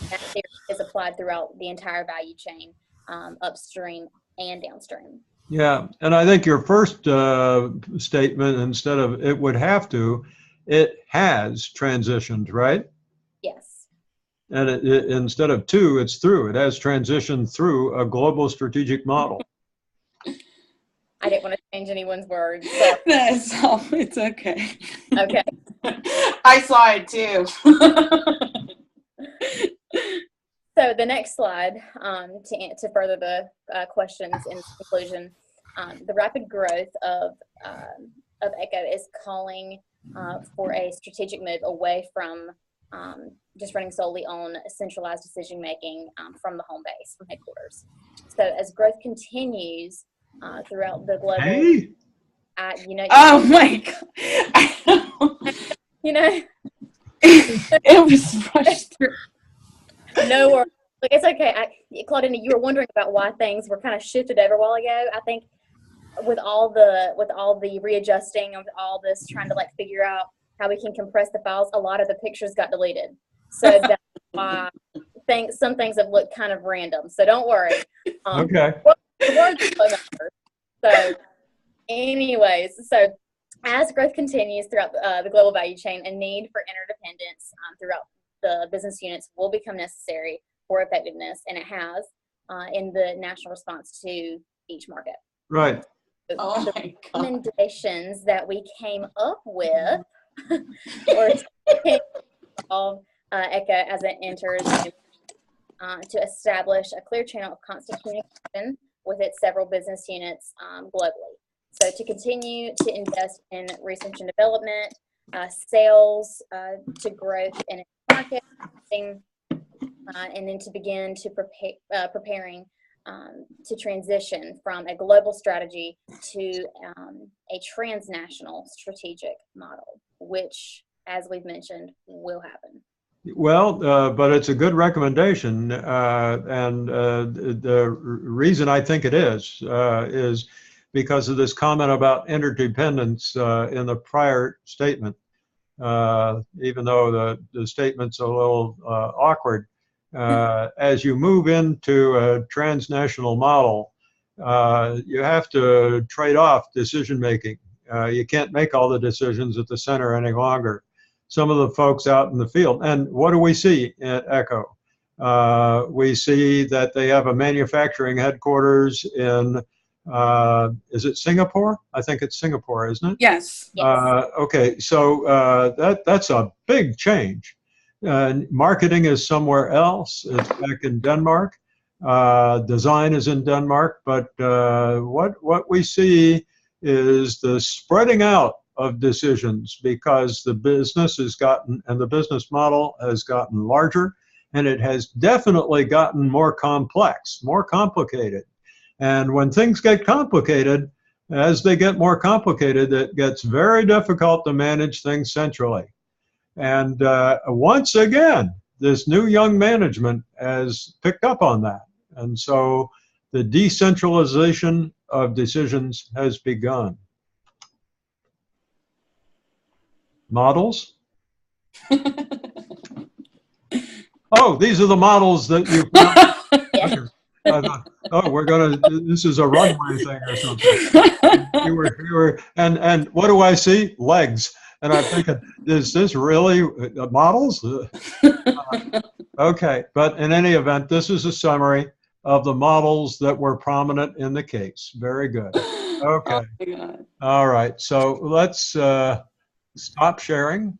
That theory is applied throughout the entire value chain, upstream and downstream. Yeah, and I think your first statement, instead of it would have to, it has transitioned, right? Yes. And instead of to, it's through. It has transitioned through a global strategic model. I didn't want to change anyone's words. So. That's all. It's okay. Okay. I saw it too. So the next slide, to further the questions in conclusion, the rapid growth of ECCO is calling for a strategic move away from just running solely on centralized decision making from the home base, from headquarters. So as growth continues throughout the global, Hey. Oh my God! It was rushed through. No worries. Like, it's okay. Claudina, you were wondering about why things were kind of shifted over a while ago. I think with all the readjusting of all this, trying to figure out how we can compress the files, a lot of the pictures got deleted. So that's why some things have looked kind of random. So don't worry. Okay. So anyways, as growth continues throughout the global value chain, a need for interdependence throughout the business units will become necessary for effectiveness, and it has in the national response to each market. Right. Oh The my God. recommendations that we came up with or to involve ECCO as it enters to establish a clear channel of constant communication with its several business units globally. So to continue to invest in research and development, sales to growth in its market, and then to begin to preparing to transition from a global strategy to a transnational strategic model, which, as we've mentioned, will happen. Well, but it's a good recommendation, and the reason I think it is because of this comment about interdependence in the prior statement. Even though the statement's a little awkward, as you move into a transnational model, you have to trade off decision making. You can't make all the decisions at the center any longer. Some of the folks out in the field, and what do we see at ECCO? We see that they have a manufacturing headquarters in, is it Singapore? I think it's Singapore, isn't it? Yes. Okay, so that's a big change. Marketing is somewhere else. It's back in Denmark. Design is in Denmark, but what we see is the spreading out of decisions because the business has gotten, and the business model has gotten larger, and it has definitely gotten more complex, more complicated. And when things get complicated, as they get more complicated, it gets very difficult to manage things centrally. And once again, this new young management has picked up on that. And so the decentralization of decisions has begun. Models? Oh, these are the models that you found. Oh, this is a runway thing or something. You were, and what do I see? Legs. And I'm thinking, is this really models? Okay, but in any event, this is a summary of the models that were prominent in the case. Very good. Okay. Oh my God. All right, so let's stop sharing.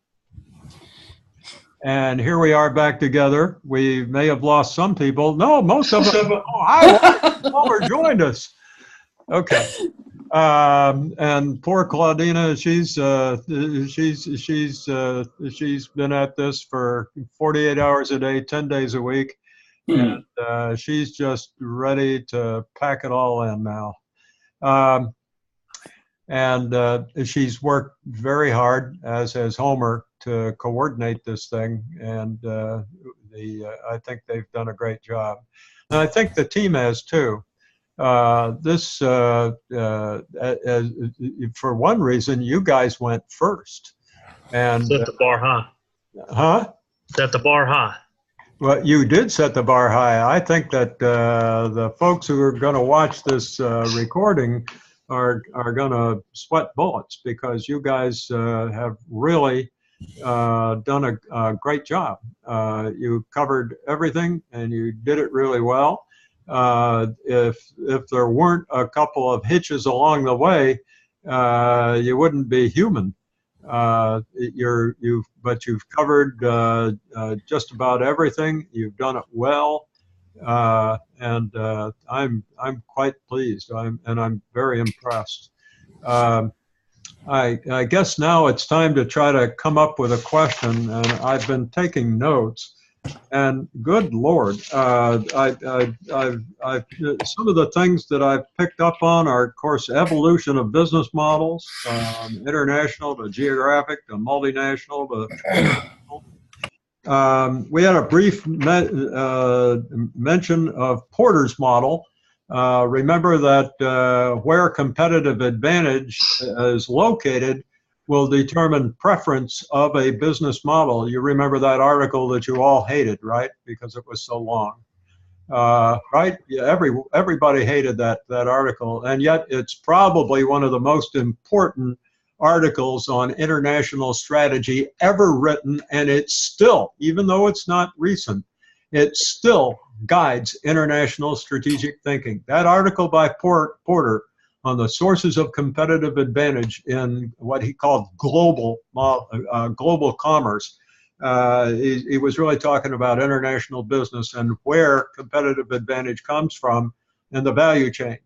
And here we are back together. We may have lost some people. No, most of them. Oh, hi, Walter joined us. Okay. And poor Claudina, she's been at this for 48 hours a day, 10 days a week, and she's just ready to pack it all in now. And she's worked very hard, as has Homer, to coordinate this thing, and I think they've done a great job, and I think the team has too. For one reason, you guys went first, and Set the bar high. huh? Set the bar high. Well, you did set the bar high. I think that the folks who are going to watch this recording are going to sweat bullets, because you guys have really done a great job. You covered everything and you did it really well. If there weren't a couple of hitches along the way, you wouldn't be human. But you've covered just about everything. You've done it well, and I'm quite pleased. I'm very impressed. I guess now it's time to try to come up with a question, and I've been taking notes. And good Lord, some of the things that I've picked up on are, of course, evolution of business models, international to geographic to multinational to. We had a brief mention of Porter's model. Remember that where competitive advantage is located will determine preference of a business model. You remember that article that you all hated, right? Because it was so long, right? Yeah, everybody hated that article, and yet it's probably one of the most important articles on international strategy ever written, and it's still, even though it's not recent, it still guides international strategic thinking. That article by Porter on the sources of competitive advantage in what he called global commerce. He was really talking about international business and where competitive advantage comes from in the value chain.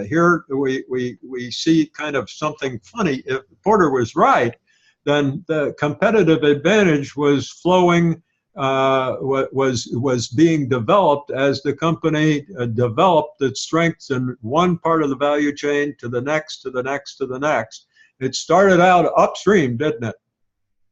Here we see kind of something funny. If Porter was right, then the competitive advantage was flowing, was being developed as the company developed its strengths in one part of the value chain to the next, to the next, to the next. It started out upstream, didn't it?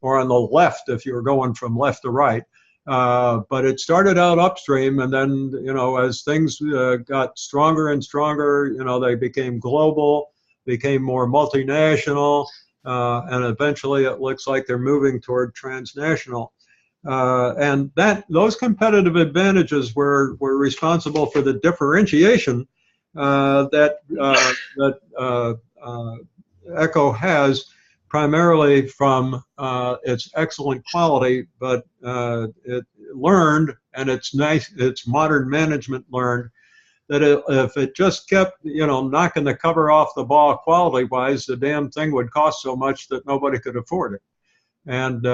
Or on the left, if you were going from left to right. But it started out upstream, and then, as things got stronger and stronger, they became global, became more multinational, and eventually it looks like they're moving toward transnational. And those competitive advantages were responsible for the differentiation that ECCO has, primarily from its excellent quality, but it learned, and its modern management learned, that if it just kept, knocking the cover off the ball quality-wise, the damn thing would cost so much that nobody could afford it. And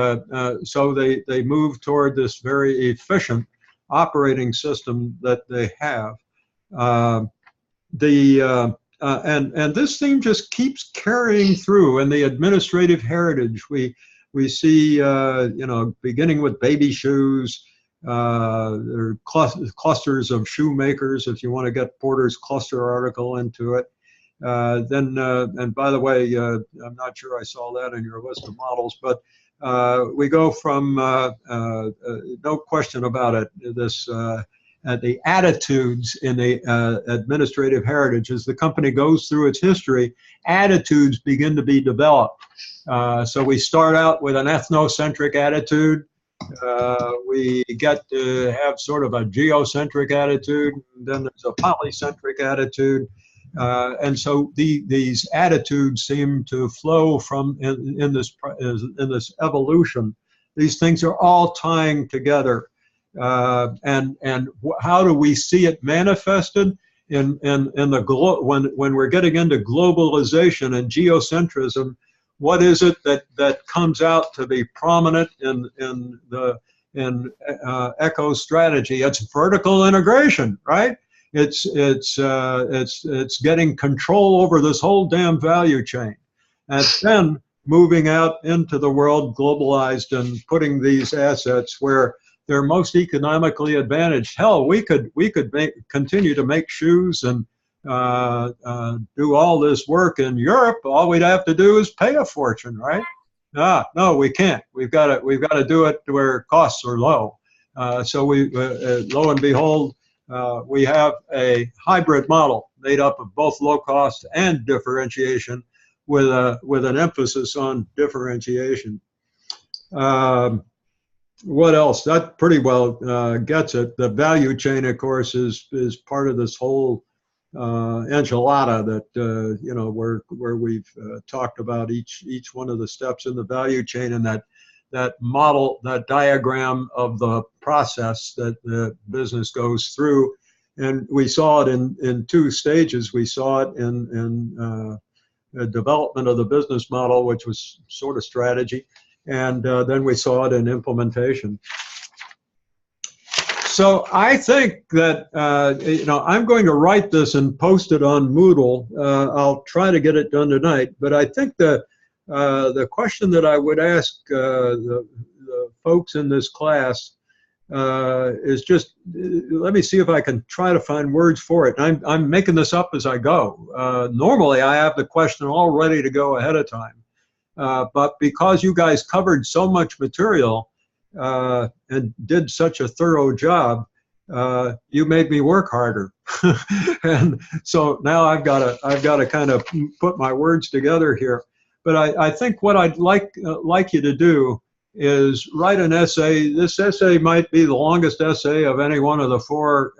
so they moved toward this very efficient operating system that they have. And this theme just keeps carrying through in the administrative heritage. We see, beginning with baby shoes, there are clusters of shoemakers, if you want to get Porter's cluster article into it. And by the way, I'm not sure I saw that in your list of models, but we go from, no question about it, this the attitudes in the administrative heritage. As the company goes through its history, attitudes begin to be developed. So we start out with an ethnocentric attitude. We get to have sort of a geocentric attitude, and then there's a polycentric attitude. And so these attitudes seem to flow from in this evolution. These things are all tying together. And how do we see it manifested in the when we're getting into globalization and geocentrism? What is it that comes out to be prominent in ECCO strategy? It's vertical integration, right? It's getting control over this whole damn value chain, and then moving out into the world globalized and putting these assets where they're most economically advantaged. Hell, we could continue to make shoes and do all this work in Europe. All we'd have to do is pay a fortune, right? No, we can't. We've got to do it where costs are low. So lo and behold, we have a hybrid model made up of both low cost and differentiation, with an emphasis on differentiation. What else? That pretty well gets it. The value chain, of course, is part of this whole enchilada that where we've talked about each one of the steps in the value chain, and that model, that diagram of the process that the business goes through. And we saw it in two stages. We saw it in the development of the business model, which was sort of strategy, and then we saw it in implementation. So I think that I'm going to write this and post it on Moodle. I'll try to get it done tonight. But I think the question that I would ask the folks in this class is just, let me see if I can try to find words for it. I'm making this up as I go. Normally I have the question all ready to go ahead of time. But because you guys covered so much material and did such a thorough job, you made me work harder. And so now I've got to kind of put my words together here. But I think what I'd like you to do is write an essay. This essay might be the longest essay of any one of the four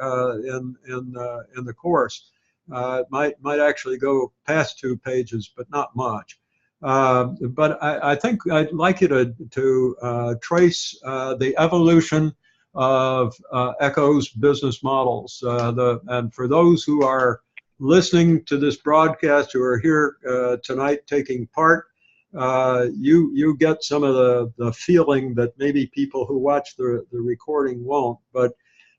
in the course. It might actually go past 2 pages, but not much. But I think I'd like you to trace the evolution of ECCO's business models. And for those who are listening to this broadcast, who are here tonight taking part, you get some of the feeling that maybe people who watch the recording won't. But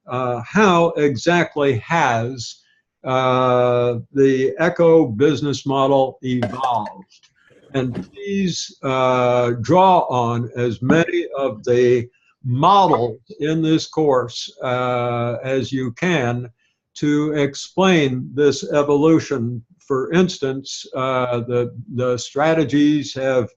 how exactly has the ECCO business model evolved? And please draw on as many of the models in this course as you can to explain this evolution. For instance, the strategies have,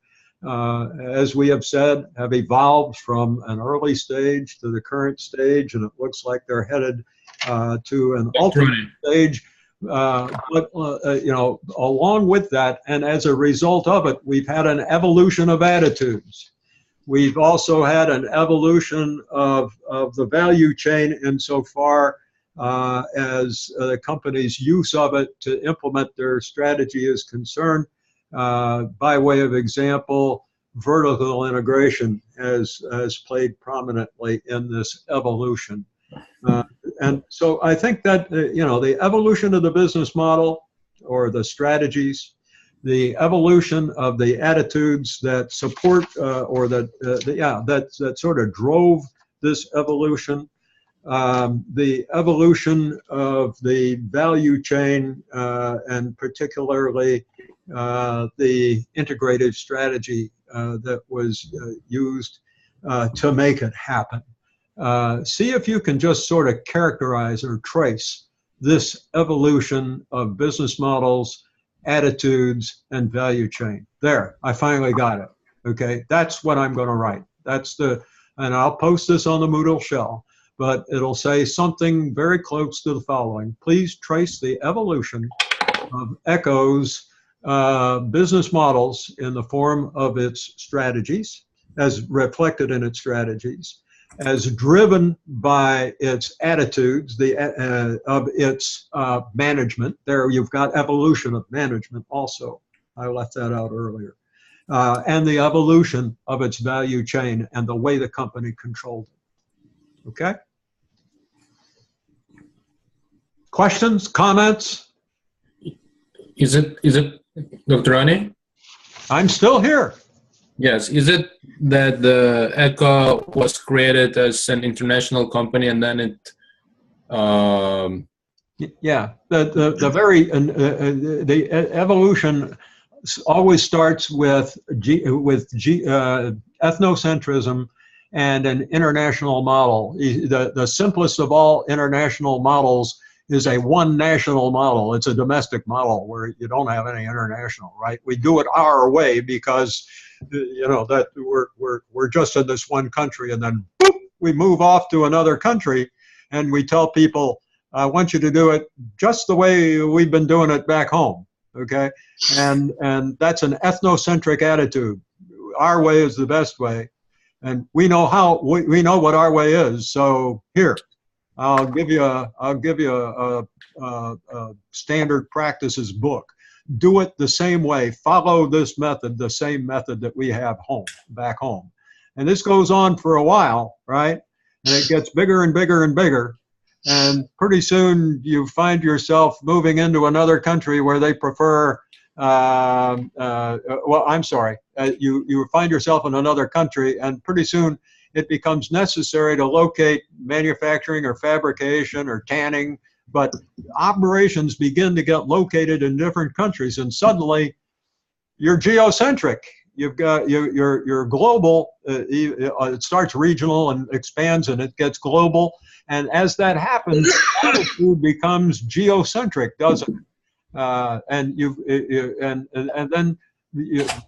as we have said, have evolved from an early stage to the current stage, and it looks like they're headed to an ultimate stage. But along with that, and as a result of it, we've had an evolution of attitudes. We've also had an evolution of the value chain insofar as the company's use of it to implement their strategy is concerned. By way of example, vertical integration has played prominently in this evolution. And so I think that, the evolution of the business model or the strategies, the evolution of the attitudes that support or that sort of drove this evolution, the evolution of the value chain, and particularly the integrated strategy that was used to make it happen. See if you can just sort of characterize or trace this evolution of business models, attitudes, and value chain. There, I finally got it. Okay, that's what I'm going to write. And I'll post this on the Moodle shell, but it'll say something very close to the following. Please trace the evolution of ECCO's business models in the form of its strategies, as reflected in its strategies, as driven by its attitudes, of its management. There you've got evolution of management also. I left that out earlier. And the evolution of its value chain and the way the company controlled it. Okay? Questions, comments? Is it Dr. Rani? I'm still here. Yes. Is it that the ECCO was created as an international company and then it? Yeah. The evolution always starts with ethnocentrism and an international model. The simplest of all international models is a one national model. It's a domestic model where you don't have any international, right? We do it our way because, you know, that we're just in this one country, and then boop, we move off to another country, and we tell people, I want you to do it just the way we've been doing it back home, okay? And that's an ethnocentric attitude. Our way is the best way, and we know how, we know what our way is. So here, I'll give you a standard practices book. Do it the same way. Follow this method, the same method that we have back home. And this goes on for a while, right? And it gets bigger and bigger and bigger. And pretty soon you find yourself moving into another country where they prefer, well, I'm sorry, you find yourself in another country, and pretty soon it becomes necessary to locate manufacturing or fabrication or tanning, but operations begin to get located in different countries, and suddenly you're geocentric. You've got you're global. It starts regional and expands, and it gets global. And as that happens, attitude becomes geocentric, doesn't it? And then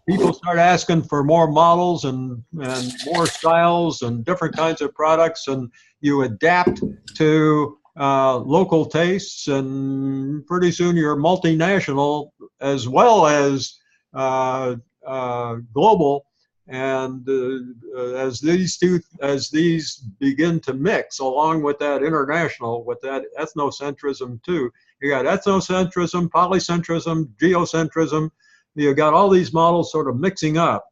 people start asking for more models and more styles and different kinds of products, and you adapt to local tastes, and pretty soon you're multinational as well as global. And as these begin to mix along with that international, with that ethnocentrism too, you got ethnocentrism, polycentrism, geocentrism. You got all these models sort of mixing up.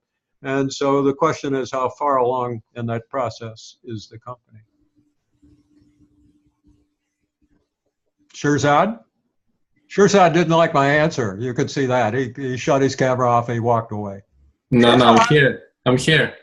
And so the question is, how far along in that process is the company? Shirzad? Shirzad didn't like my answer. You could see that. He shut his camera off and he walked away. No, I'm here. I'm here.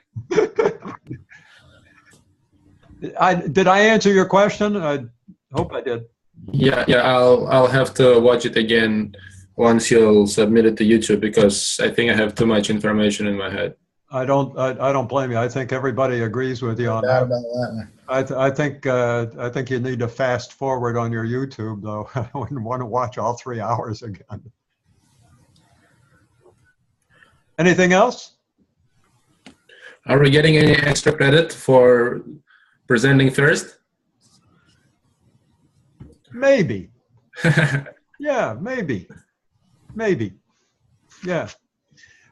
Did I answer your question? I hope I did. Yeah. I'll have to watch it again once you'll submit it to YouTube, because I think I have too much information in my head. I don't blame you. I think everybody agrees with you on that. I think you need to fast forward on your YouTube, though. I wouldn't want to watch all 3 hours again. Anything else? Are we getting any extra credit for presenting first? Maybe. Yeah, maybe. Yeah.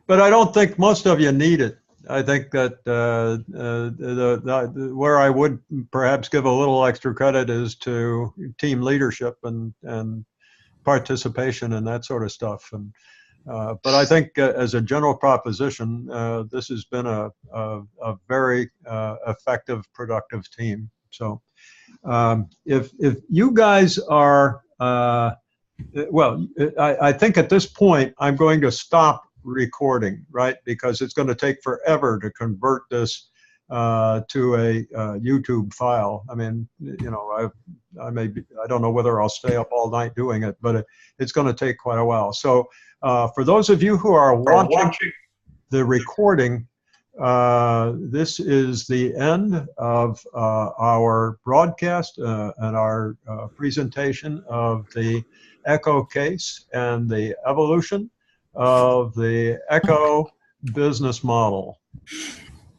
But I don't think most of you need it. I think that where I would perhaps give a little extra credit is to team leadership and participation and that sort of stuff. And but I think as a general proposition, this has been a very effective, productive team. So if you guys are, well, I think at this point I'm going to stop recording, right? Because it's going to take forever to convert this to a YouTube file. I mean, you know, I don't know whether I'll stay up all night doing it, but it's going to take quite a while. So for those of you who are watching the recording, this is the end of our broadcast and our presentation of the ECCO case and the evolution of the ECCO business model.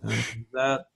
And that